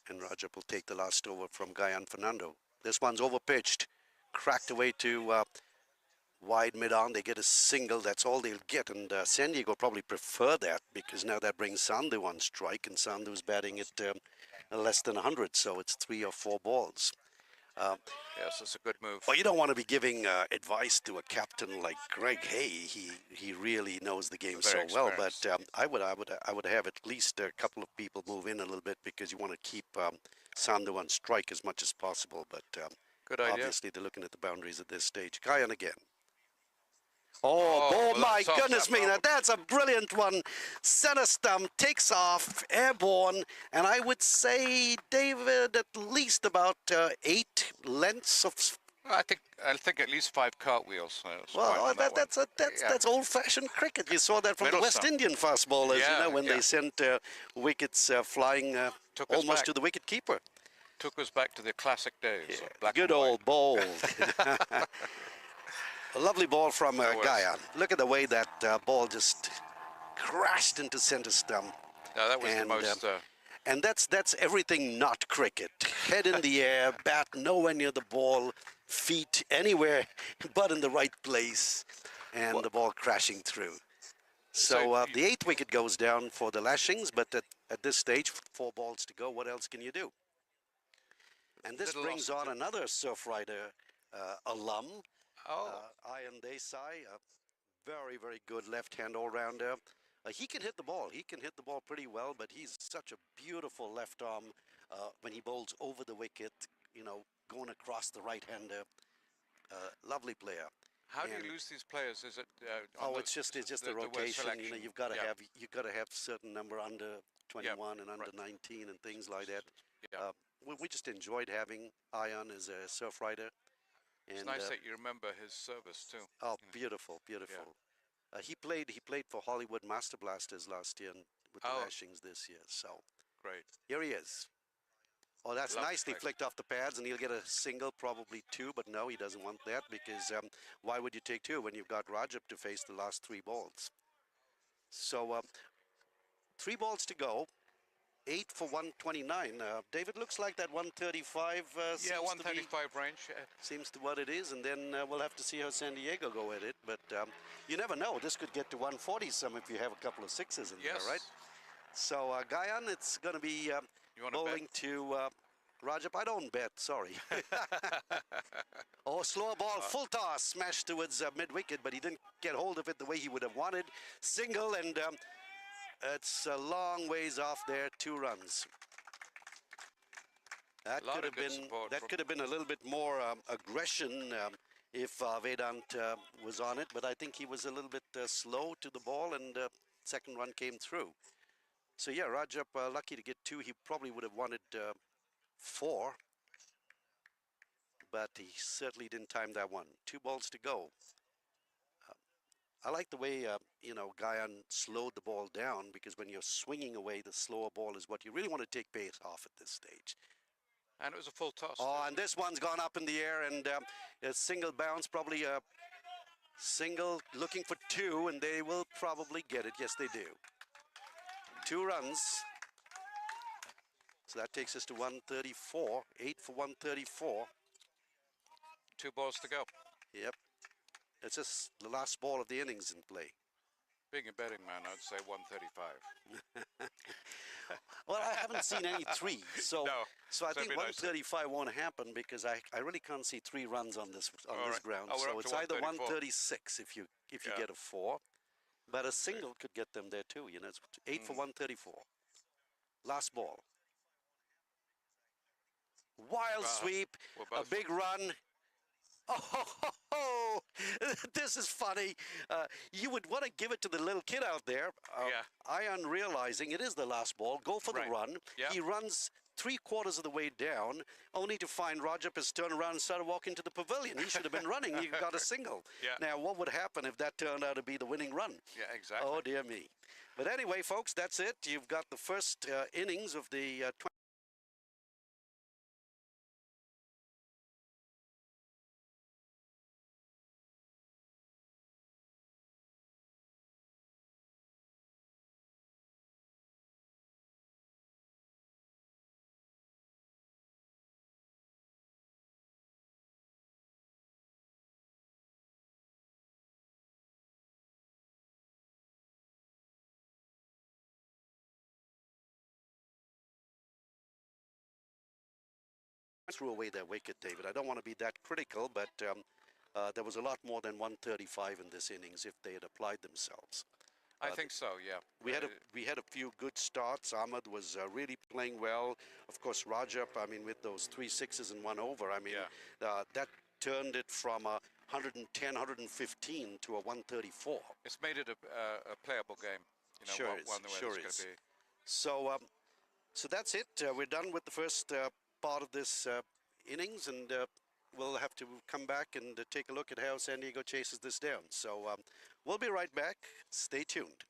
And Rajab will take the last over from Gayan Fernando. This one's overpitched, cracked away to wide mid-on. They get a single, that's all they'll get, and San Diego probably prefer that because now that brings Sandhu on strike, and Sandhu's batting at less than 100, so it's 3 or 4 balls. Yes, it's a good move. Well, you don't want to be giving advice to a captain like Greg Hay. He really knows the game so well, but I would have at least a couple of people move in a little bit because you want to keep Sandhu on strike as much as possible, but good idea. Obviously they're looking at the boundaries at this stage. Gayan again. Oh, well, my that solves goodness that me. Now, problem. that's a brilliant one. Center stump takes off, airborne, and I would say, David, at least about 8 lengths of. I think at least 5 cartwheels. Well, On that one. that's old-fashioned cricket. You saw that from the Middle West stump. Indian fast bowlers, Yeah, when yeah. they sent wickets flying Took us almost back. to the wicket keeper. Took us back to the classic days of black Good and white. old bowl. A lovely ball from It was. Gaia. Look at the way that ball just crashed into center stump. No, that was the And, most. And that's everything not cricket. Head in the air, bat nowhere near the ball, feet anywhere but in the right place, and the ball crashing through. So the 8th wicket goes down for the Lashings, but at this stage, 4 balls to go. What else can you do? And this Little brings loss. on another Surfrider alum, Oh, Ian Desai, a very, very good left-hand all-rounder. He can hit the ball. He can hit the ball pretty well, but he's such a beautiful left arm when he bowls over the wicket, going across the right-hander. Lovely player. how do And- you lose these players? Is it? On It's just the word rotation. selection? You've got to Yeah. have certain number under 21 and under right. 19 and things like that. Yeah. We just enjoyed having Ion as a Surfrider. It's And, nice that you remember his service too. Oh, beautiful, beautiful. He played for Hollywood Master Blasters last year and with the Oh. Lashings this year. So Great. here he is. Oh, that's Love nicely flick. flicked off the pads, and he'll get a single, probably 2, but no, he doesn't want that because why would you take 2 when you've got Rajab to face the last 3 balls? So 3 balls to go. 8 for 129. David, looks like that 135 Yeah, 135 range. seems to what it is, and then we'll have to see how San Diego go at it. But you never know. This could get to 140 some if you have a couple of 6s in Yes. there, right? So Guyan, it's going to be You want to bowling bet? to Rajab. I don't bet, sorry. Oh, slower ball, full toss, smashed towards mid-wicket, but he didn't get hold of it the way he would have wanted. Single, and it's a long ways off there, 2 runs. That Lot could of have good been support that from- could have been a little bit more aggression if Vedant was on it, but I think he was a little bit slow to the ball, and second run came through. So yeah, Rajab lucky to get 2. He probably would have wanted 4, but he certainly didn't time that one. 2 balls to go. I like the way Guyan slowed the ball down, because when you're swinging away, the slower ball is what you really want to take pace off at this stage. And it was a full toss. Oh, and this one's gone up in the air, and a single bounce, probably a single looking for 2, and they will probably get it. Yes, they do. 2 runs. So that takes us to 134. 8 for 134. 2 balls to go. Yep. It's just the last ball of the innings in play. Being a betting man, I'd say 135. Well, I haven't seen any 3s, so No, so I so it'd think be nice. 135 won't happen, because I really can't see 3 runs on this All this right. ground. Oh, we're So up to it's either 134. 136 if you Yeah. get a 4, but a single could get them there too. It's 8 for 134. Last ball. Wild Wow. sweep, We're a both- big run. Oh, this is funny. You would want to give it to the little kid out there. Yeah. Ion realizing it is the last ball, go for Right. the run. Yeah. He runs 3/4 of the way down, only to find Rajab has turned around and started walking to the pavilion. He should have been running. He got a single. Yeah. Now, what would happen if that turned out to be the winning run? Yeah, exactly. Oh, dear me. But anyway, folks, that's it. You've got the first innings of the 20. Threw away their wicket, David. I don't want to be that critical, but there was a lot more than 135 in this innings if they had applied themselves. I think so, yeah. We had a few good starts. Ahmed was really playing well. Of course, Rajab, with those 3 6s and 1 over, that turned it from a 110, 115 to a 134. It's made it a playable game. You know, Sure one, is, one where sure there's is. going to be. So, so that's it. We're done with the first part of this innings, and we'll have to come back and take a look at how San Diego chases this down. So we'll be right back. Stay tuned.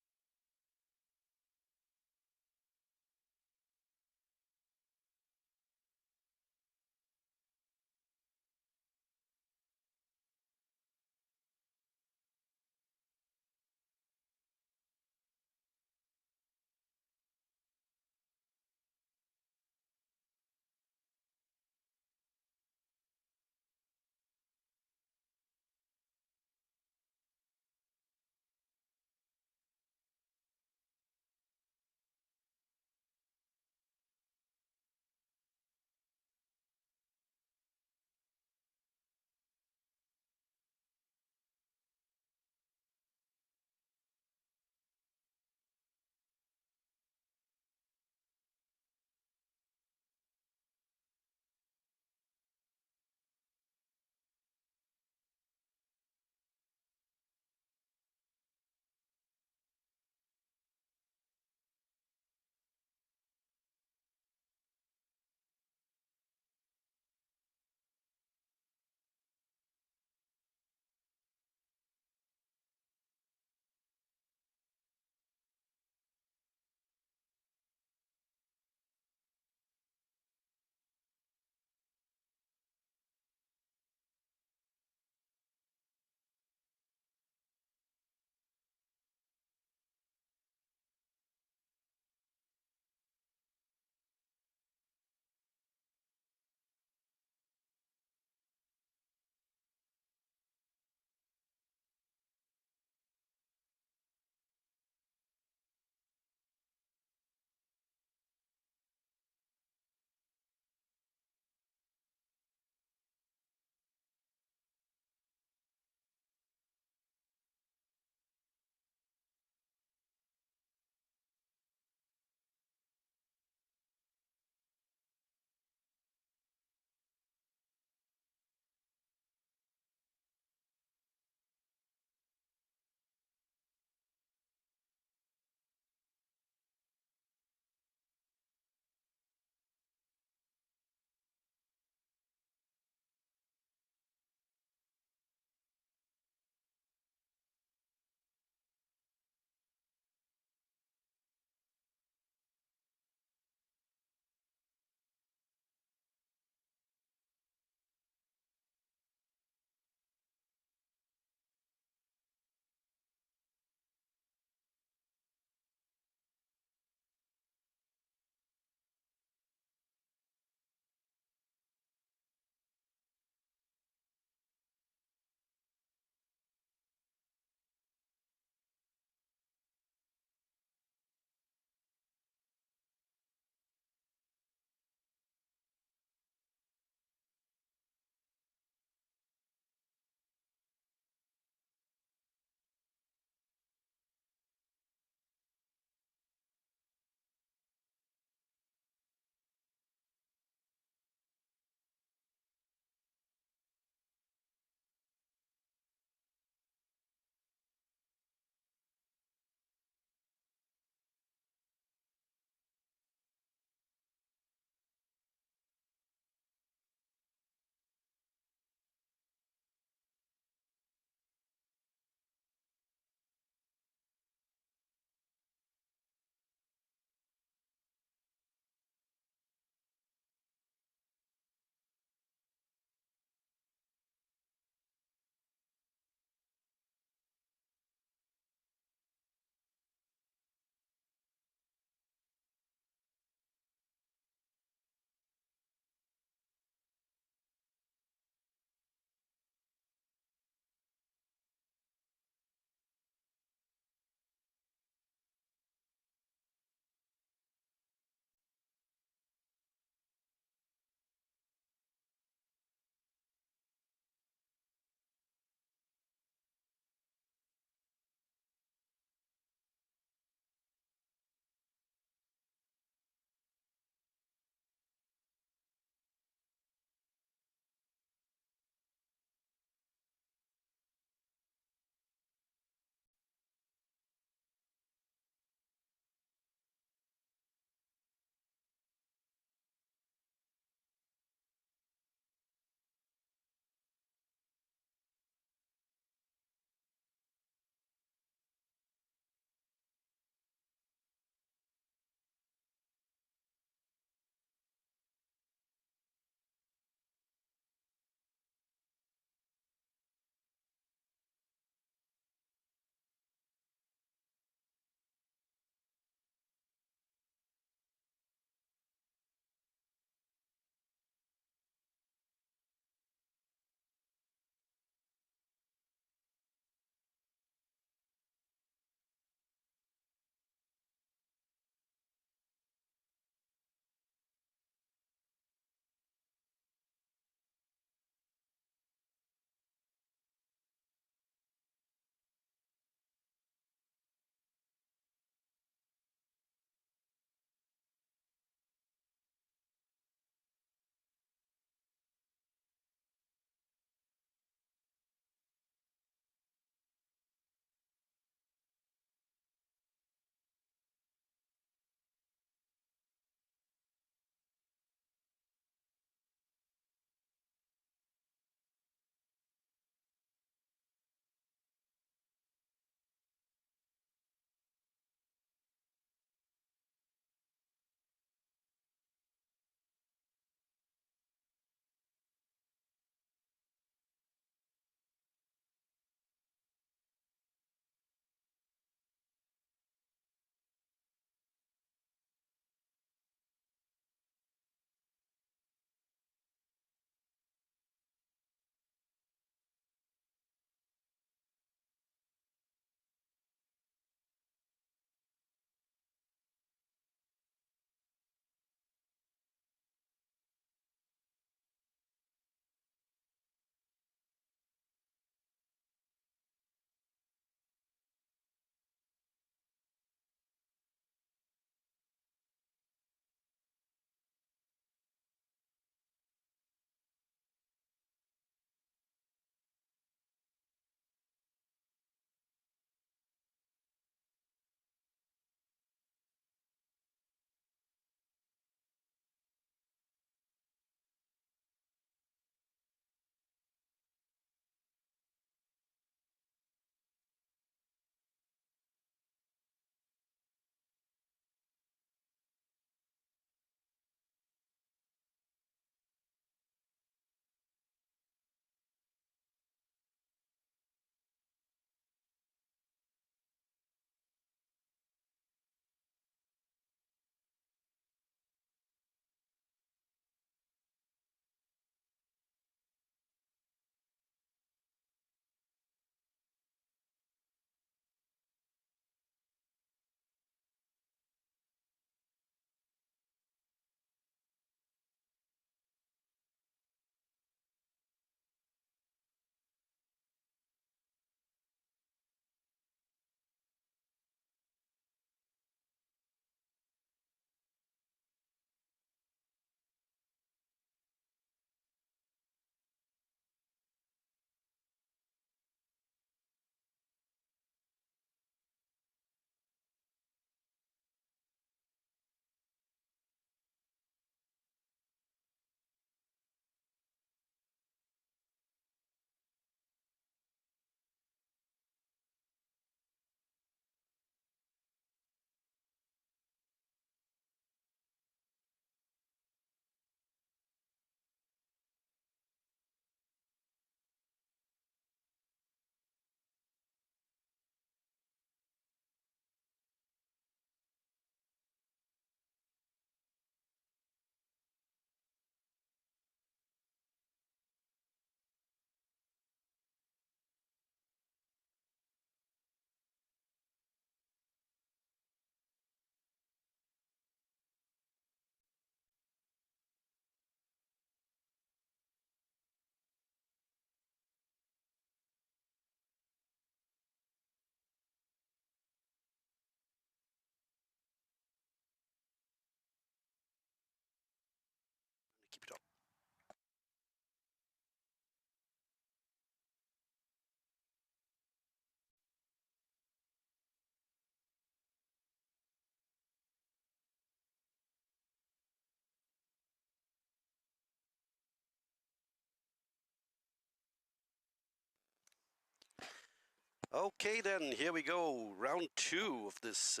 Okay, then, here we go. Round 2 of this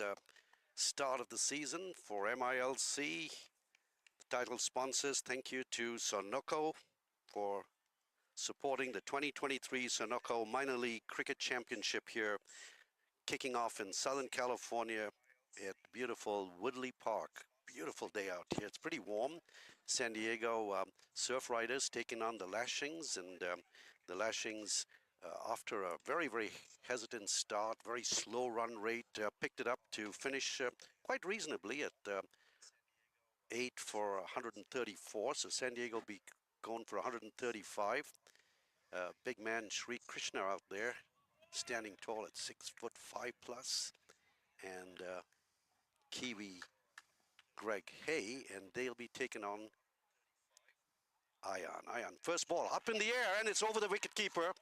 start of the season for MILC. The title sponsors, thank you to Sunoco for supporting the 2023 Sunoco Minor League Cricket Championship here, kicking off in Southern California at beautiful Woodley Park. Beautiful day out here. It's pretty warm. San Diego Surf Riders taking on the Lashings, and the Lashings, after a very, very hesitant start, very slow run rate, picked it up to finish quite reasonably at 8 for 134. So San Diego will be going for 135. Big man Sri Krishna out there, standing tall at 6'5" plus, and Kiwi Greg Hay, and they'll be taking on Ion. First ball up in the air, and it's over the wicketkeeper.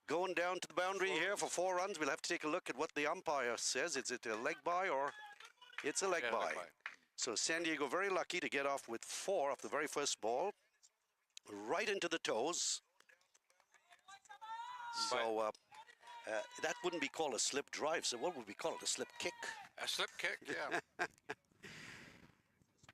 Going down to the boundary here for 4 runs. We'll have to take a look at what the umpire says. Is it a leg by or it's a leg by? Leg by. So San Diego very lucky to get off with 4 off the very first ball, right into the toes. So that wouldn't be called a slip drive. So what would we call it? A slip kick? A slip kick, yeah.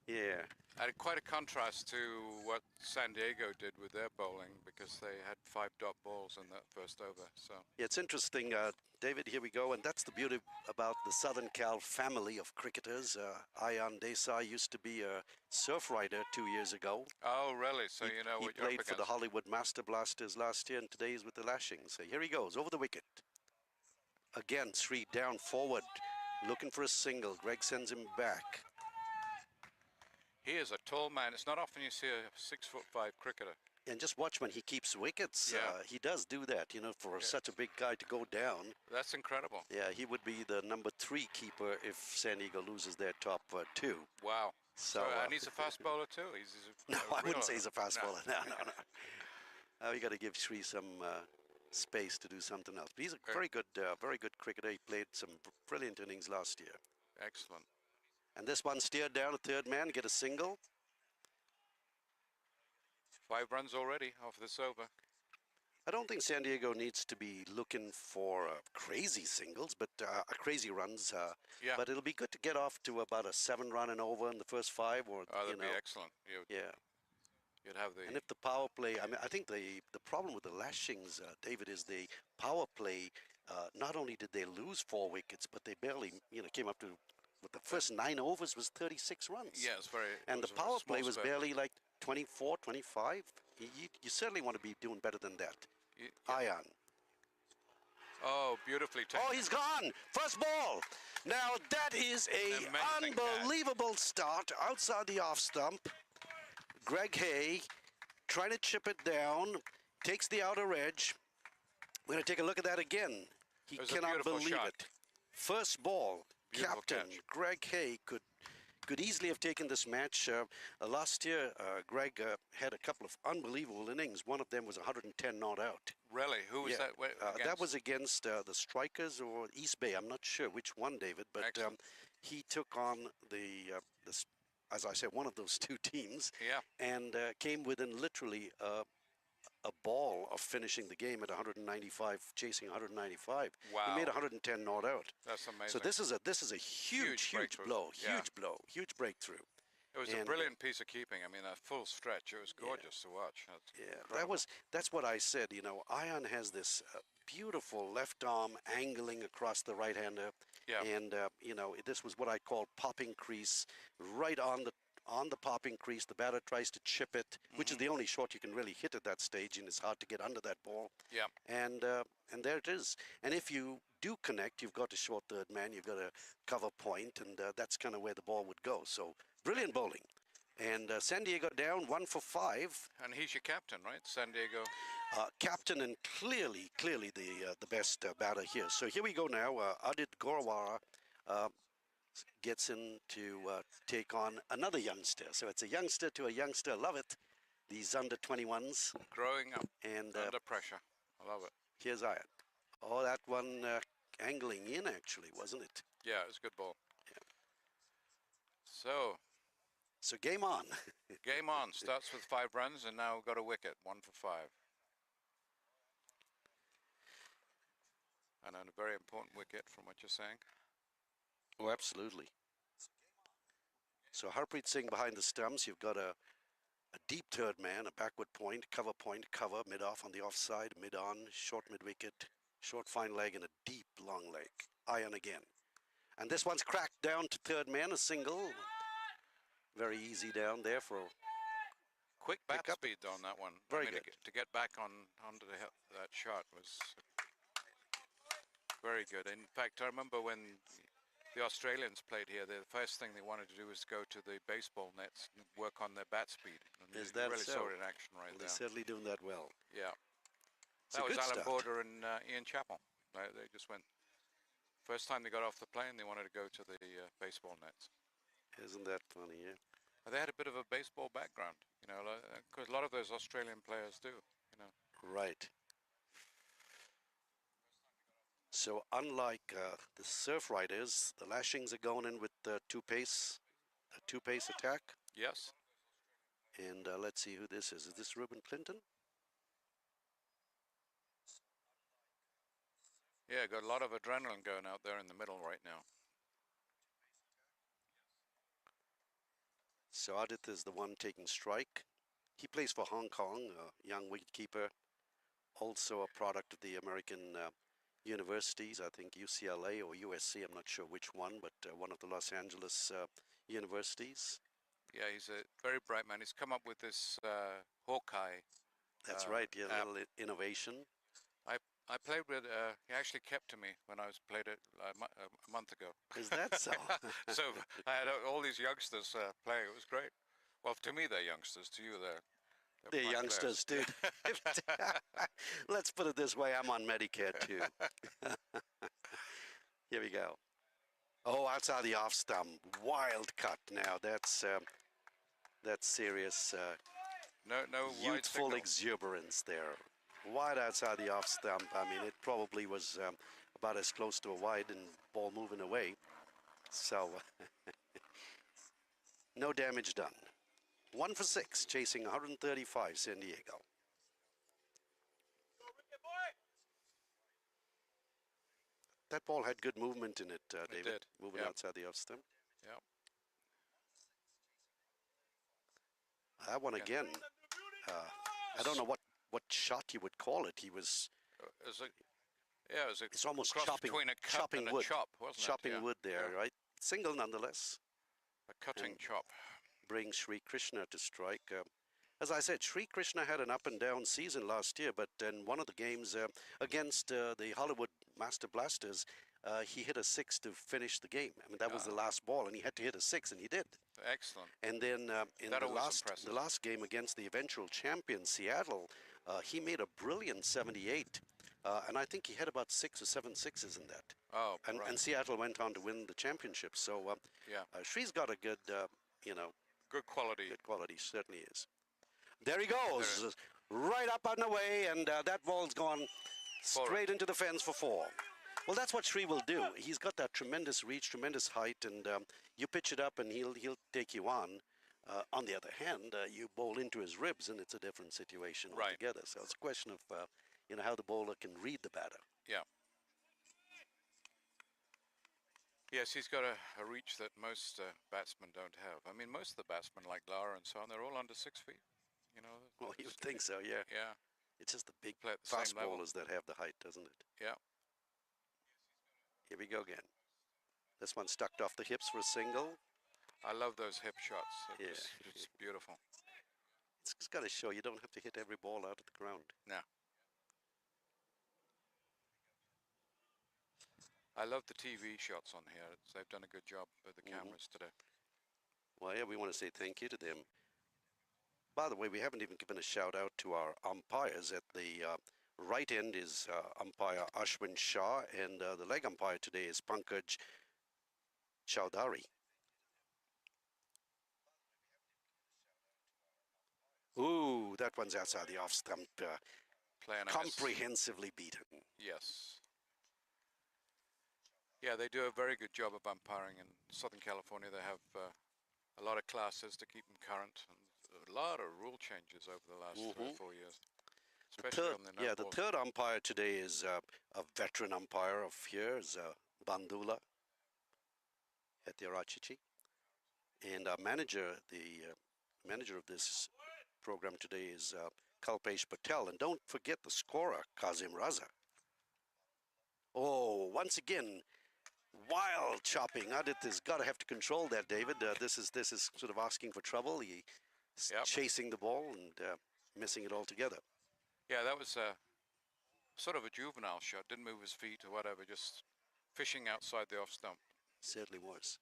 Yeah. And quite a contrast to what San Diego did with their bowling, because they had 5 dot balls in that first over. So Yeah, it's interesting, David. Here we go, and that's the beauty about the Southern Cal family of cricketers. Ion Desai used to be a surf rider 2 years ago. oh, really? So you know He what you're up played for the against. Hollywood Master Blasters last year, and today he's with the Lashings. So here he goes, over the wicket. Again, Sri down forward, looking for a single. Greg sends him back. He is a tall man. It's not often you see a 6'5" cricketer. And just watch when he keeps wickets. Yeah. He does do that, you know, for such a big guy to go down. That's incredible. Yeah, he would be the number 3 keeper if San Diego loses their top 2. Wow. So, and he's a fast bowler too. He's No, a I wouldn't real- say he's a fast no. bowler. No. We got to give Sri some space to do something else. But he's a very good cricketer. He played some brilliant innings last year. Excellent. And this one steered down a third man, get a single. 5 runs already off this over. I don't think San Diego needs to be looking for crazy singles, but crazy runs. Yeah. But it'll be good to get off to about a 7-run and over in the first 5, or Oh, you that'd know, be excellent. yeah. You'd have the. And if the power play, I mean, I think the problem with the Lashings, David, is the power play. Not only did they lose 4 wickets, but they barely, came up to. With the first 9 overs was 36 runs. Yeah, it's very. And it the was a power small play was spell. barely like 24, 25. You certainly want to be doing better than that. Yeah. Ion. Oh, beautifully taken. Oh, he's gone. First ball. Now that is a Amazing catch. unbelievable start outside the off stump. Greg Hay trying to chip it down, takes the outer edge. We're going to take a look at that again. He It was a cannot beautiful believe shot. it. First ball. Beautiful Captain catch. Greg Hay could easily have taken this match. Last year, Greg had a couple of unbelievable innings. One of them was 110 not out. Really? Who was that? That against? was against the Strikers or East Bay. I'm not sure which one, David, but Excellent. he took on as I said, one of those 2 teams, Yeah. and came within literally a ball of finishing the game at 195, chasing 195. Wow. He made 110 not out. That's amazing. So this is a huge breakthrough. blow, Yeah. huge breakthrough. It was a and, brilliant piece of keeping. I mean, a full stretch. It was gorgeous to watch. That's Yeah, incredible. that's what I said. Ion has this beautiful left arm angling across the right-hander. Yeah. And this was what I call popping crease, right on the popping crease. The batter tries to chip it, which is the only shot you can really hit at that stage, and it's hard to get under that ball. Yeah. And there it is. And if you do connect, you've got a short third man, you've got a cover point, and that's kind of where the ball would go. So brilliant bowling. And San Diego down 1 for 5. And he's your captain, right? San Diego. Captain and clearly the best batter here. So here we go now. Adit Gorawara gets in to take on another youngster. So it's a youngster to a youngster. Love it. These under 21s. Growing up And under pressure. I love it. here's Ion. Oh, that one angling in, actually, wasn't it? Yeah, it was a good ball. Yeah. So, game on. game on. Starts with 5 runs, and now we've got a wicket. 1 for 5. And a very important wicket from what you're saying. Oh, absolutely. So Harpreet Singh behind the stumps. You've got a deep third man, a backward point, cover, mid-off on the offside, mid-on, short mid-wicket, short fine leg, and a deep long leg. Iron again. And this one's cracked down to third man, a single. Very easy down there for Quick bat pick up. speed on that one. Very good. To get back onto that shot was very good. In fact, I remember when the Australians played here, the first thing they wanted to do was go to the baseball nets and work on their bat speed. And Is you that really so? saw it in action right They're there. certainly doing that well. Yeah. It's That a was good Alan start. Border and Ian Chappell. They just went, first time they got off the plane, they wanted to go to the baseball nets. Isn't that funny, yeah? And they had a bit of a baseball background, you know, because a lot of those Australian players do, you know. Right. So unlike the Surf Riders, the Lashings are going in with a two-pace attack. Yes. And let's see who this is. Is this Reuben Clinton? Yeah, got a lot of adrenaline going out there in the middle right now. So Adith is the one taking strike. He plays for Hong Kong, a young wicketkeeper, also a product of the American universities, I think UCLA or USC, I'm not sure which one, but one of the Los Angeles universities. Yeah, he's a very bright man. He's come up with this Hawkeye. That's right, yeah, a app. little innovation. I played with, he actually kept to me when I played it a month ago. Is that so? So I had all these youngsters playing. It was great. Well, to me, they're youngsters. To you, they're They're prime youngsters players. too. Let's put it this way, I'm on Medicare too. Here we go. Oh, outside the off stump. Wild cut now. That's serious No wide youthful signal. exuberance there. Wide outside the off stump. I mean, it probably was about as close to a wide and ball moving away. So, no damage done. 1 for 6, chasing 135, San Diego. That ball had good movement in it, David. did, Moving yeah. outside the off stump. Yeah. That one again. I don't know what shot you would call it. He was. It was a It's almost cross chopping, between a cut chopping and wood. a chop, wasn't chopping it? Yeah. wood there, Yeah. right? Single nonetheless. A cutting And chop. Brings Sri Krishna to strike. As I said, Sri Krishna had an up and down season last year, but in one of the games against the Hollywood Master Blasters, he hit a 6 to finish the game. I mean, that was the last ball, and he had to hit a 6, and he did. Excellent. And then in That the always impresses. the last game against the eventual champion Seattle, he made a brilliant 78, and I think he had about 6 or 7 sixes in that. Oh, And, right. and Seattle went on to win the championship. So Yeah. Shree's got a good, Good quality. good quality. Certainly is. There he goes, right up and away, and that ball's gone straight into the fence for 4. Well, that's what Shree will do. He's got that tremendous reach, tremendous height, and you pitch it up, and he'll take you on. On the other hand, you bowl into his ribs, and it's a different situation Right. altogether. So it's a question of how the bowler can read the batter. Yeah. Yes, he's got a reach that most batsmen don't have. I mean, most of the batsmen, like Lara and so on, they're all under 6 feet. You know. Well, you would think so, yeah. Yeah. It's just the big Play at the same fast level. bowlers that have the height, doesn't it? Yeah. Here we go again. This one stuck off the hips for a single. I love those hip shots. Yeah. It's beautiful. It's got to show you don't have to hit every ball out of the ground. No. I love the TV shots on here. They've done a good job with the cameras today. Well, yeah, we want to say thank you to them. By the way, we haven't even given a shout out to our umpires. At the right end is umpire Ashwin Shah, and the leg umpire today is Pankaj Chowdhury. Ooh, that one's outside the off stump. Playing a miss. Comprehensively beaten. Yes. Yeah, they do a very good job of umpiring in Southern California. They have a lot of classes to keep them current, and a lot of rule changes over the last 3 or 4 years. especially on the no The balls. third umpire today is a veteran umpire of here, is Bandula Etiarachichi. And our manager, the manager of this program today is Kalpesh Patel. And don't forget the scorer, Kazim Raza. Oh, once again, wild chopping. Adit has got to have to control that, David. This is sort of asking for trouble. He's chasing the ball and missing it altogether. Yeah, that was sort of a juvenile shot. Didn't move his feet or whatever, just fishing outside the off stump. Certainly was.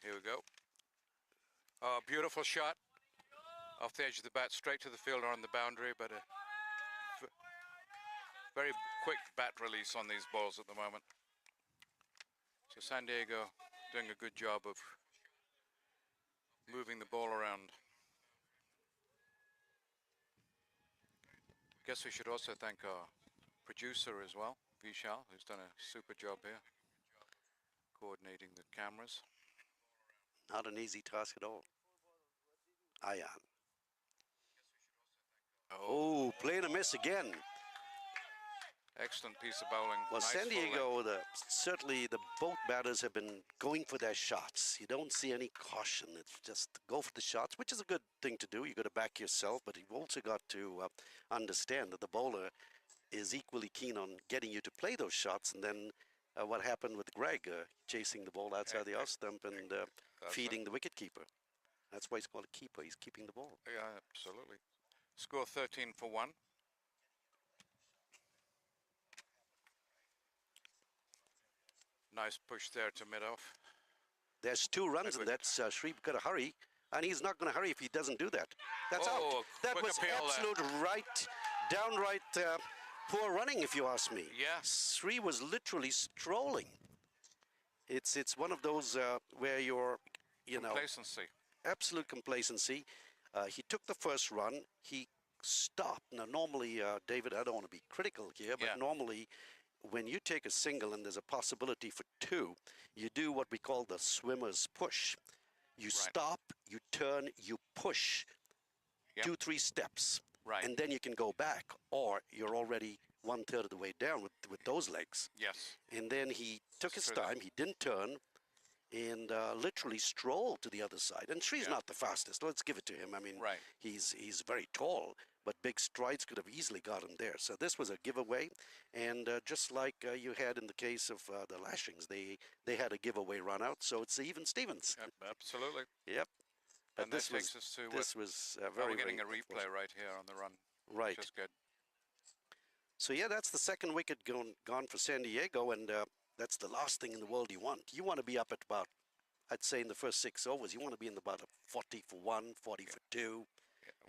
Here we go. Oh, beautiful shot. Off the edge of the bat, straight to the fielder on the boundary, but a very quick bat release on these balls at the moment. So San Diego doing a good job of moving the ball around. I guess we should also thank our producer as well, Vishal, who's done a super job here, coordinating the cameras. Not an easy task at all. Ayan. Oh, playing a miss again. Excellent piece of bowling. Well, Nice San full length. Diego, certainly both batters have been going for their shots. You don't see any caution. It's just go for the shots, which is a good thing to do. You've got to back yourself, but you've also got to understand that the bowler is equally keen on getting you to play those shots. And then what happened with Greg, chasing the ball outside the off stump and feeding the wicketkeeper. That's why he's called a keeper. He's keeping the ball. Yeah, absolutely. Score 13 for 1. Nice push there to mid-off. There's 2 runs, and that's Shreve got to hurry, and he's not going to hurry if he doesn't do that. That's out. That quick was appeal absolute downright poor running, if you ask me. Yeah. Shreve was literally strolling. It's one of those where you're, Complacency. absolute complacency. He took the first run. He stopped. Now, normally, David, I don't want to be critical here, but normally, when you take a single and there's a possibility for 2, you do what we call the swimmer's push. You stop, you turn, you push 2-3 steps, and then you can go back, or you're already 1/3 of the way down with those legs. Yes. And then he took his time. He didn't turn, and literally strolled to the other side. And Shree's not the fastest. Let's give it to him. I mean, he's very tall, but big strides could have easily got him there. So this was a giveaway, and just like you had in the case of the Lashings, they had a giveaway run out, so it's even Stevens. Yep, absolutely. Yep. But And this takes us to this was we're getting a replay right here on the run. Right. Which is good. So yeah, that's the second wicket gone for San Diego, and that's the last thing in the world you want. You want to be up at about, I'd say in the first 6 overs, you want to be in about a 40 for 1, 40 for 2,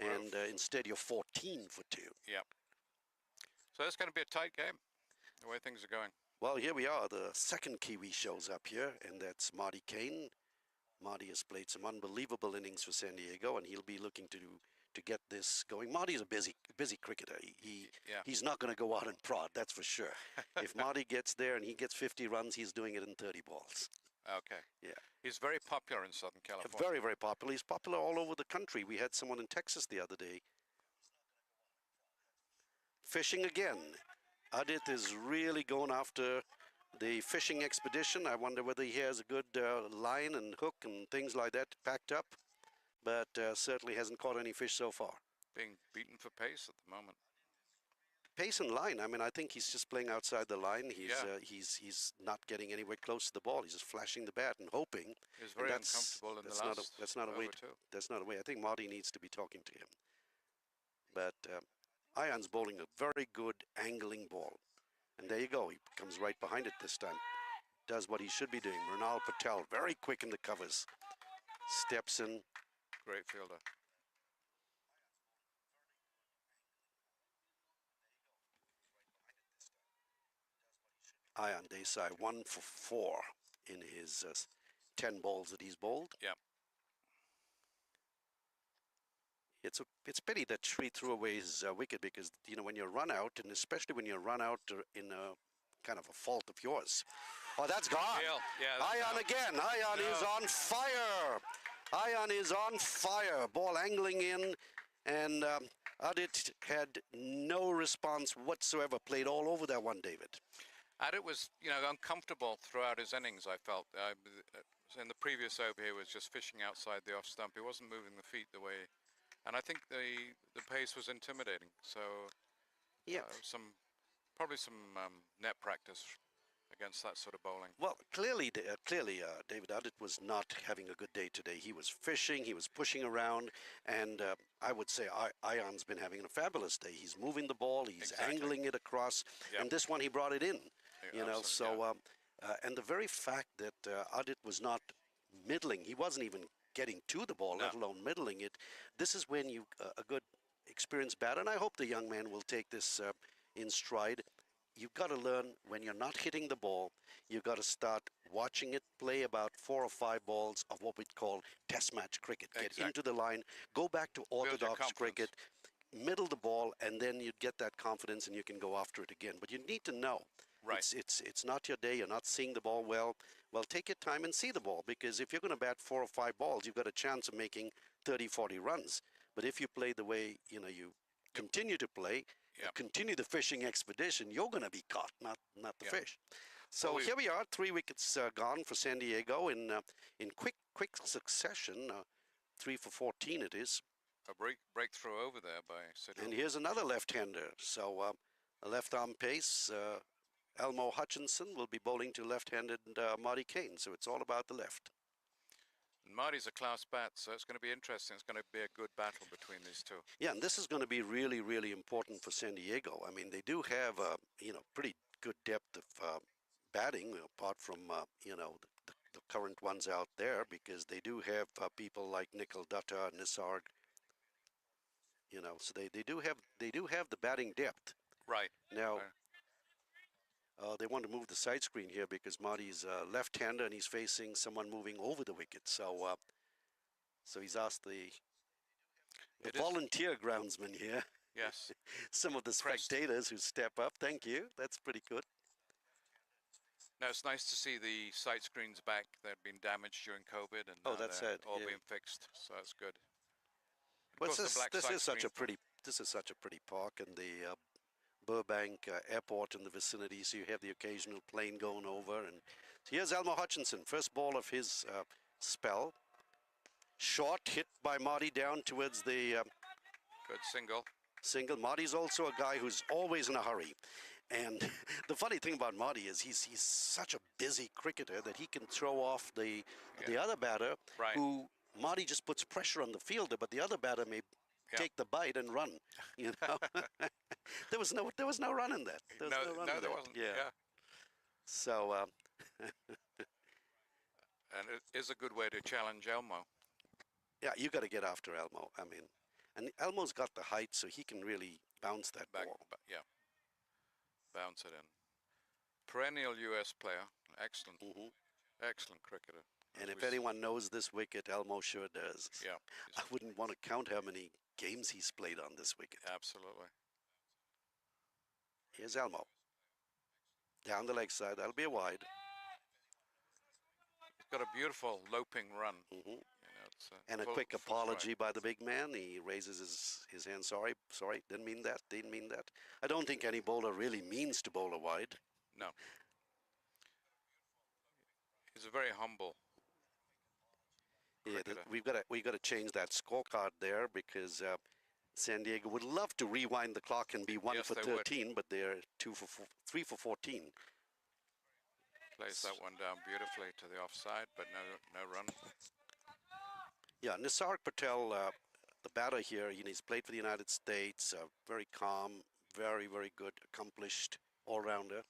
and instead you're 14 for 2. Yep. So that's going to be a tight game, the way things are going. Well, here we are. The second Kiwi shows up here, and that's Marty Kane. Marty has played some unbelievable innings for San Diego, and he'll be looking to get this going. Marty's a busy cricketer. He's not going to go out and prod, that's for sure. If Marty gets there and he gets 50 runs, he's doing it in 30 balls. Okay. Yeah. He's very popular in Southern California. Very, very popular. He's popular all over the country. We had someone in Texas the other day. Fishing again. Adit is really going after the fishing expedition. I wonder whether he has a good line and hook and things like that packed up, but certainly hasn't caught any fish so far. Being beaten for pace at the moment. Pace and line. I mean, I think he's just playing outside the line. He's not getting anywhere close to the ball. He's just flashing the bat and hoping. He's very uncomfortable in the last That's not a way. That's not a way. I think Marty needs to be talking to him. But Ayan's bowling a very good angling ball. And there you go. He comes right behind it this time. Does what he should be doing. Mrinal Patel, very quick in the covers. Steps in. Great fielder. Ayan Desai 1 for 4 in his 10 balls that he's bowled. Yeah. It's pity that Sri threw away his wicket because, you know, when you run out, and especially when you run out in a kind of a fault of yours. Oh, that's gone. Yeah, Ayan again. Ayan is on fire. Ayan is on fire. Ball angling in, and Adit had no response whatsoever. Played all over that one, David. Adit was, you know, uncomfortable throughout his innings, I felt. In the previous over, he was just fishing outside the off stump. He wasn't moving the feet the way, and I think the pace was intimidating. So Yeah. probably some net practice against that sort of bowling. Well, clearly, David Adit was not having a good day today. He was fishing, he was pushing around, and I would say Ayan's been having a fabulous day. He's moving the ball, he's angling it across, and this one he brought it in. You know, so and the very fact that Adit was not middling, he wasn't even getting to the ball, let alone middling it. This is when you a good experienced batter, and I hope the young man will take this in stride. You've got to learn when you're not hitting the ball, you've got to start watching it play about 4 or 5 balls of what we'd call test match cricket. Get into the line, go back to orthodox cricket, middle the ball, and then you'd get that confidence and you can go after it again. But you need to know. Right. It's not your day, you're not seeing the ball well. Well, take your time and see the ball, because if you're going to bat 4 or 5 balls, you've got a chance of making 30, 40 runs. But if you play the way, you know, you continue to play, continue the fishing expedition, you're going to be caught, not the fish. So here we are, 3 wickets gone for San Diego in quick succession. 3 for 14 it is. A breakthrough over there by Sidhu. And here's another left-hander. So a left arm pace. Elmo Hutchinson will be bowling to left-handed Marty Kane. So it's all about the left. And Marty's a class bat, so it's going to be interesting. It's going to be a good battle between these two. Yeah, and this is going to be really, really important for San Diego. I mean, they do have, you know, pretty good depth of batting, apart from, you know, the current ones out there, because they do have people like Nikhil Dutta, Nisarg, you know, so they do have the batting depth. Right. Now, they want to move the side screen here because Marty's left-hander and he's facing someone moving over the wicket. So, so he's asked the volunteer groundsman here. Yes. Some of the spectators who step up. Thank you. That's pretty good. Now, it's nice to see the sight screens back. They'd been damaged during COVID, and now that's they're it. all being fixed. So that's good. Well, this is such a pretty park, and the Burbank Airport in the vicinity. So you have the occasional plane going over, and so here's Elmo Hutchinson, first ball of his spell. Short hit by Marty down towards the good single. Marty's also a guy who's always in a hurry. And the funny thing about Marty is he's such a busy cricketer that he can throw off the other batter, who Marty just puts pressure on the fielder, but the other batter may take the bite and run. You know, there was no run in that. There wasn't. Yeah. So. And it is a good way to challenge Elmo. Yeah, you got to get after Elmo. I mean, and Elmo's got the height, so he can really bounce that ball. Yeah. Bounce it in. Perennial U.S. player. Excellent. Excellent cricketer. And if anyone knows this wicket, Elmo sure does. Yeah. I wouldn't want to count how many games he's played on this wicket. Absolutely. Here's Elmo. Down the leg side. That'll be a wide. He's got a beautiful loping run. You know, and a quick apology by the big man. He raises his hand. Sorry, didn't mean that. I don't think any bowler really means to bowl a wide. No. He's a very humble cricketer. We've got to change that scorecard there, because San Diego would love to rewind the clock and be 1 for 13, but they're 3 for 14. Plays that one down beautifully to the offside, but no run. Yeah, Nisarg Patel, the batter here, he's played for the United States, very calm, very, very good, accomplished all-rounder.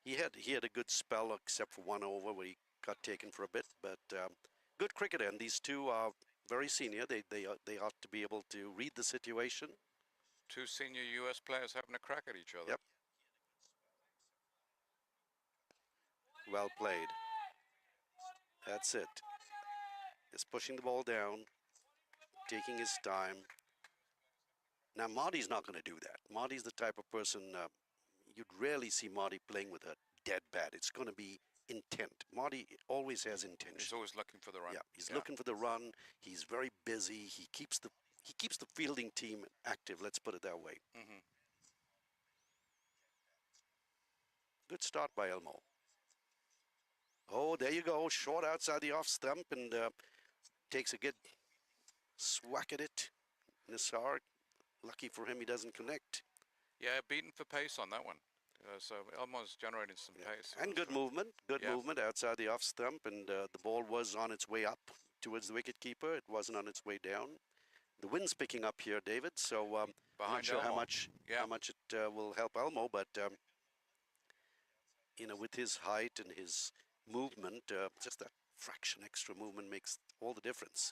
He had a good spell, except for one over where he got taken for a bit, but good cricketer, and these two are very senior. They ought to be able to read the situation. Two senior U.S. players having a crack at each other. Yep. Well played. That's it. He's pushing the ball down, taking his time. Now, Marty's not going to do that. Marty's the type of person, you'd rarely see Marty playing with a dead bat. It's going to be intent. Marty always has intention. He's always looking for the run. Yeah, he's looking for the run. He's very busy. He keeps the fielding team active, let's put it that way. Mm-hmm. Good start by Elmo. Oh, there you go. Short outside the off stump and takes a good swack at it. Nisar, lucky for him, he doesn't connect. Yeah, beaten for pace on that one. So Elmo's generating some pace. And good movement. Good movement outside the off stump, and the ball was on its way up towards the wicketkeeper. It wasn't on its way down. The wind's picking up here, David, so I'm not sure how much it will help Elmo, but you know, with his height and his movement, just that fraction extra movement makes all the difference.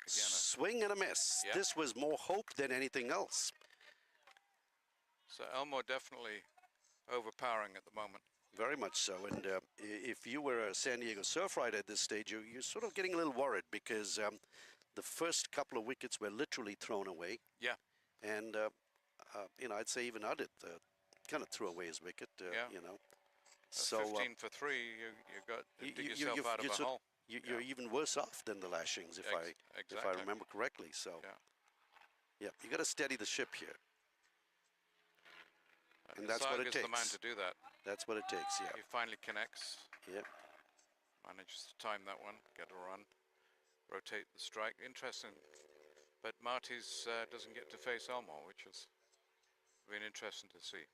Again, Swing and a miss. Yeah. This was more hope than anything else. So Elmo definitely overpowering at the moment. Very much so. And if you were a San Diego Surf Rider at this stage, you're sort of getting a little worried because the first couple of wickets were literally thrown away. Yeah. And, you know, I'd say even Udit kind of threw away his wicket, you know. So 15 for 3, you got to dig yourself out of a hole. You're even worse off than the Lashings, if I remember correctly. So, yeah, you got to steady the ship here. And that's what it takes. The man to do that. That's what it takes, yeah. He finally connects. Yeah. Manages to time that one, get a run, rotate the strike. Interesting. But Marty's doesn't get to face Elmo, which has been interesting to see.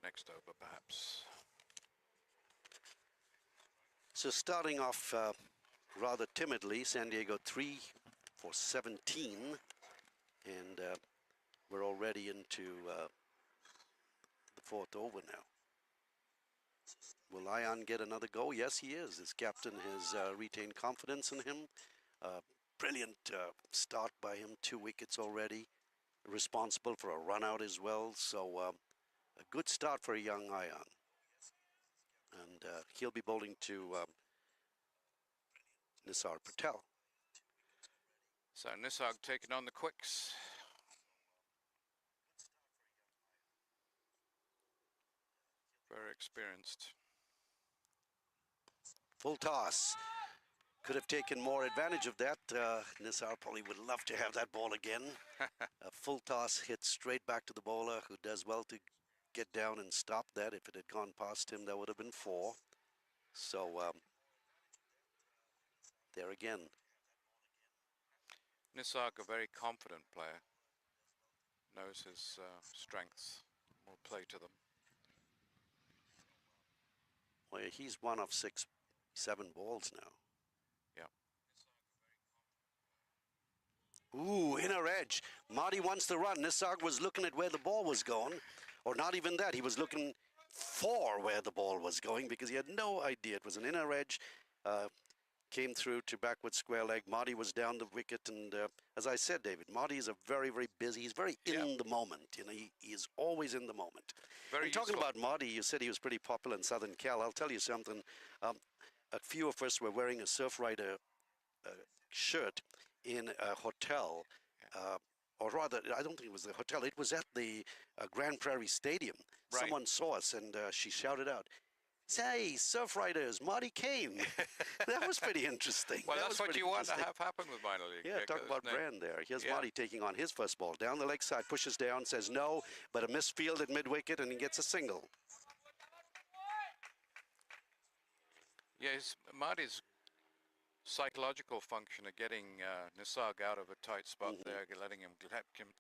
Next over, perhaps. So starting off rather timidly, San Diego 3 for 17. And we're already into the fourth over now. Will Ion get another go? Yes, he is. His captain has retained confidence in him. Brilliant start by him, 2 wickets already. Responsible for a run out as well. So a good start for a young Ion. And he'll be bowling to Nisar Patel. So Nisarg taking on the quicks. Very experienced. Full toss. Could have taken more advantage of that. Nisar probably would love to have that ball again. A full toss hit straight back to the bowler, who does well to get down and stop that. If it had gone past him, that would have been 4. So there again. Nisarg, a very confident player, knows his strengths, will play to them. Well, he's 1 of 6, 7 balls now. Yeah. Ooh, inner edge. Marty wants to run. Nisarg was looking at where the ball was going, or not even that. He was looking for where the ball was going because he had no idea. It was an inner edge. Came through to backward square leg. Marty was down the wicket, and as I said, David, Marty is a very, very busy. He's very in the moment. You know, he is always in the moment. Very and talking about Marty, you said he was pretty popular in Southern Cal. I'll tell you something. A few of us were wearing a Surf Rider shirt in a hotel, or rather, I don't think it was the hotel. It was at the Grand Prairie Stadium. Right. Someone saw us, and she shouted out, "Say, Surf Riders, Marty came." That was pretty interesting. Well, that's what you want to have happen with minor league. Yeah, talk about brand there. Here's Marty taking on his first ball. Down the leg side, pushes down, says no, but a missed field at mid-wicket, and he gets a single. Yes, Marty's psychological function of getting Nisarg out of a tight spot there, letting him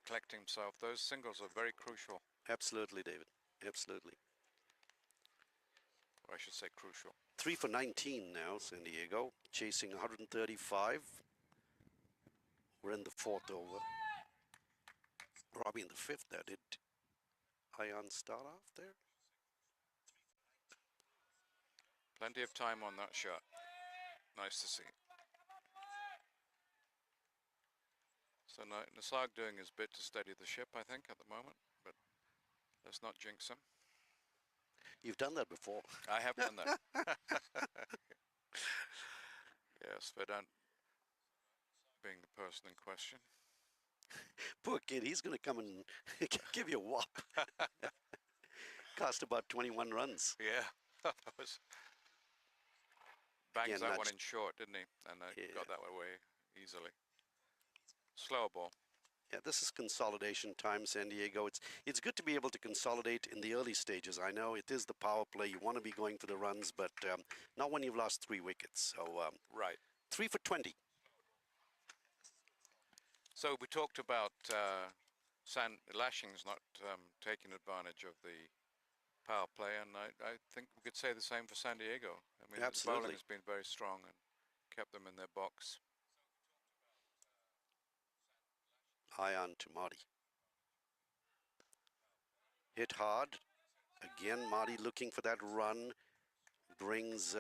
collect himself, those singles are very crucial. Absolutely, David. Absolutely. Or I should say crucial. 3 for 19 now, San Diego, chasing 135. We're in the fourth over. Probably in the fifth now. Did Ion start off there? Plenty of time on that shot. Nice to see. So Nisarg doing his bit to steady the ship, I think, at the moment, but let's not jinx him. You've done that before. I have done that. Yes, Vedant being the person in question. Poor kid, he's going to come and give you a whop. Cost about 21 runs. Yeah, was bangs Again, that one nudged. in short, didn't he? And Yeah. got that away easily. Slower ball. Yeah, this is consolidation time, San Diego. It's good to be able to consolidate in the early stages. I know it is the power play. You want to be going for the runs, but not when you've lost 3 wickets. So Right. 3 for 20. So we talked about Lashings not taking advantage of the power play, and I think we could say the same for San Diego. I mean, the Absolutely. bowling has been very strong and kept them in their box. High on to Marty. Hit hard. Again, Marty looking for that run. Brings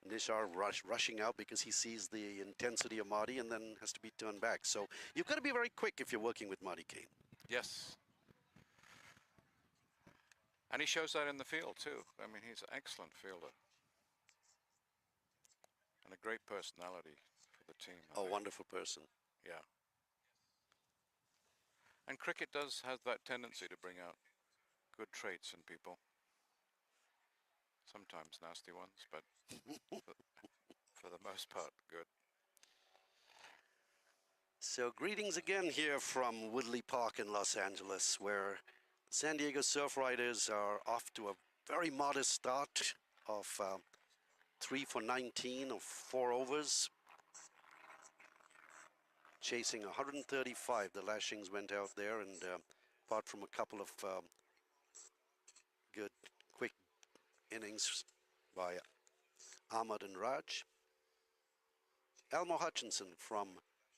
Nishar rushing out because he sees the intensity of Marty and then has to be turned back. So you've got to be very quick if you're working with Marty Kane. Yes. And he shows that in the field too. I mean, he's an excellent fielder. And a great personality for the team. I A think. wonderful person. Yeah. And cricket has that tendency to bring out good traits in people. Sometimes nasty ones, but for the most part, good. So greetings again here from Woodley Park in Los Angeles, where San Diego Surf Riders are off to a very modest start of 3 for 19 of 4 overs. Chasing 135, the Lashings went out there, and apart from a couple of good, quick innings by Ahmad and Raj. Elmo Hutchinson from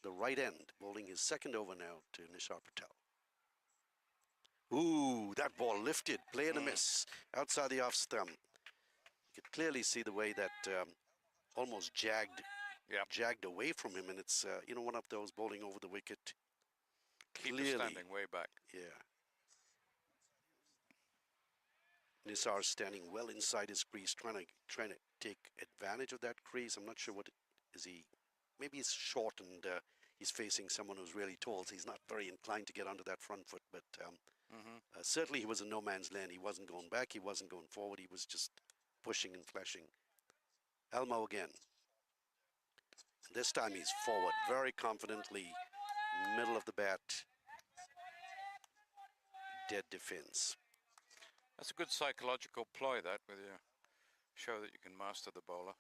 the right end, bowling his second over now to Nishar Patel. Ooh, that ball lifted, play and a miss, outside the off stump. You could clearly see the way that almost jagged away from him, and it's, one of those bowling over the wicket. Keep Clearly, standing way back. yeah. Nisar standing well inside his crease, trying to take advantage of that crease. I'm not sure what is he. Maybe he's short and he's facing someone who's really tall. So he's not very inclined to get onto that front foot. But certainly he was in no man's land. He wasn't going back. He wasn't going forward. He was just pushing and flashing. Elmo again. This time he's forward very confidently, middle of the bat. Dead defense. That's a good psychological ploy, that, with you. Show that you can master the bowler.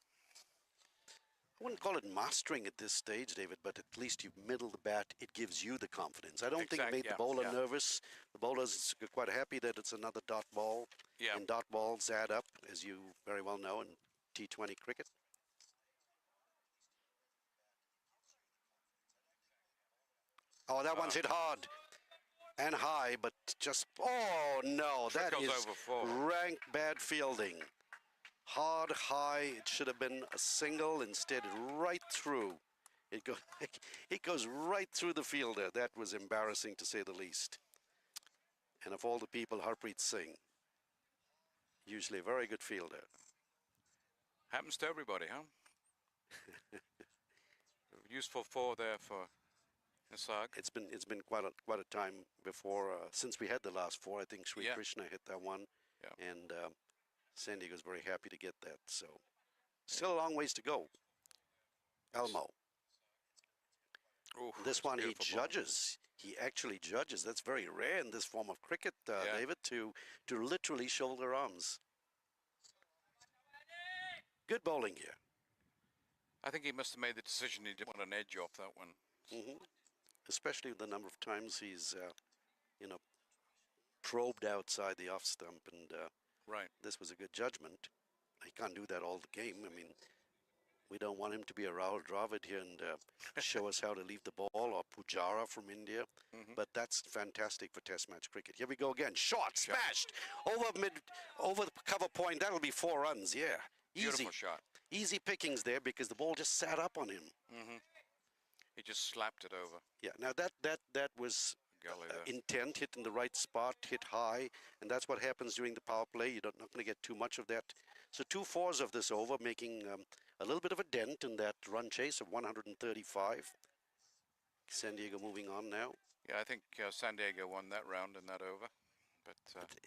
I wouldn't call it mastering at this stage, David, but at least you middle the bat. It gives you the confidence. I don't think it made the bowler nervous. The bowler's quite happy that it's another dot ball. Yeah. And dot balls add up, as you very well know, in T20 cricket. Oh, that one's hit hard and high, but just, oh no, that is rank bad fielding. Hard, high, it should have been a single, instead right through. It goes right through the fielder. That was embarrassing, to say the least. And of all the people, Harpreet Singh, usually a very good fielder. Happens to everybody, huh? Useful 4 there for Nisarg. It's been quite a time before, since we had the last 4. I think Sri Krishna hit that one. Yeah. And San Diego's very happy to get that. So still a long ways to go. Elmo. Ooh, this one he judges. He actually judges. That's very rare in this form of cricket, David, to literally shoulder arms. Good bowling here. I think he must have made the decision he didn't want an edge off that one. Especially the number of times he's, probed outside the off stump, and right. This was a good judgment. He can't do that all the game. I mean, we don't want him to be a Rahul Dravid here and show us how to leave the ball, or Pujara from India. But that's fantastic for Test match cricket. Here we go again. Shot, smashed over the cover point. That'll be 4 runs. Yeah, easy. Beautiful shot. Easy pickings there because the ball just sat up on him. He just slapped it over. Yeah. Now that was gully there. intent, hit in the right spot, hit high, and that's what happens during the power play. You're not going to get too much of that. So 2 4s of this over, making a little bit of a dent in that run chase of 135. San Diego moving on now. Yeah, I think San Diego won that round and that over, but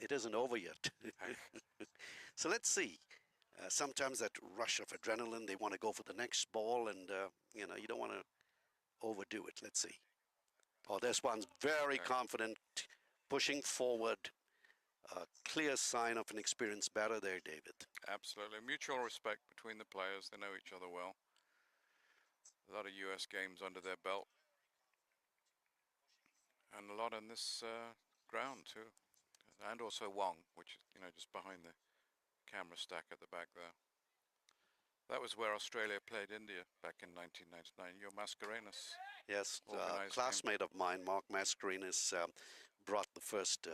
It isn't over yet. So let's see. Sometimes that rush of adrenaline, they want to go for the next ball, and you know, you don't want to overdo it. Let's see. Oh, this one's very confident, pushing forward. Clear sign of an experienced batter there, David. absolutely mutual respect between the players. They know each other well. A lot of U.S. games under their belt, and a lot on this ground too, and also Wong, which is, you know, just behind the camera stack at the back there. That was where Australia played India back in 1999. Your Mascarenas. Yes, a Organized classmate of mine, Mark Mascarenas, brought the first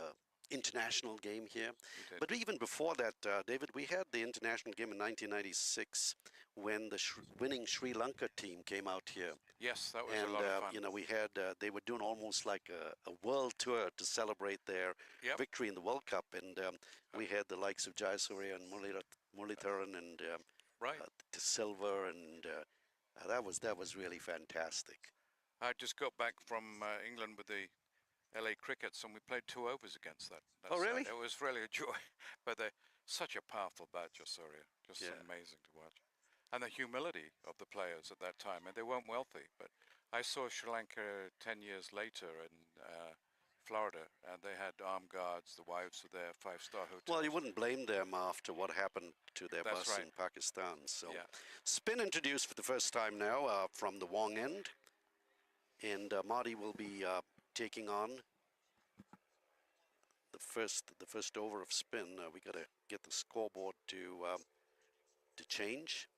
international game here. did. But even before that, David, we had the international game in 1996 when the winning Sri Lanka team came out here. Yes, that was And, a lot of fun. you know, we had, they were doing almost like a world tour to celebrate their Yep. victory in the World Cup. And we had the likes of Jayasuriya and Muralitharan and Right. De Silva, and that was really fantastic. I just got back from England with the LA Crickets, and we played 2 overs against that. Oh, really? It was really a joy. But they're such a powerful bat, Jasuria. Just Yeah. amazing to watch. And the humility of the players at that time. And they weren't wealthy. But I saw Sri Lanka 10 years later in Florida, and they had armed guards. The wives were there, 5-star hotels. Well, you wouldn't blame them after what happened to their That's bus right. in Pakistan. So, Yeah. spin introduced for the first time now from the Wong end, and Marty will be taking on the first over of spin. We got to get the scoreboard to change.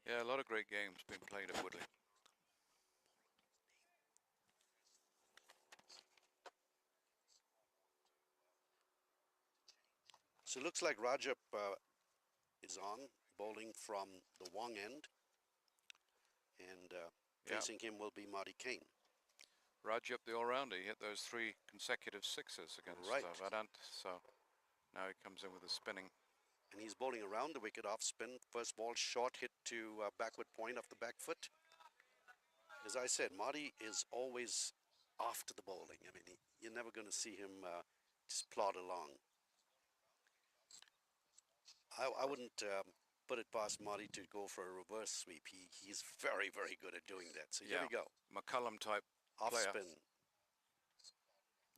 Yeah, a lot of great games being played at Woodley. So it looks like Rajab is on, bowling from the Wong end, and facing him will be Marty Kane. Rajab, the all-rounder, he hit those 3 consecutive sixes against Right. Vadant, so now he comes in with a spinning. And he's bowling around the wicket off spin. First ball short hit to backward point off the back foot. As I said, Marty is always after the bowling. I mean, you're never going to see him just plod along. I wouldn't put it past Marty to go for a reverse sweep. He's very, very good at doing that. So here we go. McCullum type Off player. spin.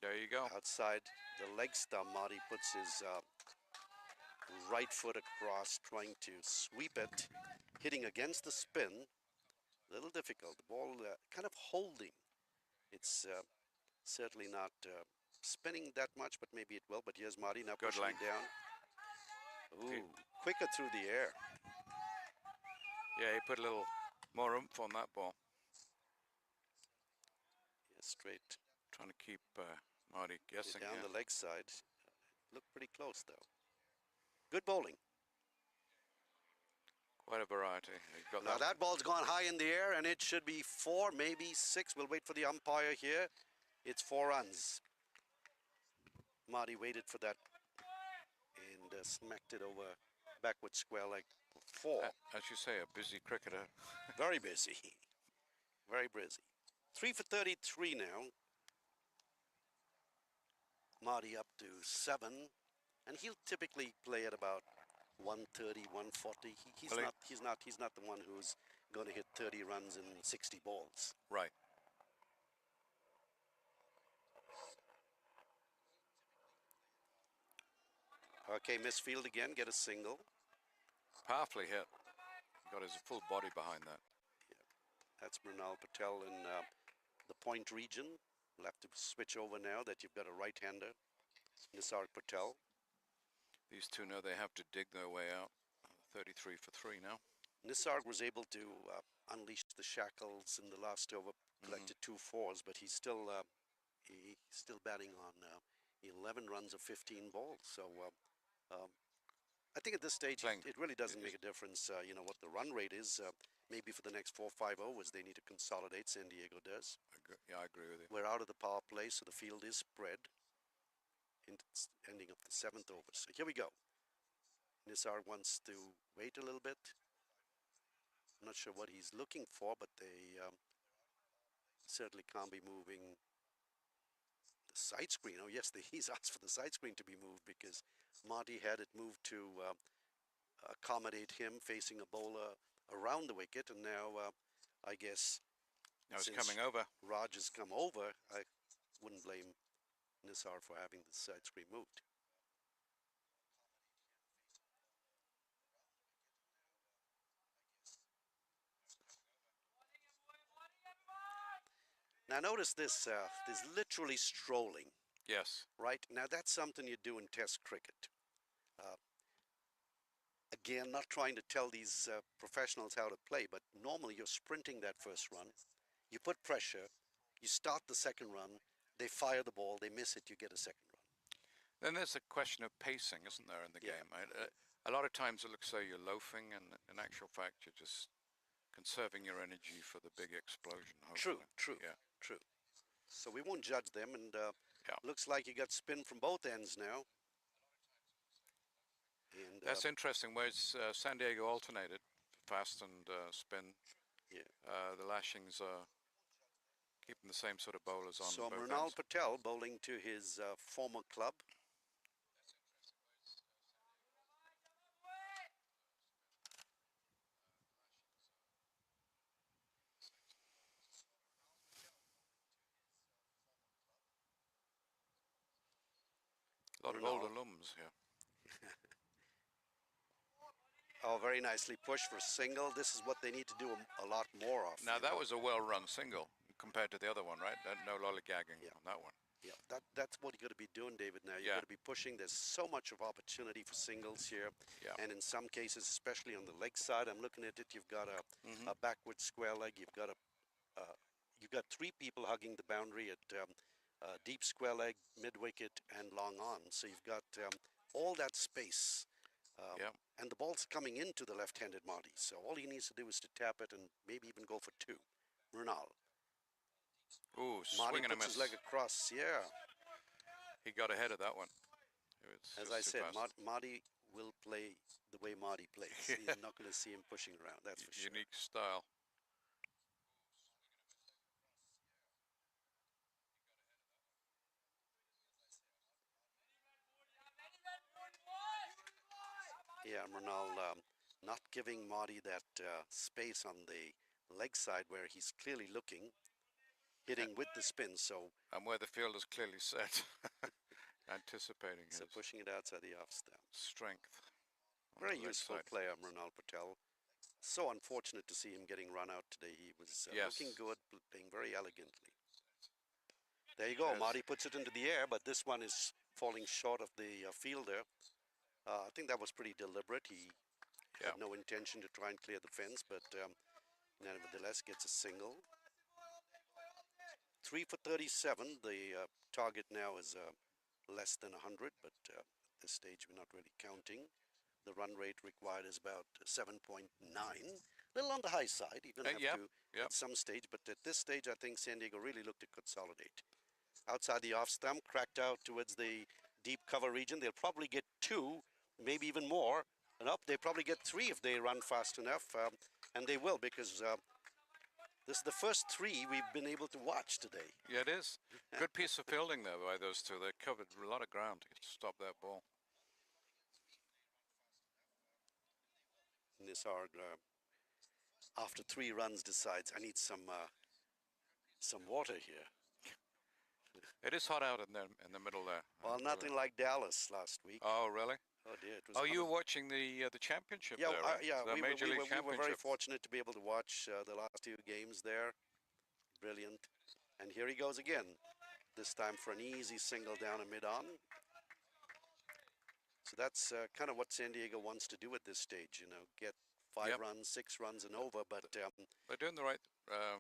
There you go. Outside the leg stump, Marty puts his right foot across, trying to sweep it, hitting against the spin. A little difficult. The ball kind of holding. It's certainly not spinning that much, but maybe it will. But here's Marty now Good pushing it length. down. Ooh, quicker through the air. Yeah, he put a little more oomph on that ball. Yeah, straight Trying to keep Marty guessing. down here. the leg side. Looked pretty close though. Good bowling. Quite a variety. He's got Now that ball's gone high in the air, and it should be 4, maybe 6. We'll wait for the umpire here. It's 4 runs. Marty waited for that and smacked it over backward square leg 4. As you say, a busy cricketer. Very busy. Very busy. 3 for 33 now. Marty up to 7, and he'll typically play at about 130, 140. He's not the one who's going to hit 30 runs in 60 balls. Right. Okay, misfield again, get a single. Powerfully hit. Got his full body behind that. That's Mrinal Patel in the point region. We'll have to switch over now that you've got a right-hander, Nisar Patel. These two know they have to dig their way out. 33 for 3 now. Nisarg was able to unleash the shackles in the last over, collected 2 4s, but he's still batting on 11 runs of 15 balls. So I think at this stage, Playing- it really doesn't make a difference, you know, what the run rate is. Maybe for the next 4-5 overs, they need to consolidate. San Diego does. Yeah, I agree with you. We're out of the power play, so the field is spread. Ending of the 7th over. So here we go. Nisar wants to wait a little bit. I'm not sure what he's looking for, but they certainly can't be moving the side screen. Oh, yes, he's asked for the side screen to be moved because Marty had it moved to accommodate him facing a bowler around the wicket. And now, I guess, Now it's since coming over. Raj has come over, I wouldn't blame Nisar for having the side screen moved. Now notice this, there's literally strolling, Yes. right? Now that's something you do in Test cricket. Again, not trying to tell these professionals how to play, but normally you're sprinting that first run. You put pressure, you start the second run, they fire the ball, they miss it, you get a second run. Then there's a question of pacing, isn't there, in the Yeah. game? A lot of times it looks like you're loafing, and in actual fact, you're just conserving your energy for the big explosion. Hopefully. True, Yeah. true. So we won't judge them, and Yeah. looks like you got spin from both ends now. And That's interesting. Whereas San Diego alternated fast and spin, yeah. the Lashings are keeping the same sort of bowlers on So both Mrinal ends. Patel bowling to his former club. A lot of Mrinal. older lums here. Oh, very nicely pushed for a single. This is what they need to do a lot more of. Now you that know. was a well-run single compared to the other one, right? No lollygagging Yeah. on that one. Yeah, that's what you got to be doing, David. Now you Yeah. got to be pushing. There's so much of opportunity for singles here, Yeah. and in some cases, especially on the leg side, I'm looking at it. You've got a backward square leg. You've got three people hugging the boundary at deep square leg, mid wicket, and long on. So you've got all that space. Yeah. And the ball's coming into the left-handed Marty. So all he needs to do is to tap it and maybe even go for two. Mrinal. Ooh, Marty swing and a puts his miss. leg across. Yeah. He got ahead of that one. It was As just I too said, fast. Marty will play the way Marty plays. You're not going to see him pushing around, that's for sure. Unique style. Yeah, Mrinal not giving Marty that space on the leg side where he's clearly looking, hitting with the spin. So And where the field is clearly set, anticipating his pushing it outside the off stump. strength. on Very the leg useful side. player, Mrinal Patel. So unfortunate to see him getting run out today. He was Yes. looking good, playing very elegantly. There you go. Yes. Marty puts it into the air, but this one is falling short of the fielder. I think that was pretty deliberate. He Yeah. had no intention to try and clear the fence, but nevertheless gets a single. 3 for 37. The target now is less than 100, but at this stage we're not really counting. The run rate required is about 7.9. A little on the high side. You're going to have to at some stage, but at this stage I think San Diego really looked to consolidate. Outside the off stump, cracked out towards the deep cover region. They'll probably get two, maybe even more. And up, they probably get three if they run fast enough, and they will, because this is the first three we've been able to watch today. Yeah, it is. Good piece of fielding there by those two. They covered a lot of ground to stop that ball. Nisar, after 3 runs, decides I need some water here. It is hot out in the middle there. Well, nothing like Dallas last week. Oh, really? Oh dear, it was. Oh, you were watching the championship Yeah, there, right? yeah. The Major League we were very Championship. fortunate to be able to watch the last 2 games there. Brilliant. And here he goes again. This time for an easy single down and mid-on. So that's kind of what San Diego wants to do at this stage. You know, get 5 runs, 6 runs, and over. But they're doing the right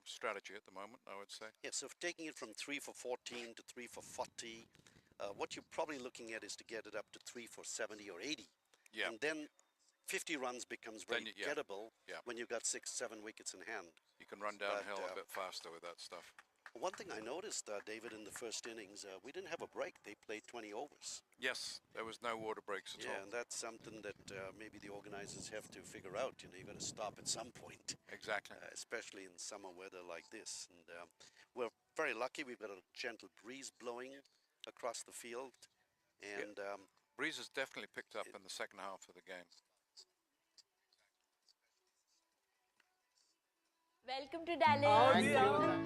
strategy at the moment, I would say. yeah, so taking it from 3 for 14 to 3 for 40, what you're probably looking at is to get it up to 3 for 70 or 80. Yeah. And then 50 runs becomes very Then yeah. gettable Yeah. when you've got 6, 7 wickets in hand. You can run downhill a bit faster with that stuff. One thing I noticed, David, in the first innings, we didn't have a break. They played 20 overs. Yes, there was no water breaks at all. Yeah, and that's something that maybe the organizers have to figure out. You know, you got to stop at some point. Exactly. Especially in summer weather like this. And we're very lucky. We've got a gentle breeze blowing across the field. And breeze has definitely picked up in the second half of the game. Welcome to Dallas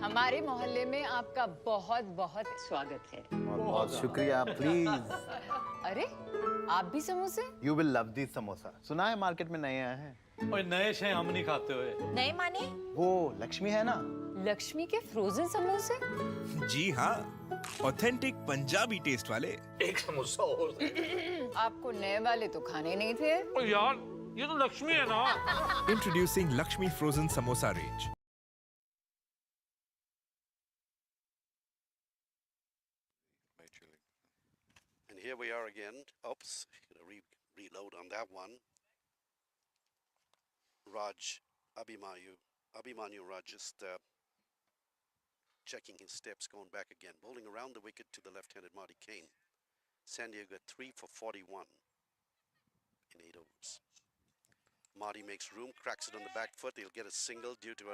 हमारे मोहल्ले में आपका बहुत बहुत स्वागत है बहुत शुक्रिया प्लीज अरे आप भी समोसे you will love this samosa सुना है मार्केट में नए आए हैं ओए नए शे हम नहीं खाते हुए नए माने वो लक्ष्मी है ना लक्ष्मी के फ्रोजन समोसे जी हाँ, ऑथेंटिक पंजाबी टेस्ट वाले। एक समोसा और आपको नए वाले तो खाने नहीं थे ओ यार ये तो लक्ष्मी है ना Introducing Lakshmi Frozen Samosa range. And here we are again. Oops, gonna reload on that one. Abhimanyu Raj just checking his steps, going back again, bowling around the wicket to the left-handed Marty Kane. San Diego got 3 for 41 in 8 overs. Marty makes room, cracks it on the back foot. He'll get a single due to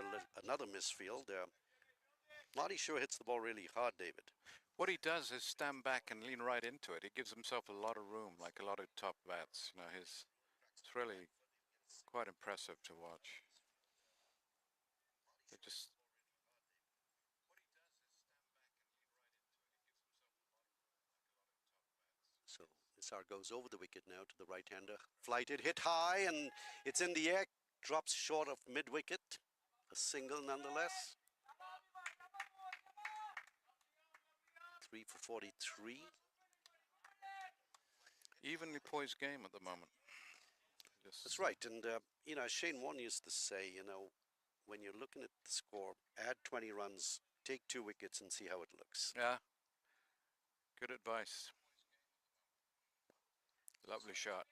another misfield. Marty sure hits the ball really hard, David. What he does is stand back and lean right into it. He gives himself a lot of room, like a lot of top bats. You know, it's really quite impressive to watch. It just So Nisar goes over the wicket now to the right-hander. Flighted, hit high, and it's in the air. Drops short of mid-wicket. A single nonetheless. 3 for 43. evenly poised game at the moment. That's right, and you know, Shane Warne used to say, you know, when you're looking at the score, add 20 runs, take 2 wickets, and see how it looks. Yeah, good advice. Lovely shot.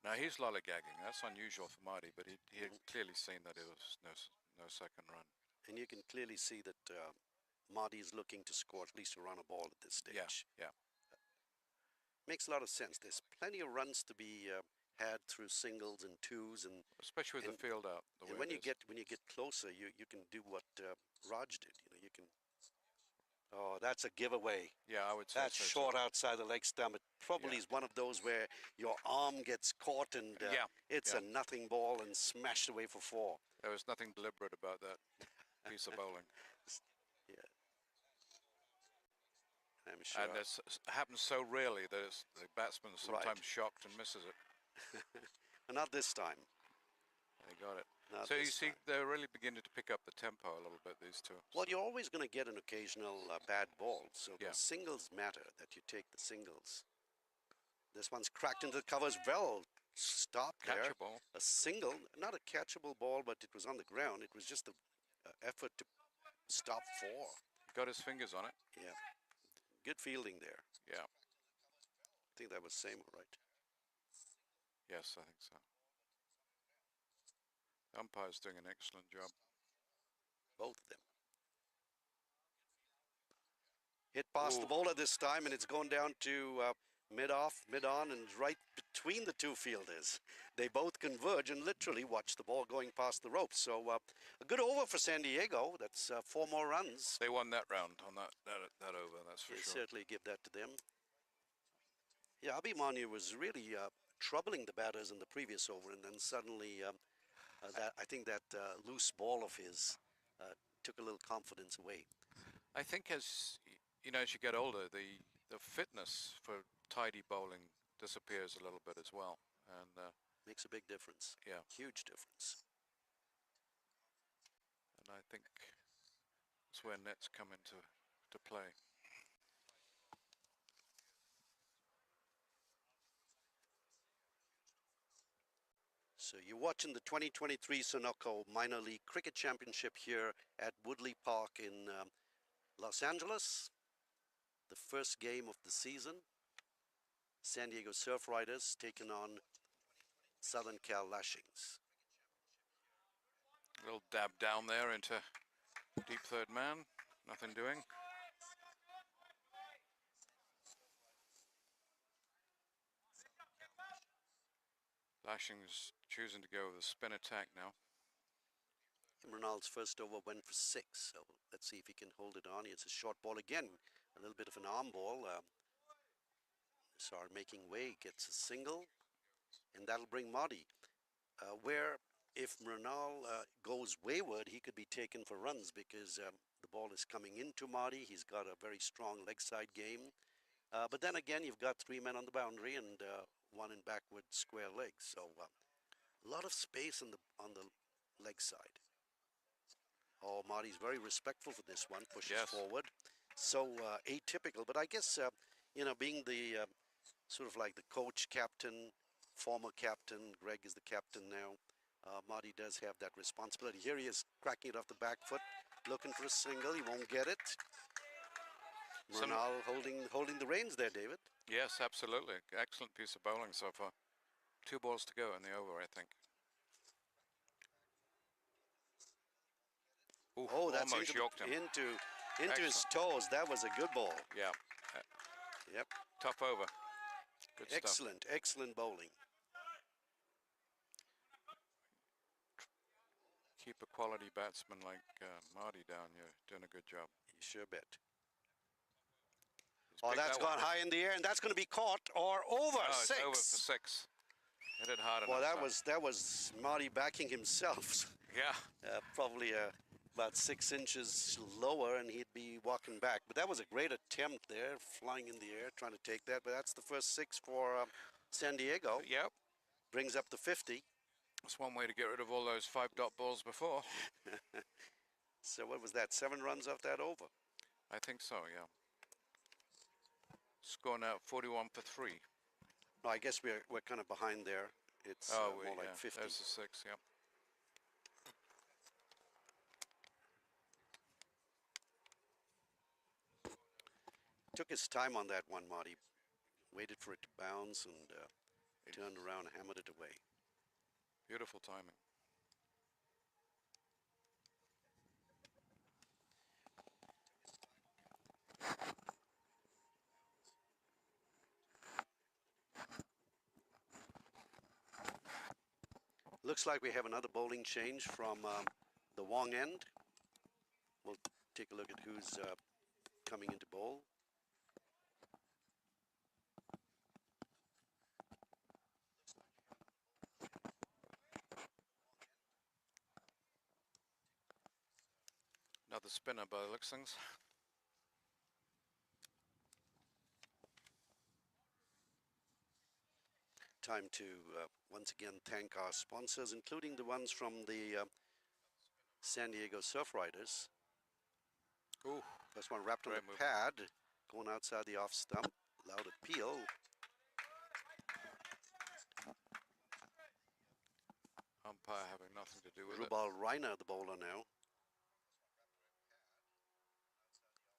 Now he's lollygagging. That's unusual for Marty, but he had clearly seen that it was no second run. And you can clearly see that Marty is looking to score at least a run a ball at this stage. Yeah. Makes a lot of sense. There's plenty of runs to be had through singles and twos, and especially with the field out. And when you get closer, you can do what Raj did. You know, you can. Oh, that's a giveaway. Yeah, I would say that's so short too. outside the leg stump. It probably is one of those where your arm gets caught and it's a nothing ball and smashed away for 4. There was nothing deliberate about that piece of bowling. Yeah. I'm sure. And this happens so rarely that the batsman is sometimes shocked and misses it. Not this time. They got it. Not so you this see, time. they're really beginning to pick up the tempo a little bit, these two. Well, you're always going to get an occasional bad ball, so Yeah. the singles matter, that you take the singles. This one's cracked into the covers well. Stop there. Catchable. A single, not a catchable ball, but it was on the ground. It was just an effort to stop 4. He got his fingers on it. Yeah. Good fielding there. Yeah. I think that was Seymour, right? Yes, I think so. The umpire's doing an excellent job. Both of them. Hit past the bowler this time, and it's going down to mid-off, mid-on, and right between the two fielders. They both converge and literally watch the ball going past the ropes. So a good over for San Diego. That's 4 more runs. They won that round on that over, that's for They sure. certainly give that to them. Yeah, Abhimanyu was really troubling the batters in the previous over, and then suddenly I think that loose ball of his took a little confidence away. I think as you get older, the fitness for tidy bowling disappears a little bit as well, and Makes a big difference. Yeah. Huge difference. I think that's where nets come into play. So you're watching the 2023 SoCal Minor League Cricket Championship here at Woodley Park in Los Angeles. The first game of the season. San Diego Surf Riders taking on Southern Cal Lashings. A little dab down there into deep third man. Nothing doing. Lashings choosing to go with a spin attack now. Ronald's first over went for 6, so let's see if he can hold it on. It's a short ball again, a little bit of an arm ball. Sar making way, gets a single, and that'll bring Marty. Where if Ronald goes wayward, he could be taken for runs because the ball is coming into Marty. He's got a very strong leg side game. But then again, you've got 3 men on the boundary and 1 in backward square legs. So a lot of space on the leg side. Oh, Marty's very respectful for this one, pushes forward. So atypical, but I guess, being the sort of like the coach, captain, former captain, Greg is the captain now, Marty does have that responsibility. Here he is cracking it off the back foot, looking for a single. He won't get it. Ronald holding the reins there, David. Yes, absolutely. Excellent piece of bowling so far. 2 balls to go in the over, I think. Ooh, Oh, that's almost yoked him. into his toes. That was a good ball. Yeah. Yep. Tough over. Good stuff. Excellent bowling. Keep a quality batsman like Marty down. You're doing a good job. You sure bet. He's Oh, picked that's that gone one. high in the air, and that's going to be caught or over. Oh, it's 6. over for 6. Hit it hard Well, enough. that was Marty backing himself. Yeah. Probably about 6 inches lower, and he'd be walking back. But that was a great attempt there, flying in the air, trying to take that. But that's the first 6 for San Diego. Yep. Brings up to 50. That's one way to get rid of all those 5-dot balls before. So what was that? 7 runs off that over. I think so, yeah. Score now 41 for 3. No, I guess we're kind of behind there. It's more like 50. There's the 6, yep. Took his time on that one, Marty. Waited for it to bounce and turned around and hammered it away. Beautiful timing. Looks like we have another bowling change from the Wong end. We'll take a look at who's coming into bowl. Another spinner by the looks of things. Time to once again thank our sponsors, including the ones from the San Diego Surf Riders. Ooh, First one wrapped on great the move. pad, going outside the off stump. Loud appeal. Umpire having nothing to do with it. Rubal Reiner, the bowler now.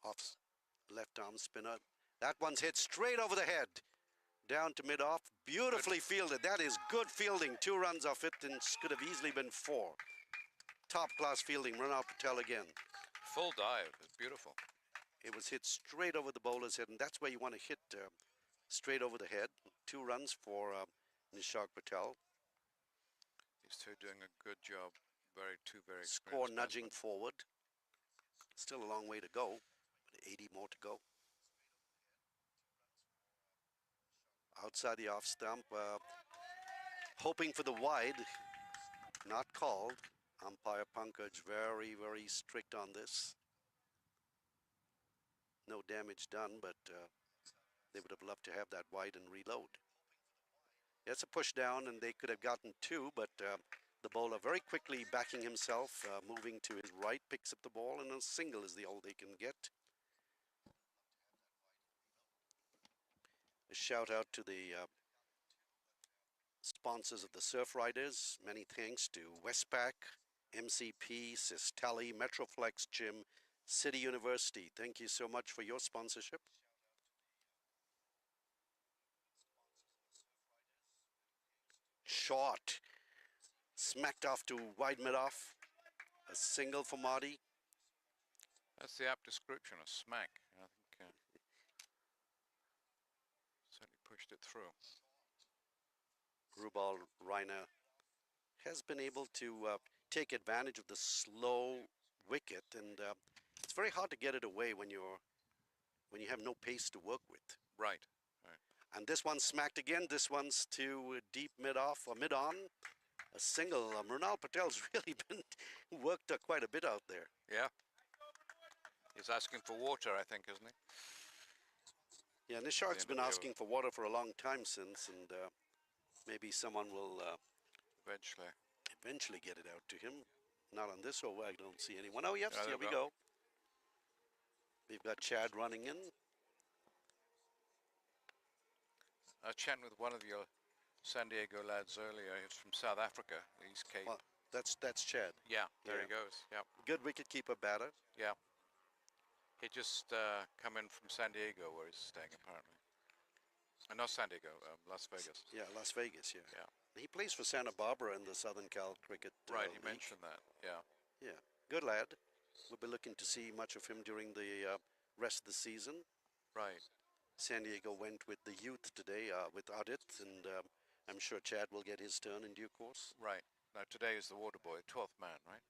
Off left arm spinner. That one's hit straight over the head. Down to mid-off. Beautifully fielded. That is good fielding. 2 runs off it and could have easily been 4. Top-class fielding. Ronald Patel again. Full dive. It's beautiful. It was hit straight over the bowler's head, and that's where you want to hit straight over the head. 2 runs for Nishant Patel. These two doing a good job. Two very Score experienced nudging batsmen. forward. Still a long way to go. 80 more to go. Outside the off stump, hoping for the wide, not called. Umpire Pankaj very, very strict on this. No damage done, but they would have loved to have that wide and reload. It's a push down, and they could have gotten 2, but the bowler very quickly backing himself, moving to his right, picks up the ball, and a single is the all they can get. A shout out to the sponsors of the Surf Riders. Many thanks to Westpac, MCP, Sistali, Metroflex Gym, City University. Thank you so much for your sponsorship. short. Smacked off to wide mid-off. A single for Marty. That's the apt description, a smack. I think certainly pushed it through. Rubal Reiner has been able to take advantage of the slow wicket, and it's very hard to get it away when you have no pace to work with. Right. Right. And this one's smacked again. This one's to deep mid-off or mid-on. A single. Mrunal Patel's really been worked quite a bit out there. Yeah. He's asking for water, I think, isn't he? Yeah, Nishark's end been of the asking for water for a long time since, and maybe someone will Eventually. get it out to him. Not on this over. I don't see anyone. Oh, yes, Yeah, here we go. We've got Chad running in. I was chatting with one of your San Diego lads earlier. He's from South Africa, East Cape. Well, that's Chad. Yeah, there Yeah. he goes. Yeah, Good wicket-keeper batter. yeah. He just come in from San Diego, where he's staying apparently. Not San Diego, Las Vegas. Yeah, Las Vegas, yeah. Yeah. He plays for Santa Barbara in the Southern Cal Cricket Right, he League. mentioned that. Yeah. Yeah, good lad. We'll be looking to see much of him during the rest of the season. Right. San Diego went with the youth today with Adit, and I'm sure Chad will get his turn in due course. Right. Now today is the water boy, 12th man, right?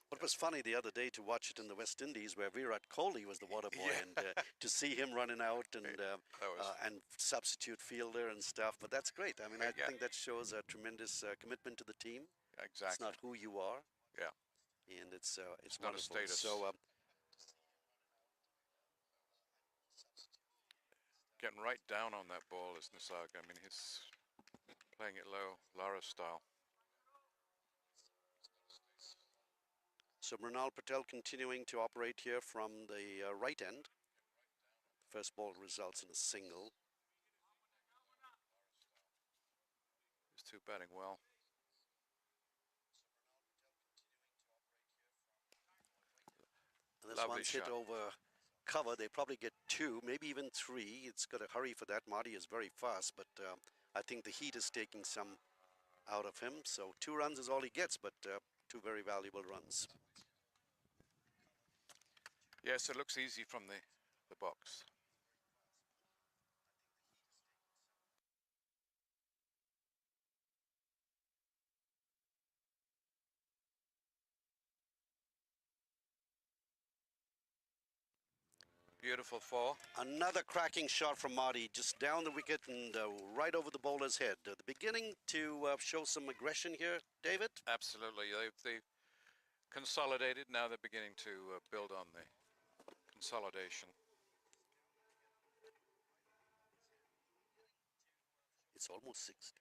What was funny the other day to watch it in the West Indies, where Virat Kohli was the water boy, Yeah. and to see him running out and substitute fielder and stuff. But that's great. I mean, I Yeah. think that shows a tremendous commitment to the team. Exactly. It's not who you are. Yeah. And it's Not a wonderful. status. So Getting right down on that ball is Nisarg. I mean, he's playing it low, Lara style. So Mrunal Patel continuing to operate here from the right end. First ball results in a single. These two batting well. And this Lovely one's hit shot. over cover. They probably get two, maybe even three. It's got to hurry for that. Marty is very fast, but I think the heat is taking some out of him. So 2 runs is all he gets, but 2 very valuable runs. Yes, it looks easy from the box. Beautiful fall. Another cracking shot from Marty, just down the wicket and right over the bowler's head. The beginning to show some aggression here, David. Absolutely. They've consolidated. Now they're beginning to build on the consolidation. It's almost 60.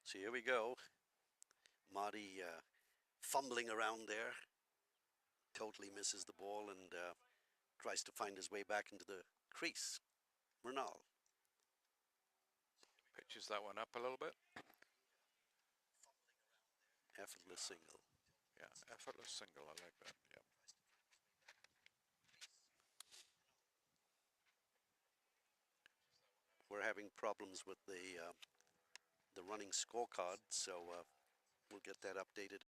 So here we go. Marty fumbling around there. Totally misses the ball and tries to find his way back into the crease. Mrunal. Pitches that one up a little bit. Effortless single. Yeah, effortless single. I like that. Yeah. We're having problems with the running scorecard, so we'll get that updated.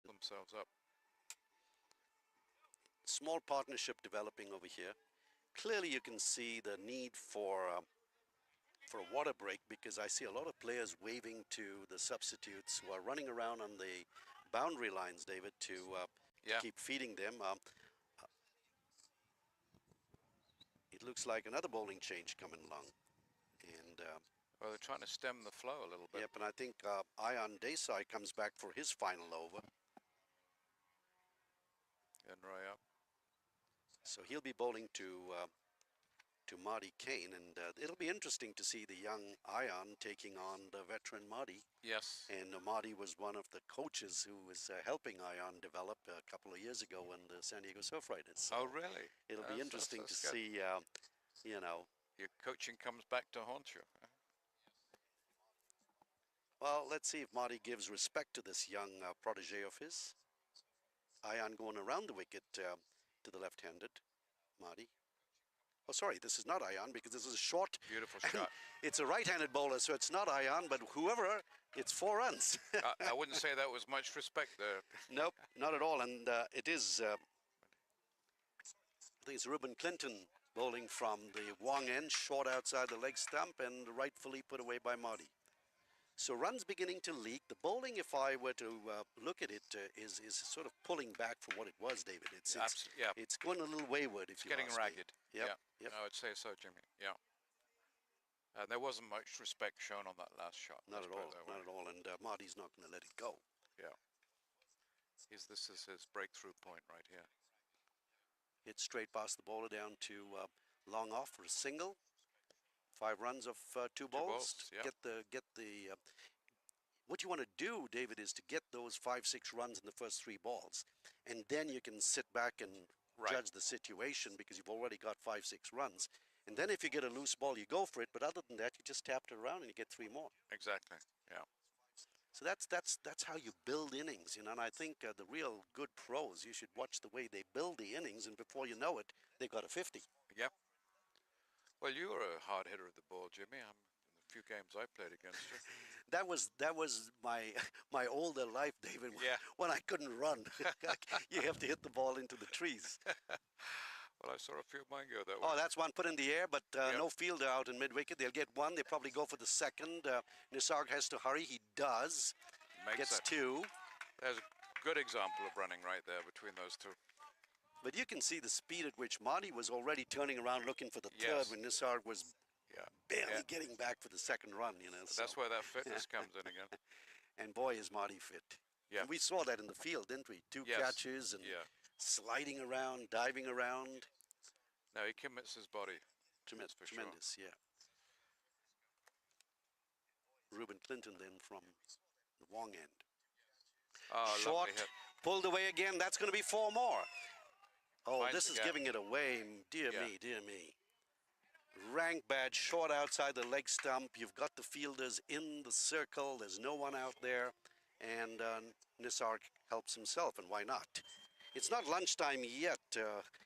Themselves up. Small partnership developing over here. Clearly you can see the need for a water break, because I see a lot of players waving to the substitutes who are running around on the boundary lines, David, to Yeah. keep feeding them. looks like another bowling change coming along. And Well, they're trying to stem the flow a little bit. yep, and I think Ion Desai comes back for his final over. And right up. So he'll be bowling to Marty Kane, and it'll be interesting to see the young Ion taking on the veteran Marty. Yes. And Marty was one of the coaches who was helping Ion develop a couple of years ago when the San Diego Surf Riders. So Oh, really? it'll be interesting that's to good. see, you know. Your coaching comes back to haunt you. Well, let's see if Marty gives respect to this young protege of his. Ion going around the wicket to the left-handed Marty. Oh, sorry, this is not Ion because this is a short. Beautiful shot. It's a right-handed bowler, so it's not Ion, but whoever, it's 4 runs. I wouldn't say that was much respect there. Nope, not at all. And it is, I think it's Ruben Clinton bowling from the Wong end, short outside the leg stump, and rightfully put away by Marty. So runs beginning to leak. The bowling, if I were to look at it, is sort of pulling back from what it was, David. It's Yeah. it's going a little wayward, if It's you getting ask me. ragged. Yep, Yeah. yep. I would say so, Jimmy. Yeah. And there wasn't much respect shown on that last shot. Not let's at put it all, that way. not at all. And Marty's not going to let it go. Yeah. This is his breakthrough point right here. Hit straight past the bowler down to long off for a single. 5 runs of 2 balls. balls, yeah. Get the. What you want to do, David, is to get those 5-6 runs in the first 3 balls, and then you can sit back and judge the situation because you've already got 5-6 runs. And then if you get a loose ball, you go for it. But other than that, you just tap it around and you get 3 more. Exactly. Yeah. So that's how you build innings, you know. And I think the real good pros, you should watch the way they build the innings, and before you know it, they've got a 50. Yeah. Well, you were a hard hitter of the ball, Jimmy. In the few games I played against you. That was my older life, David. Yeah. When I couldn't run, you have to hit the ball into the trees. Well, I saw a few of mine go that way. Oh, that's one put in the air, but no fielder out in mid-wicket. They'll get 1. They probably go for the second. Nisarg has to hurry. He does. Makes Gets that. 2. There's a good example of running right there between those two. But you can see the speed at which Marty was already turning around looking for the Yes. third when Nisarg was Yeah. barely getting back for the second run, you know. That's so. where that fitness comes in again. And boy, is Marty fit. Yeah. And we saw that in the field, didn't we? 2 Yes. catches and Yeah. sliding around, diving around. No, he commits his body. That's for sure. Tremendous, yeah. Ruben Clinton then from the Wong end. Oh, Short, lovely hit. pulled away again. That's going to be 4 more. Oh, Finds this the is gap. giving it away. Dear Yeah. me, dear me. Rank bad, short outside the leg stump. You've got the fielders in the circle. There's no one out there. And Nisarg helps himself, and why not? It's not lunchtime yet,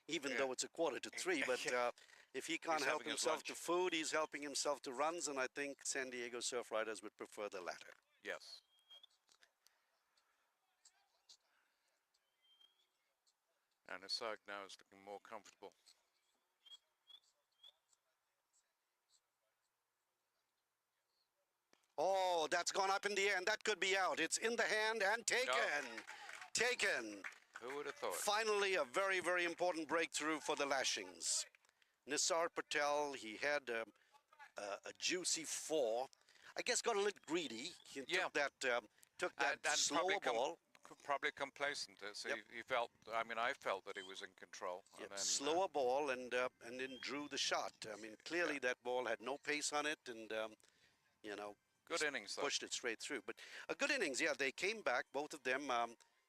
even though it's 2:45, but if he can't He's help having his himself to lunch. food, he's helping himself to runs, and I think San Diego Surf Riders would prefer the latter. Yes. And Isaac now is looking more comfortable. Oh, that's gone up in the air, and that could be out. It's in the hand and taken. Taken. Who would have thought? Finally, a very, very important breakthrough for the Lashings. Nisar Patel, he had a juicy 4. I guess got a little greedy. He took that And slower probably ball. Probably complacent. So he felt, I mean, I felt that he was in control. And Yep, then, slower ball and then drew the shot. I mean, clearly that ball had no pace on it, and you know, Good just innings, though. pushed it straight through. But a good innings, yeah. They came back, both of them.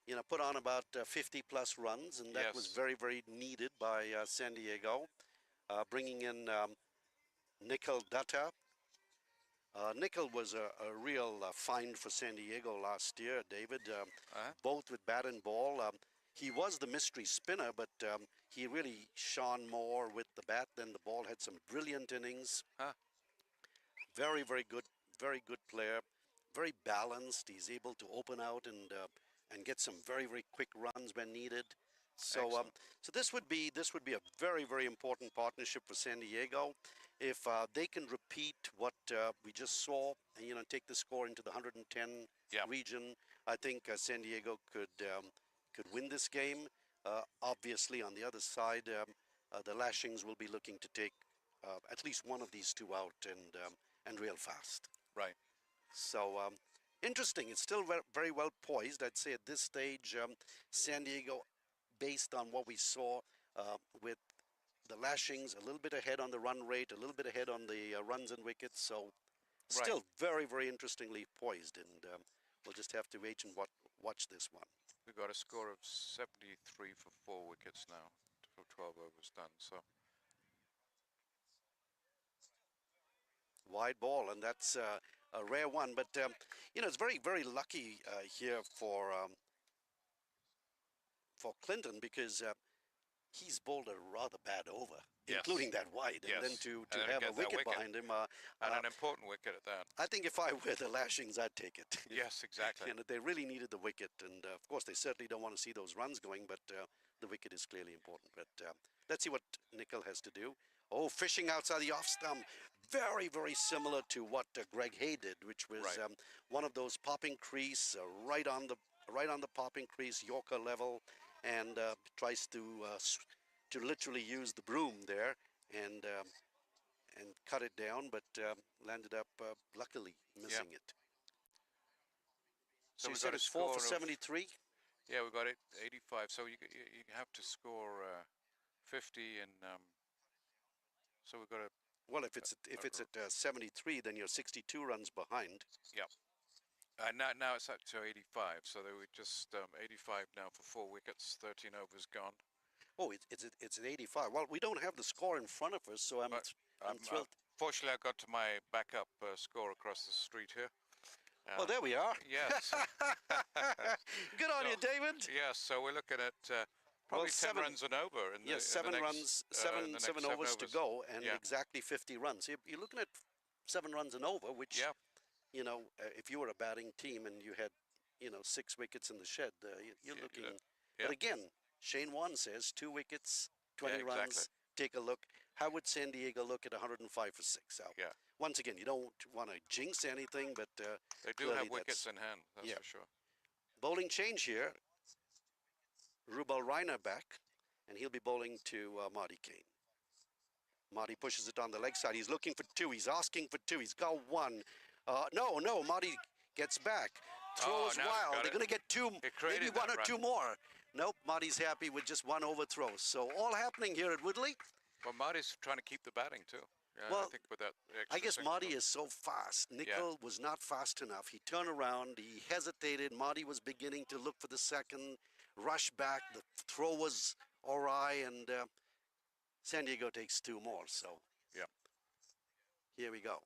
You know, put on about 50 plus runs, and that was Yes. very, very needed by San Diego. Bringing in Nickel Dutta. Nickel was a real find for San Diego last year, David. Both with bat and ball. He was the mystery spinner, but he really shone more with the bat than the ball. Had some brilliant innings. Very, very good player. Very balanced. He's able to open out and get some very, very quick runs when needed. So, so this would be a very, very important partnership for San Diego. If they can repeat what we just saw, and you know, take the score into the 110 region, I think San Diego could win this game. Obviously, on the other side, the Lashings will be looking to take at least one of these two out and real fast. Right. So interesting. It's still very well poised. I'd say at this stage, San Diego, based on what we saw with the Lashings, a little bit ahead on the run rate, a little bit ahead on the runs and wickets. So still very interestingly poised, and we'll just have to wait and watch this one. We've got a score of 73 for 4 wickets now, for 12 overs done. So Wide ball, and that's a rare one. But it's very lucky here for Clinton, because he's bowled a rather bad over, including that wide, and then to have a wicket behind him. And an important wicket at that. I think if I were the Lashings, I'd take it. Yes, exactly. And they really needed the wicket, and of course they certainly don't want to see those runs going, but the wicket is clearly important. But let's see what Nicol has to do. Oh, fishing outside the off stump. Very similar to what Greg Hay did, which was one of those popping crease, right on the popping crease, Yorker level, and tries to literally use the broom there and cut it down, but landed up luckily missing it. So you said it's 4 for 73? Yeah, we got it 85. So you have to score 50, and so we've got to. Well, if it's at 73, then you're 62 runs behind. Yeah. Now it's up to 85, so they were just 85 now for 4 wickets, 13 overs gone. Oh, it's at 85. Well, we don't have the score in front of us, so I'm thrilled. Fortunately, I got to my backup score across the street here. Well, there we are. Yes. Good on you, David. Yes, so we're looking at probably 10 runs and over. Seven overs to go, and exactly 50 runs. You're looking at 7 runs and over, which, if you were a batting team and you had, 6 wickets in the shed, you're looking. But again, Shane Warne says 2 wickets, 20 runs. Exactly. Take a look. How would San Diego look at 105 for 6? So, once again, you don't want to jinx anything, but they do have wickets in hand, that's for sure. Bowling change here. Rubal Reiner back, and he'll be bowling to Marty Kane. Marty pushes it on the leg side. He's looking for 2. He's asking for 2. He's got 1. No. Marty gets back. Throws wild. They're going to get 2, maybe 1 or 2 more. Nope. Marty's happy with just 1 overthrow. So all happening here at Woodley. Well, Marty's trying to keep the batting too. Well, I think with that. I guess Marty is so fast. Nicol was not fast enough. He turned around. He hesitated. Marty was beginning to look for the second. Rush back. The throw was awry, and San Diego takes 2 more. So here we go.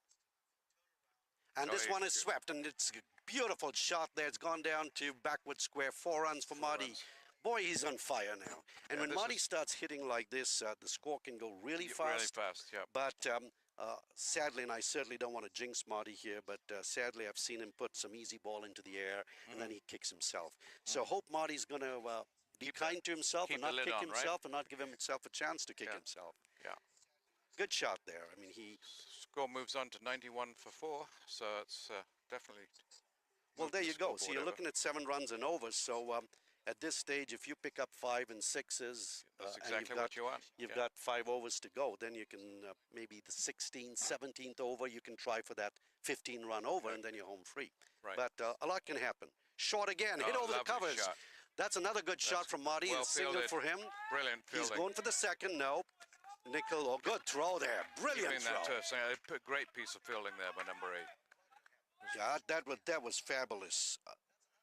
And this one is swept, and it's a beautiful shot there. It's gone down to backward square. 4 runs for Marty. Boy, he's on fire now. And when Marty starts hitting like this, the score can go really fast. Really fast, yeah. But sadly, and I certainly don't want to jinx Marty here, but sadly I've seen him put some easy ball into the air, and then he kicks himself. So hope Marty's going to be kind to himself and not kick himself and not give himself a chance to kick himself. Yeah. Good shot there. I mean, Score moves on to 91 for 4, so it's definitely. Well, there you go. So you're looking at 7 runs and over. So at this stage, if you pick up 5 and 6s, that's exactly what you want. You've got 5 overs to go. Then you can maybe the 16th, 17th over, you can try for that 15-run over, and then you're home free. Right. But a lot can happen. Short again, hit over the covers. Shot. That's another good shot from Marty. Well a single for him. Brilliant fielding. He's going for the second. No. Nicol, good throw there. Brilliant throw. A great piece of fielding there by number 8. Yeah, that was fabulous.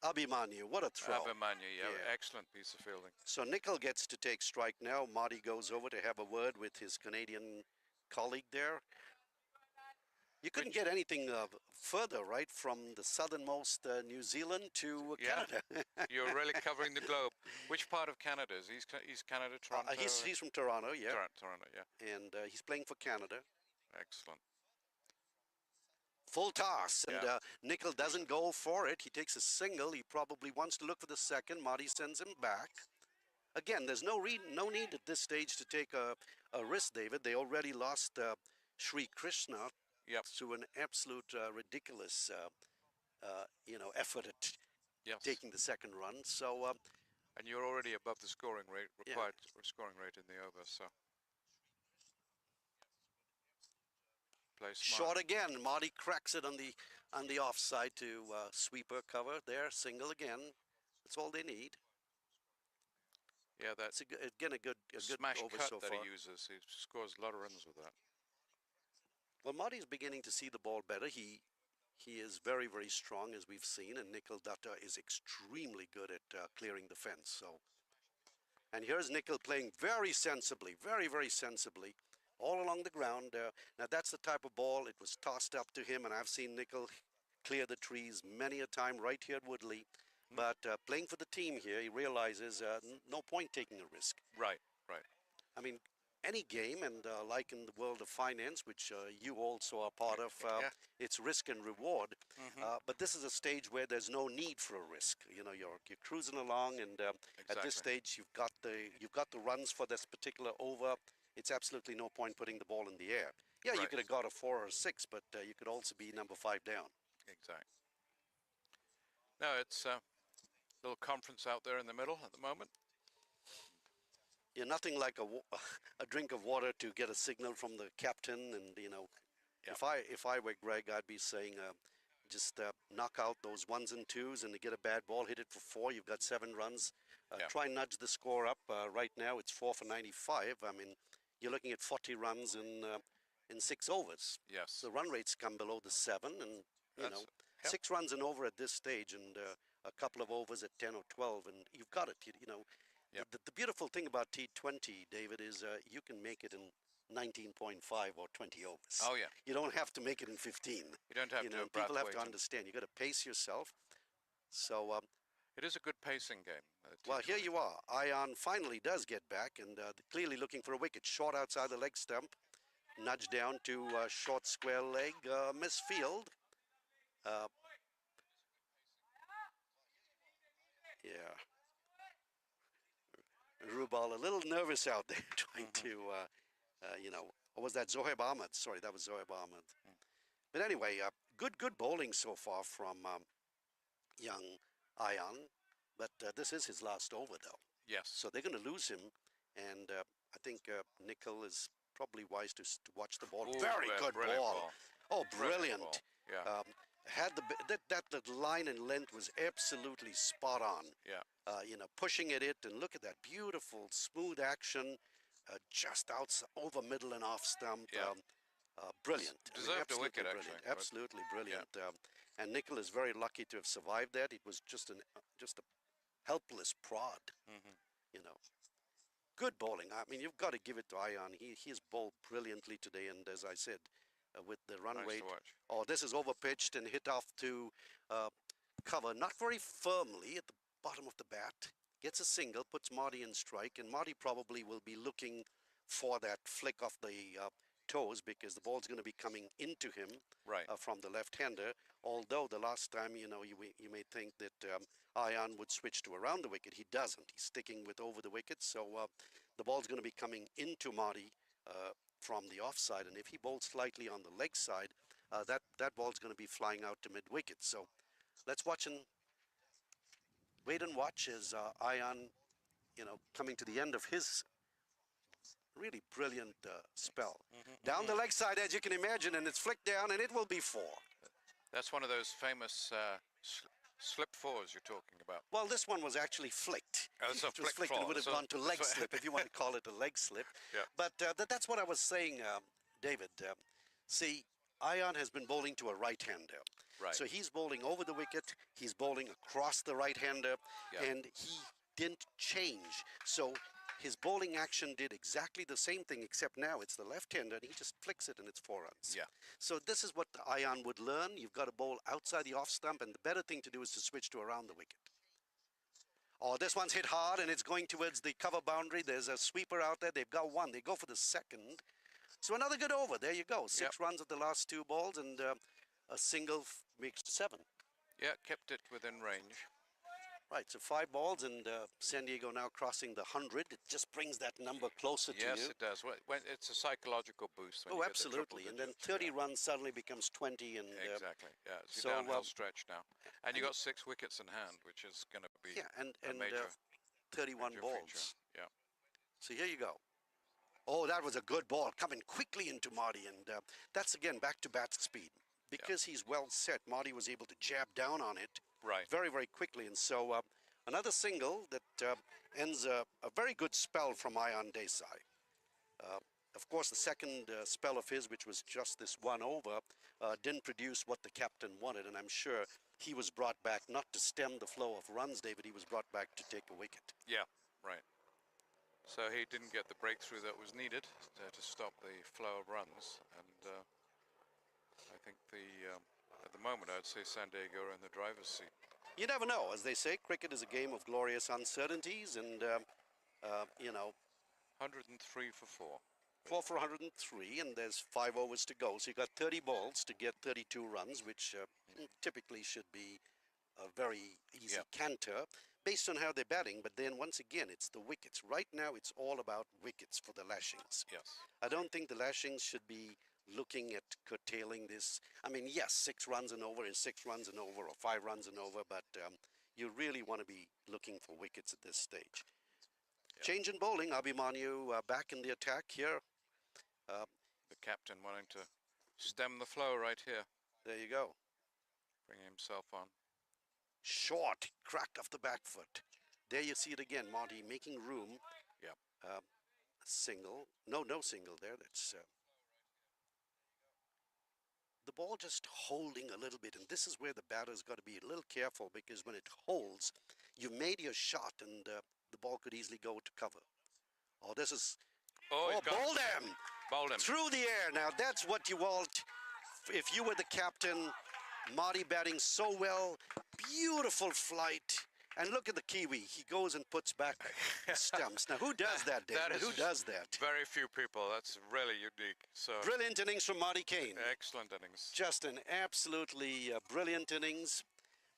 Abhimanyu, what a throw. Abhimanyu, excellent piece of fielding. So Nicol gets to take strike now. Marty goes over to have a word with his Canadian colleague there. You couldn't get anything further, right, from the southernmost New Zealand to Canada. You're really covering the globe. Which part of Canada is East Canada, Toronto? He's from Toronto, yeah. Toronto, yeah. And he's playing for Canada. Excellent. Full toss, and Nicol doesn't go for it. He takes a single. He probably wants to look for the second. Marty sends him back. Again, there's no need at this stage to take a risk, David. They already lost Sri Krishna to an absolute ridiculous, effort at taking the second run. So, and you're already above the scoring rate required scoring rate in the over. So, Play smart. Short again. Marty cracks it on the offside to sweeper cover there. Single again. That's all they need. Yeah, that It's again a good smash over cut so that far. he uses. He scores a lot of runs with that. Well, Marty's beginning to see the ball better. He is very, very strong, as we've seen, and Nickel Dutta is extremely good at clearing the fence. So, and here's Nickel playing very sensibly, very, very sensibly, all along the ground. Now, that's the type of ball, it was tossed up to him, and I've seen Nickel clear the trees many a time right here at Woodley. But playing for the team here, he realizes no point taking a risk. Right, right. I mean, any game, and like in the world of finance, which you also are part of, Yeah. it's risk and reward. But this is a stage where there's no need for a risk. You know, you're cruising along, and at Exactly. this stage, you've got the runs for this particular over. It's absolutely no point putting the ball in the air. Yeah, you Right. could have got a 4 or a 6, but you could also be number 5 down. Exactly. No, it's a little conference out there in the middle at the moment. Yeah, nothing like a drink of water to get a signal from the captain, and you know, Yeah. if I were Greg, I'd be saying, just knock out those 1s and 2s, and to get a bad ball, hit it for 4. You've got 7 runs. Yeah. Try and nudge the score up. Right now, it's 4 for 95. I mean, you're looking at 40 runs in 6 overs. Yes. The run rates come below the 7, and you That's- know, yep. 6 runs and over at this stage, and a couple of overs at 10 or 12, and you've got it. You know. Yep. The beautiful thing about T20, David, is you can make it in 19.5 or 20 overs. Oh, yeah. You don't have to make it in 15. You don't have You to know, do breath people have to waiting. understand. You got to pace yourself. So, It is a good pacing game. well, here T20. you are. Ion finally does get back, and clearly looking for a wicket. Short outside the leg stump. Nudge down to short square leg. Misfield. Yeah. Rubal a little nervous out there trying to, you know, or was that Zohaib Ahmed? Sorry, that was Zohaib Ahmed. But anyway, good bowling so far from young Ion. But this is his last over, though. Yes. So they're going to lose him. And I think Nickel is probably wise to watch the ball. Ooh, Very yeah, good brilliant ball. ball. Oh, Brilliant brilliant. ball. Yeah. Had that line and length was absolutely spot on. Yeah. You know, pushing at it, and look at that beautiful, smooth action, just out over middle and off stump. Yeah. Brilliant. Deserved a wicket, absolutely actually, brilliant. but- Absolutely brilliant. And Nickel is very lucky to have survived that. It was just a helpless prod. You know, good bowling. I mean, you've got to give it to Ion. He's bowled brilliantly today, and as I said, with the run Nice rate. to watch. Oh, this is overpitched and hit off to cover, not very firmly at the bottom of the bat. Gets a single, puts Marty in strike, and Marty probably will be looking for that flick off the toes, because the ball's going to be coming into him Right. from the left-hander. Although the last time, you know, you may think that Ion would switch to around the wicket. He doesn't. He's sticking with over the wicket. So the ball's going to be coming into Marty from the offside, and if he bowls slightly on the leg side, that ball's going to be flying out to mid-wicket. So let's watch and wait and watch as Ion, you know, coming to the end of his really brilliant spell. Down the leg side, as you can imagine, and it's flicked down, and it will be 4. That's one of those famous slip fours you're talking about. Well, this one was actually flicked. Oh, it's a It was flick flicked and four. would have So- gone to leg so- slip, if you want to call it a leg slip. Yeah. But that's what I was saying, David. See, Ion has been bowling to a right-hander. Right. So he's bowling over the wicket, he's bowling across the right-hander, Yeah. and he didn't change. So his bowling action did exactly the same thing, except now it's the left-hander, and he just flicks it, and it's 4 runs. Yeah. So this is what Ion would learn. You've got to bowl outside the off stump, and the better thing to do is to switch to around the wicket. Oh, this one's hit hard, and it's going towards the cover boundary. There's a sweeper out there. They've got 1. They go for the second. So another good over. There you go. 6 runs of the last 2 balls, and a single makes 7. Yeah, kept it within range. Right, so 5 balls, and San Diego now crossing the 100. It just brings that number closer to Yes, you. it does. It's a psychological boost. When Oh, you get the triple absolutely. And then digits. 30 Yeah. runs suddenly becomes 20. And Exactly. Yeah, it's so, a downhill stretch now, and you got 6 wickets in hand, which is going to be yeah, and a major, 31 major balls. feature. Yeah. So here you go. Oh, that was a good ball coming quickly into Marty, and that's again back to bat speed. Because he's well set, Marty was able to jab down on it Right. very, very quickly, and so another single that ends a very good spell from Ion Desai. Of course, the second spell of his, which was just this one over, didn't produce what the captain wanted, and I'm sure he was brought back not to stem the flow of runs, David. He was brought back to take a wicket. Yeah, right. So he didn't get the breakthrough that was needed to stop the flow of runs, and I think at the moment I'd say San Diego are in the driver's seat. You never know. As they say, cricket is a game of glorious uncertainties, and, 103 for 4. 4 for 103, and there's 5 overs to go. So you got 30 balls to get 32 runs, which typically should be a very easy canter based on how they're batting. But then once again, it's the wickets. Right now, it's all about wickets for the Lashings. Yes. I don't think the Lashings should be looking at curtailing this. I mean, yes, 6 runs and over is 6 runs and over, or 5 runs and over, but you really want to be looking for wickets at this stage. Yeah. Change in bowling. Abhimanyu back in the attack here. The captain wanting to stem the flow right here. There you go. Bringing himself on. Short, crack of the back foot. There you see it again, Monty making room. Yep. Single. No single there. That's the ball just holding a little bit, and this is where the batter's got to be a little careful, because when it holds, you made your shot, and the ball could easily go to cover. Oh, this is... Oh, bowled him! Bowled him. Through the air. Now, that's what you want. If you were the captain, Marty batting so well, beautiful flight. And look at the Kiwi. He goes and puts back stumps. Now, who does that, David? Who does that? Very few people. That's really unique. So brilliant innings from Marty Kane. Excellent innings. Just an absolutely brilliant innings.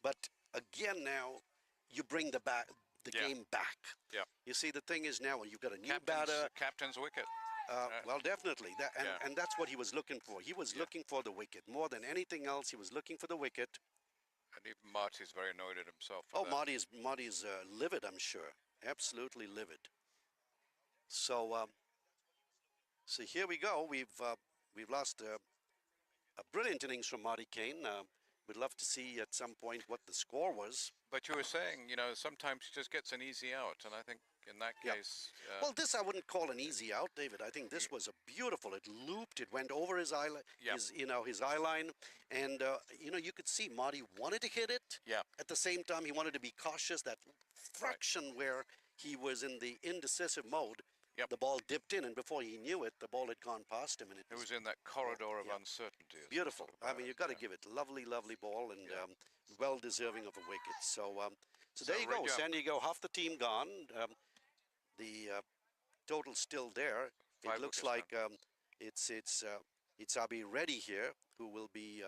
But again now, you bring the game back. Yeah. You see, the thing is now, you've got a new batter. Captain's wicket. Well, definitely. And that's what he was looking for. He was looking for the wicket. More than anything else, he was looking for the wicket. And even Marty's very annoyed at himself. Oh, Marty's livid, I'm sure. Absolutely livid. So, so here we go. We've lost a brilliant innings from Marty Kane. We'd love to see at some point what the score was. But you were saying, sometimes he just gets an easy out, and I think in that case... well, this I wouldn't call an easy out, David. I think this was a beautiful. It looped. It went over his eye, his eye line, and you could see Marty wanted to hit it. Yeah. At the same time, he wanted to be cautious. That fraction where he was in the indecisive mode, the ball dipped in, and before he knew it, the ball had gone past him, and it was in that corridor of uncertainty. Beautiful. I mean, you've got to give it lovely, lovely ball, and well deserving of a wicket. So, so there you go. San Diego, half the team gone. The total's still there. It looks like it's Abi Reddy here who will be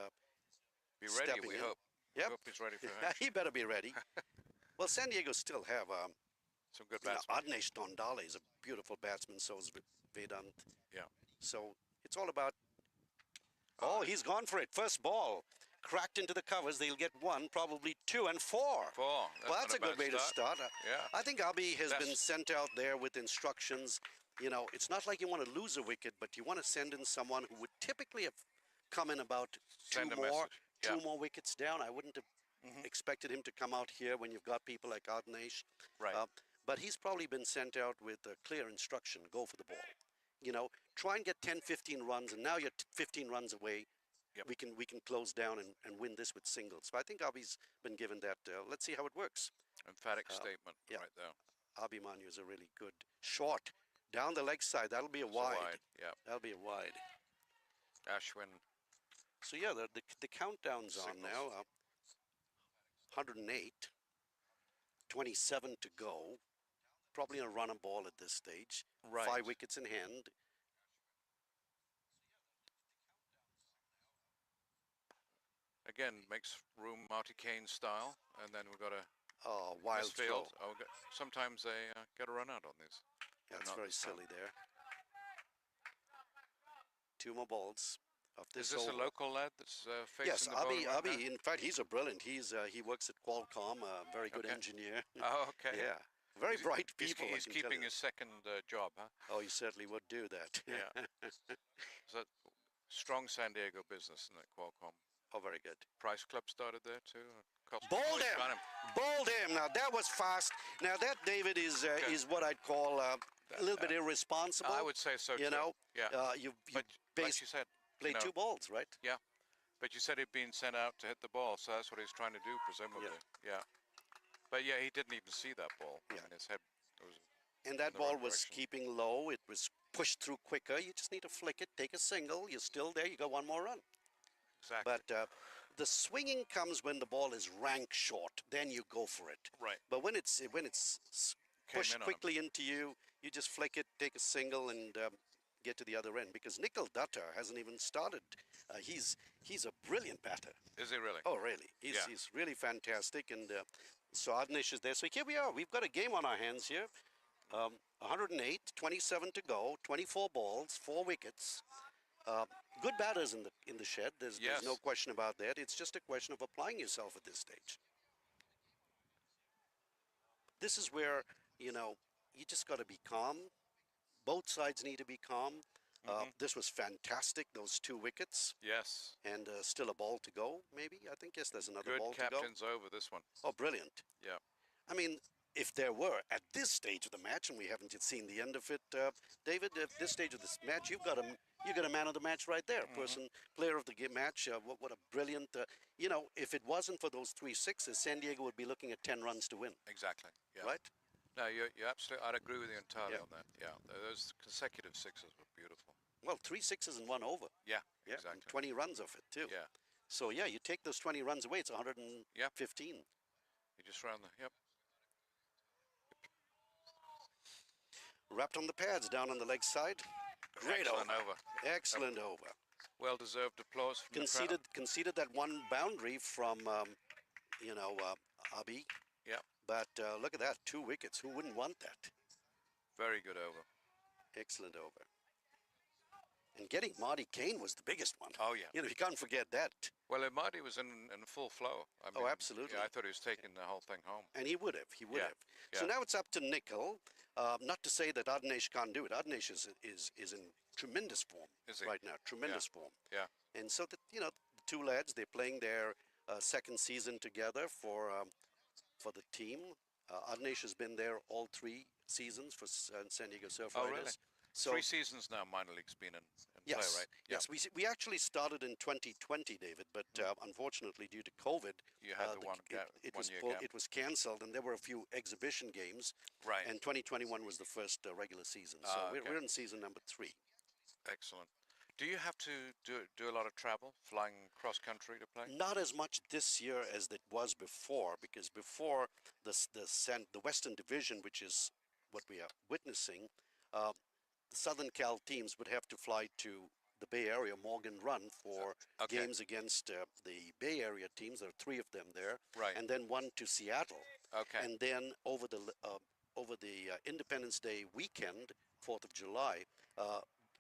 ready. We hope. Yep. We hope he's ready for that. He better be ready. Well, San Diego still have some good batsmen. Adnesh Tondale is a beautiful batsman. So is Vedant. Yeah. So it's all about. Oh, he's gone for it. First ball. Cracked into the covers. They'll get 1, probably 2, and 4. 4. Well, that's a good way to start. Yeah. I think Abi has been sent out there with instructions. It's not like you want to lose a wicket, but you want to send in someone who would typically have come in about two more wickets down. I wouldn't have expected him to come out here when you've got people like Adnesh. Right. But he's probably been sent out with a clear instruction: go for the ball. Try and get 10, 15 runs, and now you're 15 runs away. Yep. We can close down and win this with singles. So I think Abi's been given that. Let's see how it works. Emphatic statement right there. Abhimanyu is a really good short down the leg side. That'll be a wide. Yeah. That'll be a wide. Ashwin. So yeah, the countdown's on now. 108. 27 to go. Probably a run and ball at this stage. Right. 5 wickets in hand. Again, makes room Marty Kane style, and then we've got a wild field. throw. Sometimes they get a run out on these. Yeah, it's very silly there. 2 more balls. Is this a local lad that's facing yes, the ball right Abi. now? In fact, he's a brilliant. He works at Qualcomm, a very good engineer. Oh, okay. Yeah. Very bright He's, people. I he's can tell keeping you. his second job, huh? Oh, he certainly would do that. Yeah. So strong San Diego business, isn't it, Qualcomm? Oh, very good. Price Club started there too. Bowled he's him. got him. Bowled him. Now that was fast. Now that, David, is what I'd call a little bit irresponsible. I would say so You too. know. Yeah. You But like you said, played two balls, right? Yeah. But you said he'd been sent out to hit the ball, so that's what he's trying to do, presumably. Yeah. But yeah, he didn't even see that ball. Yeah. I mean, his head was. And that in the ball wrong was direction. keeping low. It was pushed through quicker. You just need to flick it, take a single. You're still there. You got one more run. Exactly. But the swinging comes when the ball is ranked short. Then you go for it. Right. But when it's Came pushed in on him. quickly into you, you just flick it, take a single, and get to the other end. Because Nickel Dutta hasn't even started. He's a brilliant batter. Is he really? Oh, really? He's really fantastic. And so Adnish is there. So here we are. We've got a game on our hands here. 108, 27 to go, 24 balls, 4 wickets. Good batters in the shed. There's no question about that. It's just a question of applying yourself at this stage. This is where, you just got to be calm. Both sides need to be calm. This was fantastic, those 2 wickets. Yes. And still a ball to go, maybe. I think, yes, there's another ball Good to go. captain's over this one. Oh, brilliant. Yeah. I mean, if there were, at this stage of the match, and we haven't yet seen the end of it, David, at this stage of this match, you got a man of the match right there. Player of the match. What a brilliant, if it wasn't for those 3 sixes, San Diego would be looking at 10 runs to win. Exactly. Yeah. Right? No, you're absolutely. I'd agree with you entirely Yeah. on that. Yeah. Those consecutive sixes were beautiful. Well, 3 sixes and 1 over. Yeah. Yeah, Exactly. and 20 runs of it, too. Yeah. So, yeah, you take those 20 runs away, it's 115. You just round the. Yep. Wrapped on the pads, down on the leg side. Great Excellent over. over. Excellent over. Well-deserved applause from the crowd. Conceded that one boundary from, Abi. Yeah. But look at that, 2 wickets. Who wouldn't want that? Very good over. Excellent over. And getting Marty Kane was the biggest one. Oh, yeah. You can't forget that. Well, Marty was in full flow. I mean, absolutely. Yeah, I thought he was taking the whole thing home. And he would have. Yeah, So yeah. now it's up to Nickel. Not to say that Adnesh can't do it. Adnesh is in tremendous form Is he? right now. Tremendous form. Yeah. And so, the 2 lads, they're playing their second season together for the team. Adnesh has been there all 3 seasons for San Diego Surf Riders. Oh, really? So, 3 seasons now, minor league's been in yes, play, right? yes. We actually started in 2020, David, but unfortunately due to COVID, You had the one gap, it 1 year gap. it was cancelled, and there were a few exhibition games. Right. And 2021 was the first regular season. So Ah, okay. we're in season number 3. Excellent. Do you have to do a lot of travel, flying cross country to play? Not as much this year as it was before, because before the Western Division, which is what we are witnessing, the Southern Cal teams would have to fly to the Bay Area, Morgan Run, for Okay. games against the Bay Area teams. There are 3 of them there, Right. and then 1 to Seattle. Okay. And then over the Independence Day weekend, 4th of July,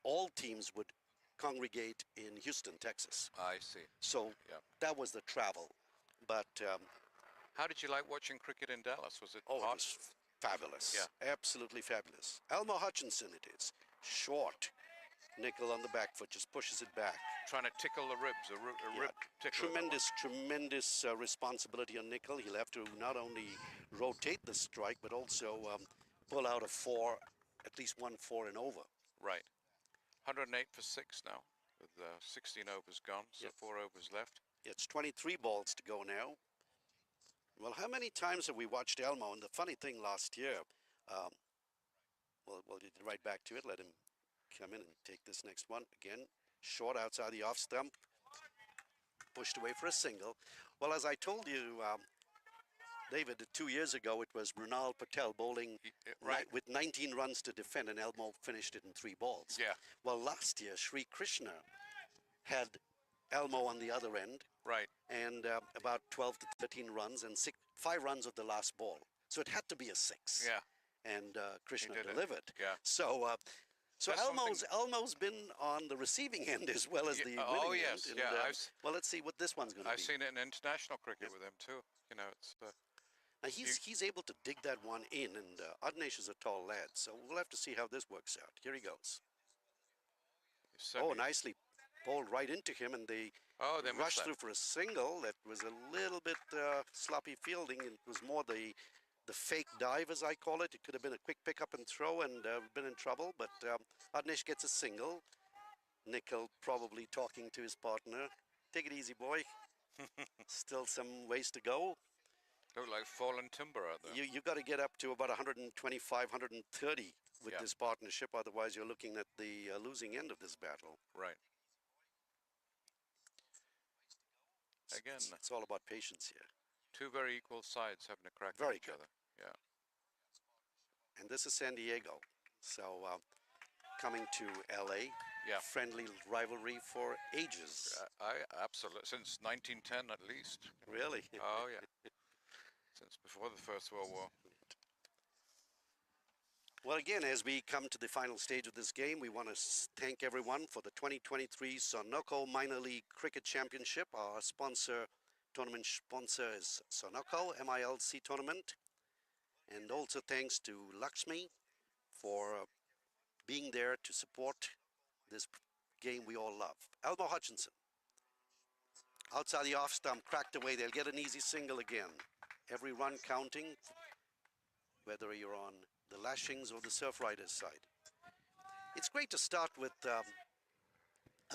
all teams would congregate in Houston, Texas. I see. So Yeah. that was the travel. But How did you like watching cricket in Dallas? Was it it hot? was fabulous. Yeah. Absolutely fabulous. Elmo Hutchinson it is. Short. Nickel on the back foot, just pushes it back. Trying to tickle the ribs, a rib tickle. Tremendous responsibility on Nickel. He'll have to not only rotate the strike, but also pull out a 4, at least 1 4 and over. Right. 108 for 6 now, with 16 overs gone, so Yeah. 4 overs left. It's 23 balls to go now. Well, how many times have we watched Elmo? And the funny thing last year, we'll get right back to it. Let him come in and take this next one. Again, short outside the off stump. Pushed away for a single. Well, as I told you, David, 2 years ago, it was Runal Patel bowling Right. with 19 runs to defend, and Elmo finished it in 3 balls. Yeah. Well, last year, Sri Krishna had Elmo on the other end, Right. and about 12 to 13 runs and 5 runs of the last ball. So it had to be a 6. Yeah. And Krishna did it. delivered. Yeah. So That's Elmo's been on the receiving end as well as the winning oh, end. yes. And, Yeah. well, let's see what this one's going to be. I've seen it in international cricket with him too. You know, it's Now he's able to dig that one in, and Adnesh is a tall lad, so we'll have to see how this works out. Here he goes. Oh, nicely bowled right into him, and they missed rushed that. through for a single. That was a little bit sloppy fielding. It was more the fake dive, as I call it. It could have been a quick pick up and throw and been in trouble, but Adnesh gets a single. Nikhil probably talking to his partner. Take it easy, boy. Still some ways to go. Look like fallen timber out there. You got to get up to about 125, 130 with this partnership. Otherwise, you're looking at the losing end of this battle. Right. Again, it's all about patience here. Two very equal sides having a crack Very at each good. other. Yeah. And this is San Diego. So coming to LA, friendly rivalry for ages. I absolutely, since 1910 at least. Really? Oh yeah. Since before the First World War. Well, again, as we come to the final stage of this game, we want to thank everyone for the 2023 SoCal Minor League Cricket Championship. Our tournament sponsor is SoCal MILC Tournament. And also thanks to Lakshmi for being there to support this game we all love. Elmo Hutchinson, outside the off stump, cracked away. They'll get an easy single again. Every run counting, whether you're on the Lashings or the Surf Riders side. It's great to start with a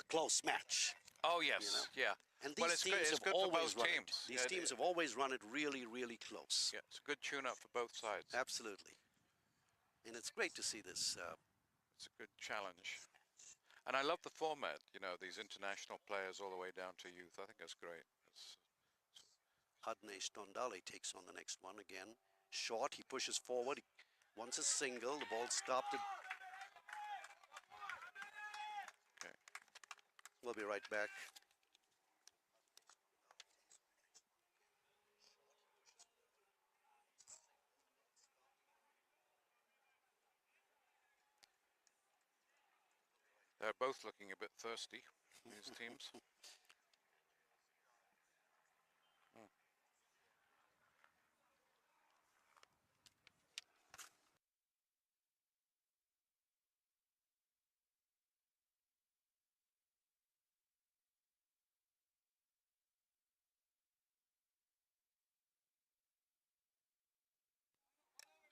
close match. Oh yes, yeah. And these teams have always run it. These teams have always run it really, really close. Yeah, it's a good tune-up for both sides. Absolutely. And it's great to see this. It's a good challenge. And I love the format, you know, these international players all the way down to youth. I think that's great. Adnesh Tondale takes on the next one again. Short, he pushes forward. He wants a single. The ball stopped. Okay. We'll be right back. They're both looking a bit thirsty, these teams.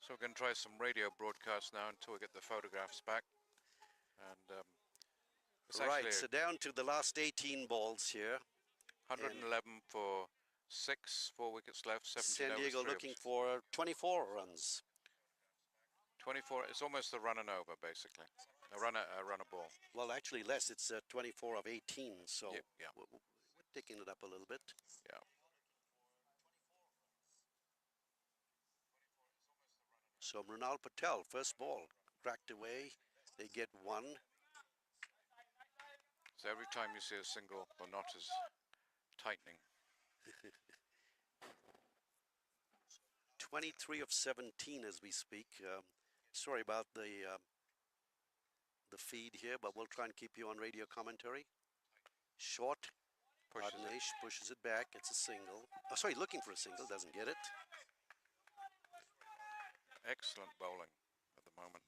So we're going to try some radio broadcasts now until we get the photographs back. And Right, so down to the last 18 balls here. 111 for 6, 4 wickets left, 17 San Diego looking for 24 runs. 24, it's almost a run and over, basically. A run a ball. Well, actually less, it's 24 of 18, so yeah. We're taking it up a little bit. Yeah. So Mrunal Patel, first ball, cracked away. They get one. So every time you see a single, the knot is tightening. 23 of 17 as we speak. Sorry about the feed here, but we'll try and keep you on radio commentary. Short. Adnesh pushes it back. It's a single. Oh, sorry, looking for a single. Doesn't get it. Excellent bowling at the moment.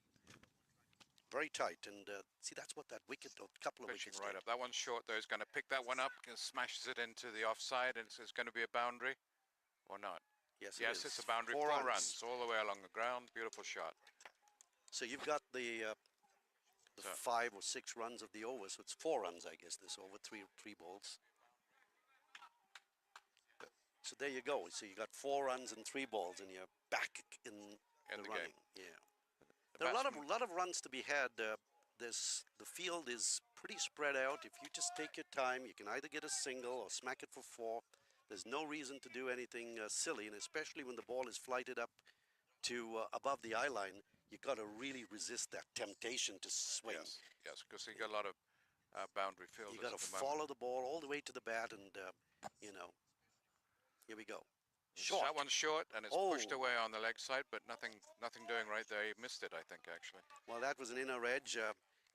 Very tight, and see, that's what that wicket, or couple of Pitching wickets right did. up. That one's short, though. He's going to pick that one up and smashes it into the offside, and it's going to be a boundary or not. Yes, yes, it is. It's a boundary. 4 4 runs all the way along the ground. Beautiful shot. So you've got the 5 or 6 runs of the over, so it's 4 runs, I guess, this over, three balls. So there you go. So you got 4 runs and 3 balls, and you're back in the running. Game. Yeah. There are a lot of runs to be had. The field is pretty spread out. If you just take your time, you can either get a single or smack it for 4. There's no reason to do anything silly, and especially when the ball is flighted up to above the eye line, you've got to really resist that temptation to swing. Yes, because you got a lot of boundary fielders. You got to follow the ball all the way to the bat, and you know, here we go. Short. That one's short, and it's pushed away on the leg side, but nothing doing right there. He missed it, I think, actually. Well, that was an inner edge.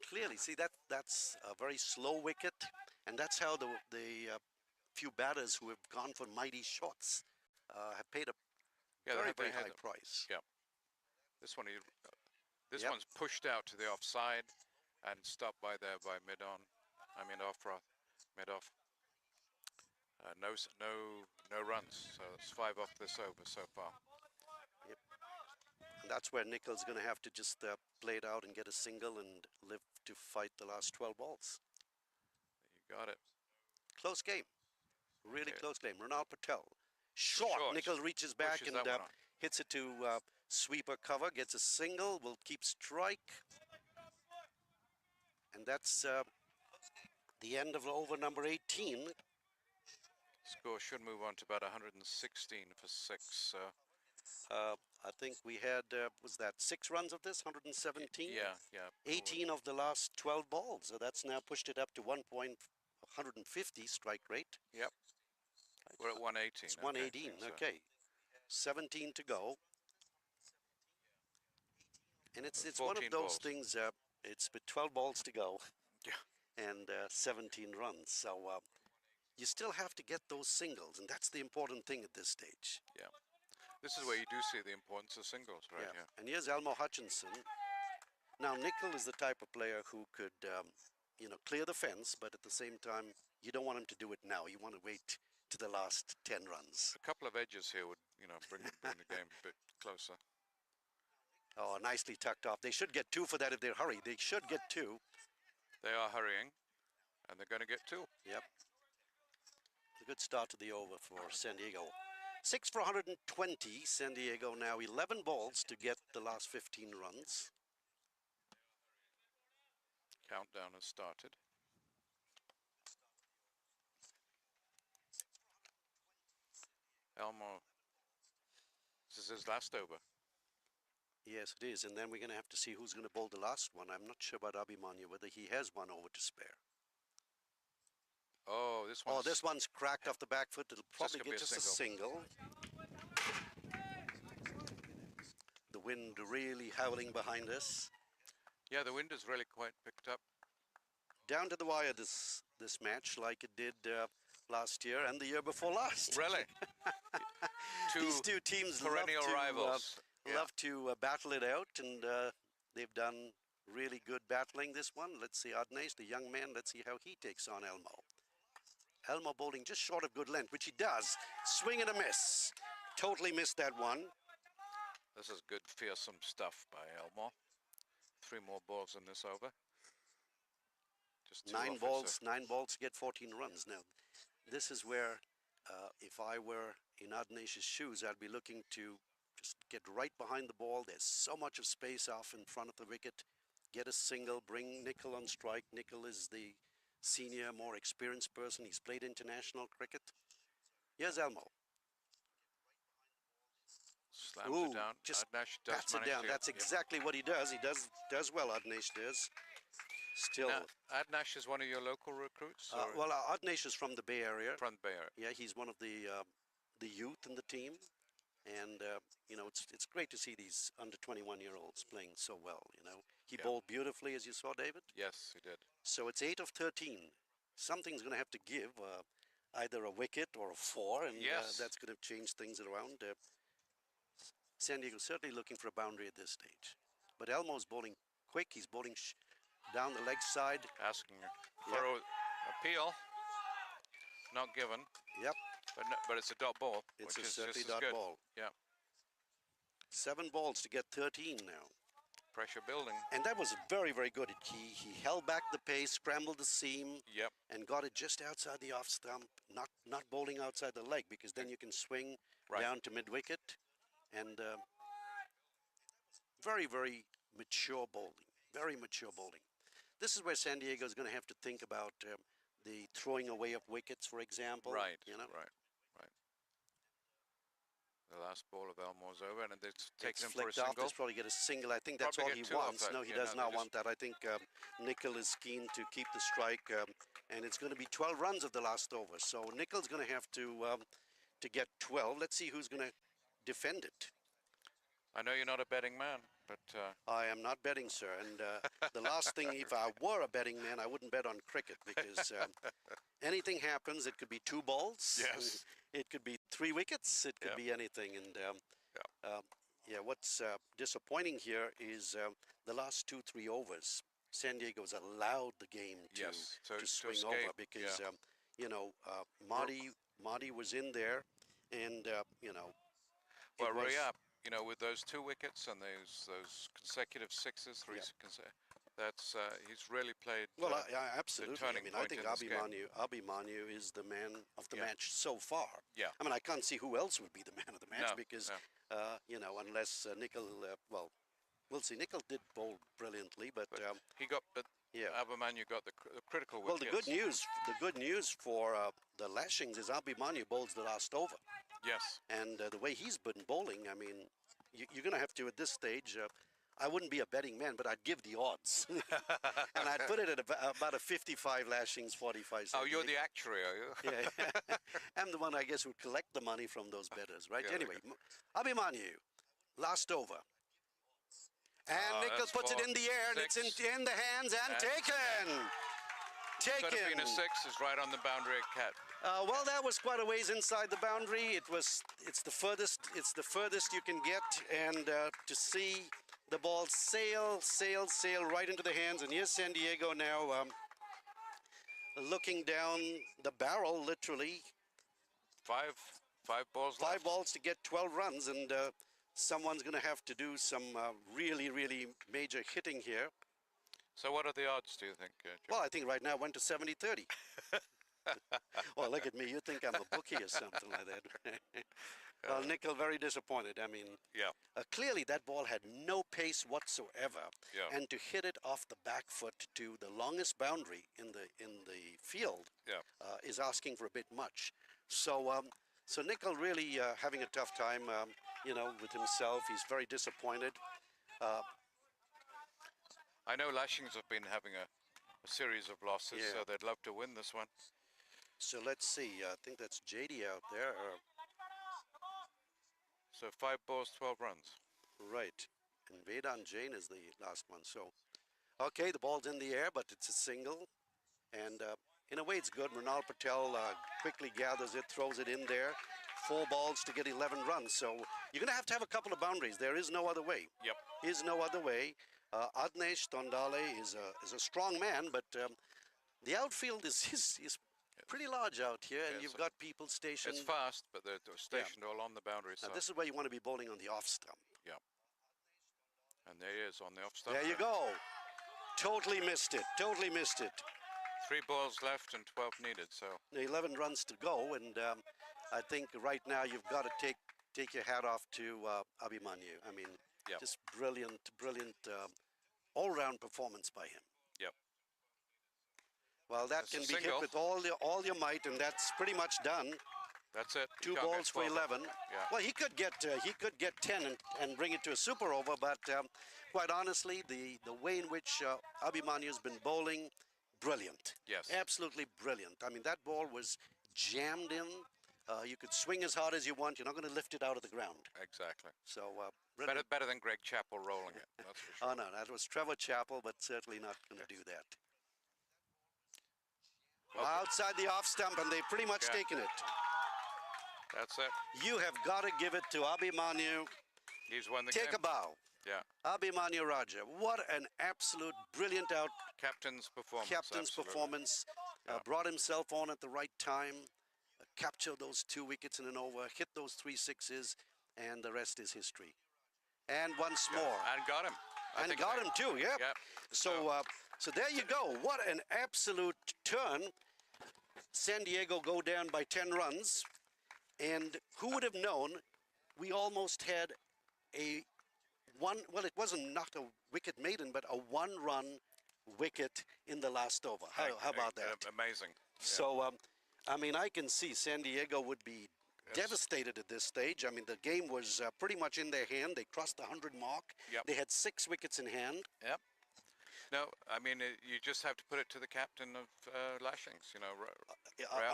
Clearly, see, that's a very slow wicket, and that's how the few batters who have gone for mighty shots have paid a Yeah, very, they very had high them. price. Yeah. This one, this Yep. one's pushed out to the offside and stopped by there by mid-on. I mean mid-off. No runs. So it's 5 off this over so far. Yep. And that's where Nickel's going to have to just play it out and get a single and live to fight the last 12 balls. You got it. Close game. Really Yeah. close game. Ronald Patel. Short. Nickel reaches back Pushes and that one on. hits it to sweeper cover, gets a single, will keep strike. And that's the end of over number 18. Score should move on to about 116 for 6. I think we had, was that 6 runs of this, 117? Yeah. 18 of the last 12 balls. So that's now pushed it up to 150 strike rate. Yep. We're at 118. It's 118, okay. 17 to go. And it's one of 14 those balls. things, it's with 12 balls to go. Yeah. And 17 runs. So you still have to get those singles, and that's the important thing at this stage. Yeah. This is where you do see the importance of singles, right? Yeah. And here's Elmo Hutchinson. Now, Nickel is the type of player who could, clear the fence, but at the same time, you don't want him to do it now. You want to wait to the last 10 runs. A couple of edges here would, bring the game a bit closer. Oh, nicely tucked off. They should get 2 for that if they hurry. They should get 2. They are hurrying, and they're going to get 2. Yep. A good start to the over for San Diego. 6 for 120. San Diego now 11 balls to get the last 15 runs. Countdown has started. Elmo, this is his last over. Yes, it is. And then we're going to have to see who's going to bowl the last one. I'm not sure about Abhimanyu, whether he has one over to spare. Oh, this one's cracked off the back foot. It'll probably gonna get be a just a single. The wind really howling behind us. Yeah, the wind has really quite picked up. Down to the wire this match, like it did last year and the year before last. Really? These two teams perennial rivals. Love to battle it out, and they've done really good battling this one. Let's see Adnesh, the young man. Let's see how he takes on Elmo. Elmo bowling just short of good length, which he does. Swing and a miss. Totally missed that one. This is good, fearsome stuff by Elmo. 3 more balls in this over. Just 2 9 off, 9 balls to get 14 runs. Now, this is where, if I were in Adnesh's shoes, I'd be looking to just get right behind the ball. There's so much of space off in front of the wicket. Get a single, bring Nickel on strike. Nickel is the senior, more experienced person. He's played international cricket. Here's Elmo. Slams it down. Just Adnesh does pats it manage down. to- That's exactly what he does. He does well, Adnesh does. Still, Now, Adnesh is one of your local recruits? well, Adnesh is from the Bay Area. From Bay Area. Yeah, he's one of the youth in the team, and it's great to see these under 21-year-olds playing so well. He bowled beautifully, as you saw, David. Yes, he did. So it's 8 of 13. Something's going to have to give, either a wicket or a 4, and Yes. that's going to change things around. San Diego's certainly looking for a boundary at this stage, but Elmo's bowling quick. He's bowling down the leg side. Asking for an appeal. Not given. Yep. But it's a dot ball. It's which a is certainly just as dot good. ball. Yeah. 7 balls to get 13 now. Pressure building. And that was very, very good. He held back the pace, scrambled the seam, Yep. and got it just outside the off stump, not bowling outside the leg, because then you can swing Right. down to mid-wicket. And very, very mature bowling. Very mature bowling. This is where San Diego is going to have to think about the throwing away of wickets, for example. Right. Right. The last ball of Elmo's over, and it's It's taken him for a flicked off. single. Let's probably get a single. I think that's Probably all he get 2 off wants. that. No, he Yeah, does no, not they want that. I think Nickel is keen to keep the strike, and it's going to be 12 runs of the last over. So Nickel's going to have to get 12. Let's see who's going to defend it. I know you're not a betting man, but I am not betting, sir. And the last thing, if I were a betting man, I wouldn't bet on cricket, because anything happens. It could be 2 balls. Yes. It could be 3 wickets. It could Yeah. be anything. And yeah. Yeah, what's disappointing here is the last 2-3 overs. San Diego's allowed the game Yes, to to swing escape, over because yeah. Marty was in there, and Well, it was with those 2 wickets and those consecutive sixes, that's he's really played well, the absolutely. I turning mean, I point think in this game. Abhimanyu is the man of the Yeah. match so far. Yeah. I mean, I can't see who else would be the man of the match No, because no. unless Nicol, well, we'll see. Nicol did bowl brilliantly, but But yeah. Abhimanyu got the critical Well, wickets. the good news for the Lashings is Abhimanyu bowls the last over, Yes. and the way he's been bowling, I mean, you're going to have to at this stage. I wouldn't be a betting man, but I'd give the odds, and I'd put it at about a 55 Lashings, 45. Oh, you're the actuary, are you? Yeah, I'm the one I guess who collect the money from those bettors, right? Yeah, Anyway, Abhimanyu, last over. And Nicol that's puts it four, in the air, and it's six. in the hands, and taken. Could have been a 6, is right on the boundary at Cat. Well, that was quite a ways inside the boundary. It's the furthest you can get, and to see the ball sail right into the hands. And here's San Diego now looking down the barrel, literally. Five balls Five left. balls to get 12 runs, and someone's going to have to do some really major hitting here. So what are the odds, do you think, Joe? Well, I think right now it went to 70-30. Well, look at me. You think I'm a bookie or something like that. Well, Nicol very disappointed. I mean, Yeah. clearly that ball had no pace whatsoever. Yeah. And to hit it off the back foot to the longest boundary in the field Yeah. is asking for a bit much. So Nicol really having a tough time, with himself. He's very disappointed. I know Lashings have been having a series of losses, Yeah. so they'd love to win this one. So let's see. I think that's JD out there. So 5 balls, 12 runs. Right. And Vedan Jain is the last one. So, okay, the ball's in the air, but it's a single. And in a way, it's good. Mrinal Patel quickly gathers it, throws it in there. 4 balls to get 11 runs. So you're going to have a couple of boundaries. There is no other way. Yep. Is no other way. Adnesh Tondale is a strong man, but the outfield is pretty large out here, and Yes, you've got people stationed. It's fast, but they're stationed all on the boundary Now, side. this is where you want to be bowling on the off stump. Yeah. And there he is on the off stump. There you go. Totally missed it. 3 balls left and 12 needed, so 11 runs to go, and I think right now you've got to take your hat off to Abhimanyu. I mean, Yep. just brilliant all-round performance by him. Yep. Well, that That's can a be single. hit with all your might, and that's pretty much done. That's it. You 2 can't get balls for 12. 11. Yeah. Well, he could get 10 and bring it to a super over, but quite honestly, the way in which Abhimanyu's been bowling, brilliant. Yes. Absolutely brilliant. I mean, that ball was jammed in. You could swing as hard as you want. You're not going to lift it out of the ground. Exactly. So, brilliant. Better than Greg Chappell rolling it. That's for sure. Oh, no, that was Trevor Chappell, but certainly not going to do that. Well, outside the off stump, and they've pretty much Okay. taken it. That's it. You have got to give it to Abhimanyu. He's won the Take game. a bow. Yeah. Abhimanyu Raja. What an absolute brilliant Captain's performance. captain's absolutely. performance. Yeah. Brought himself on at the right time. Captured those 2 wickets in an over. Hit those 3 sixes. And the rest is history. And once more. And got him. I And think got they- him too, yep. Yep. So there you go. What an absolute turn. San Diego go down by 10 runs. And who would have known we almost had it wasn't not a wicket maiden, but a 1-run wicket in the last over. How about that? Amazing. Yeah. So, I mean, I can see San Diego would be devastated at this stage. I mean, the game was pretty much in their hand. They crossed the 100 mark. Yep. They had 6 wickets in hand. Yep. No, I mean, you just have to put it to the captain of Lashings, I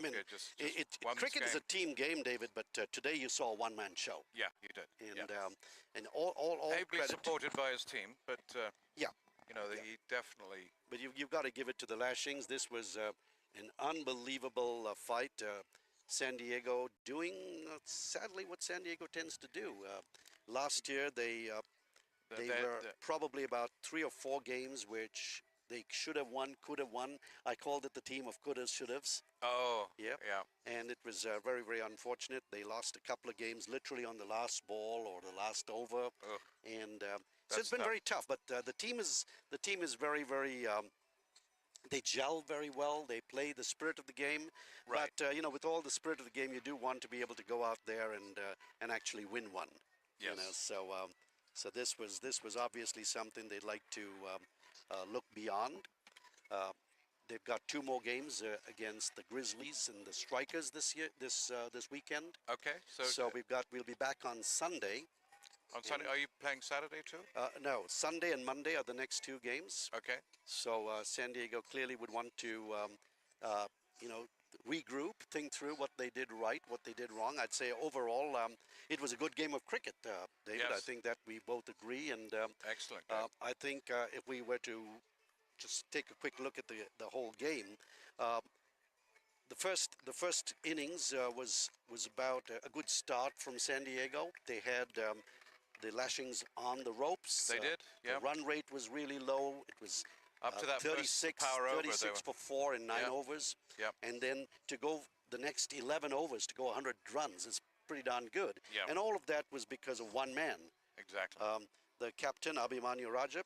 mean, Ralph just won this cricket is a game. team game, David, but today you saw a one-man show. Yeah, you did. And yeah. and all Ably credit. supported by his team, but, Yeah. he definitely... But you've got to give it to the Lashings. This was an unbelievable fight. San Diego doing, sadly, what San Diego tends to do. Last year they were probably about 3 or 4 games which they should have won, could have won. I called it the team of couldas, should haves. Oh, Yeah. yeah. And it was very, very unfortunate. They lost a couple of games literally on the last ball or the last over. Ugh, And so that's it's been tough. very tough. But the team is very, very. They gel very well. They play the spirit of the game. Right. But you know, with all the spirit of the game, you do want to be able to go out there and actually win one. Yes. You know, so this was obviously something they'd like to look beyond. They've got 2 more games against the Grizzlies and the Strikers this weekend. Okay. So we'll be back on Sunday. On Sunday, are you playing Saturday too? No, Sunday and Monday are the next 2 games. Okay. So San Diego clearly would want to, you know, regroup, think through what they did right, what they did wrong. I'd say overall, it was a good game of cricket, David. Yes. I think that we both agree. And Excellent. I think if we were to just take a quick look at the whole game, the first innings was about a good start from San Diego. They had the Lashings on the ropes. They did, yeah. The run rate was really low. It was Up to that 36, first power over, 36 for 4 in 9 Yeah. overs. Yep. And then to go the next 11 overs to go 100 runs is pretty darn good. Yeah. And all of that was because of one man. Exactly. The captain, Abhimanyu Rajap,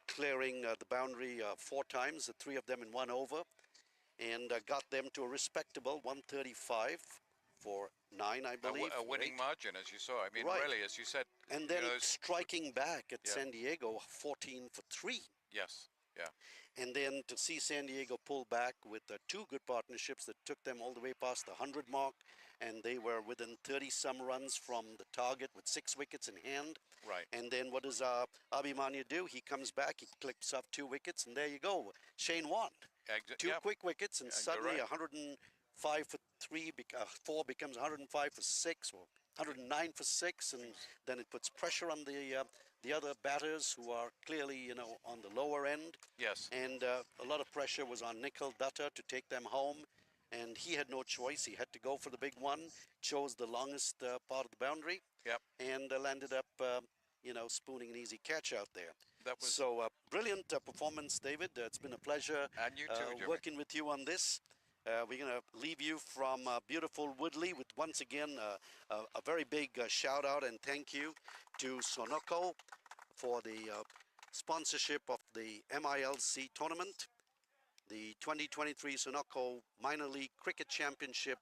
clearing the boundary 4 times, 3 of them in 1 over, and got them to a respectable 135 for 9, I believe. A winning margin, as you saw. I mean, Right. really, as you said. And then you know, striking back at Yeah. San Diego, 14 for 3. yes. Yeah. And then to see San Diego pull back with 2 good partnerships that took them all the way past the 100 mark, and they were within 30-some runs from the target with 6 wickets in hand. Right. And then what does Abhimanyu do? He comes back, he clips up 2 wickets, and there you go. Shane won. 2 yeah. quick wickets, and Yeah, you're suddenly right. 105 for 4 becomes 105 for 6, or 109 for 6, and then it puts pressure on the other batters who are clearly, you know, on the lower end. Yes. And a lot of pressure was on Nikhil Dutta to take them home, and he had no choice. He had to go for the big one, chose the longest part of the boundary, Yep. and landed up, you know, spooning an easy catch out there. That was. So brilliant performance, David. It's been a pleasure And you too, Jimmy. working with you on this. We're going to leave you from beautiful Woodley with once again a very big shout out and thank you to Sonoco for the sponsorship of the MILC tournament. The 2023 Sonoco Minor League Cricket Championship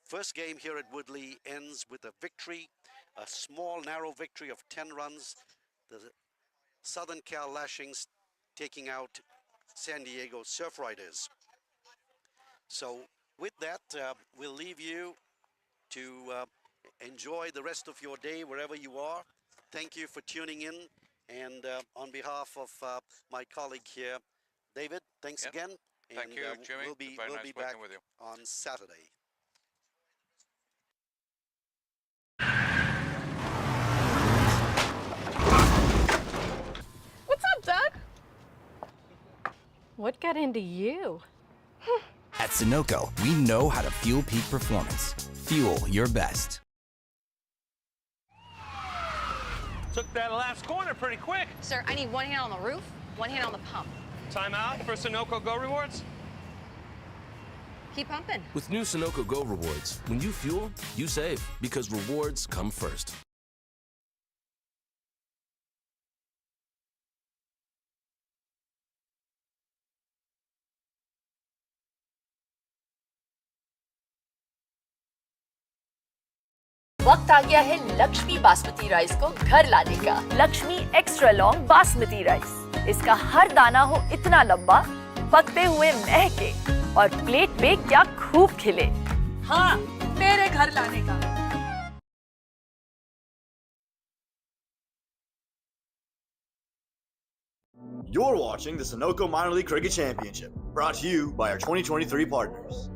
first game here at Woodley ends with a victory, a small narrow victory of 10 runs. The Southern Cal Lashings taking out San Diego Surf Riders. So with that, we'll leave you to enjoy the rest of your day wherever you are. Thank you for tuning in. And on behalf of my colleague here, David, thanks Yep. again. Thank And you, Jimmy. we'll be Very nice back working with you. on Saturday. What's up, Doug? What got into you? At Sunoco, we know how to fuel peak performance. Fuel your best. Took that last corner pretty quick. Sir, I need 1 hand on the roof, 1 hand on the pump. Timeout for Sunoco Go Rewards. Keep pumping. With new Sunoco Go rewards, when you fuel, you save because rewards come first. वक्त आ गया है Lakshmi basmati rice को घर लाने का। Lakshmi extra long basmati rice, इसका हर दाना हो इतना लंबा, पकते हुए महके और प्लेट पे क्या खूब खिले। हाँ, मेरे घर लाने का। You're watching the Sunoco Minor League Cricket Championship, brought to you by our 2023 partners.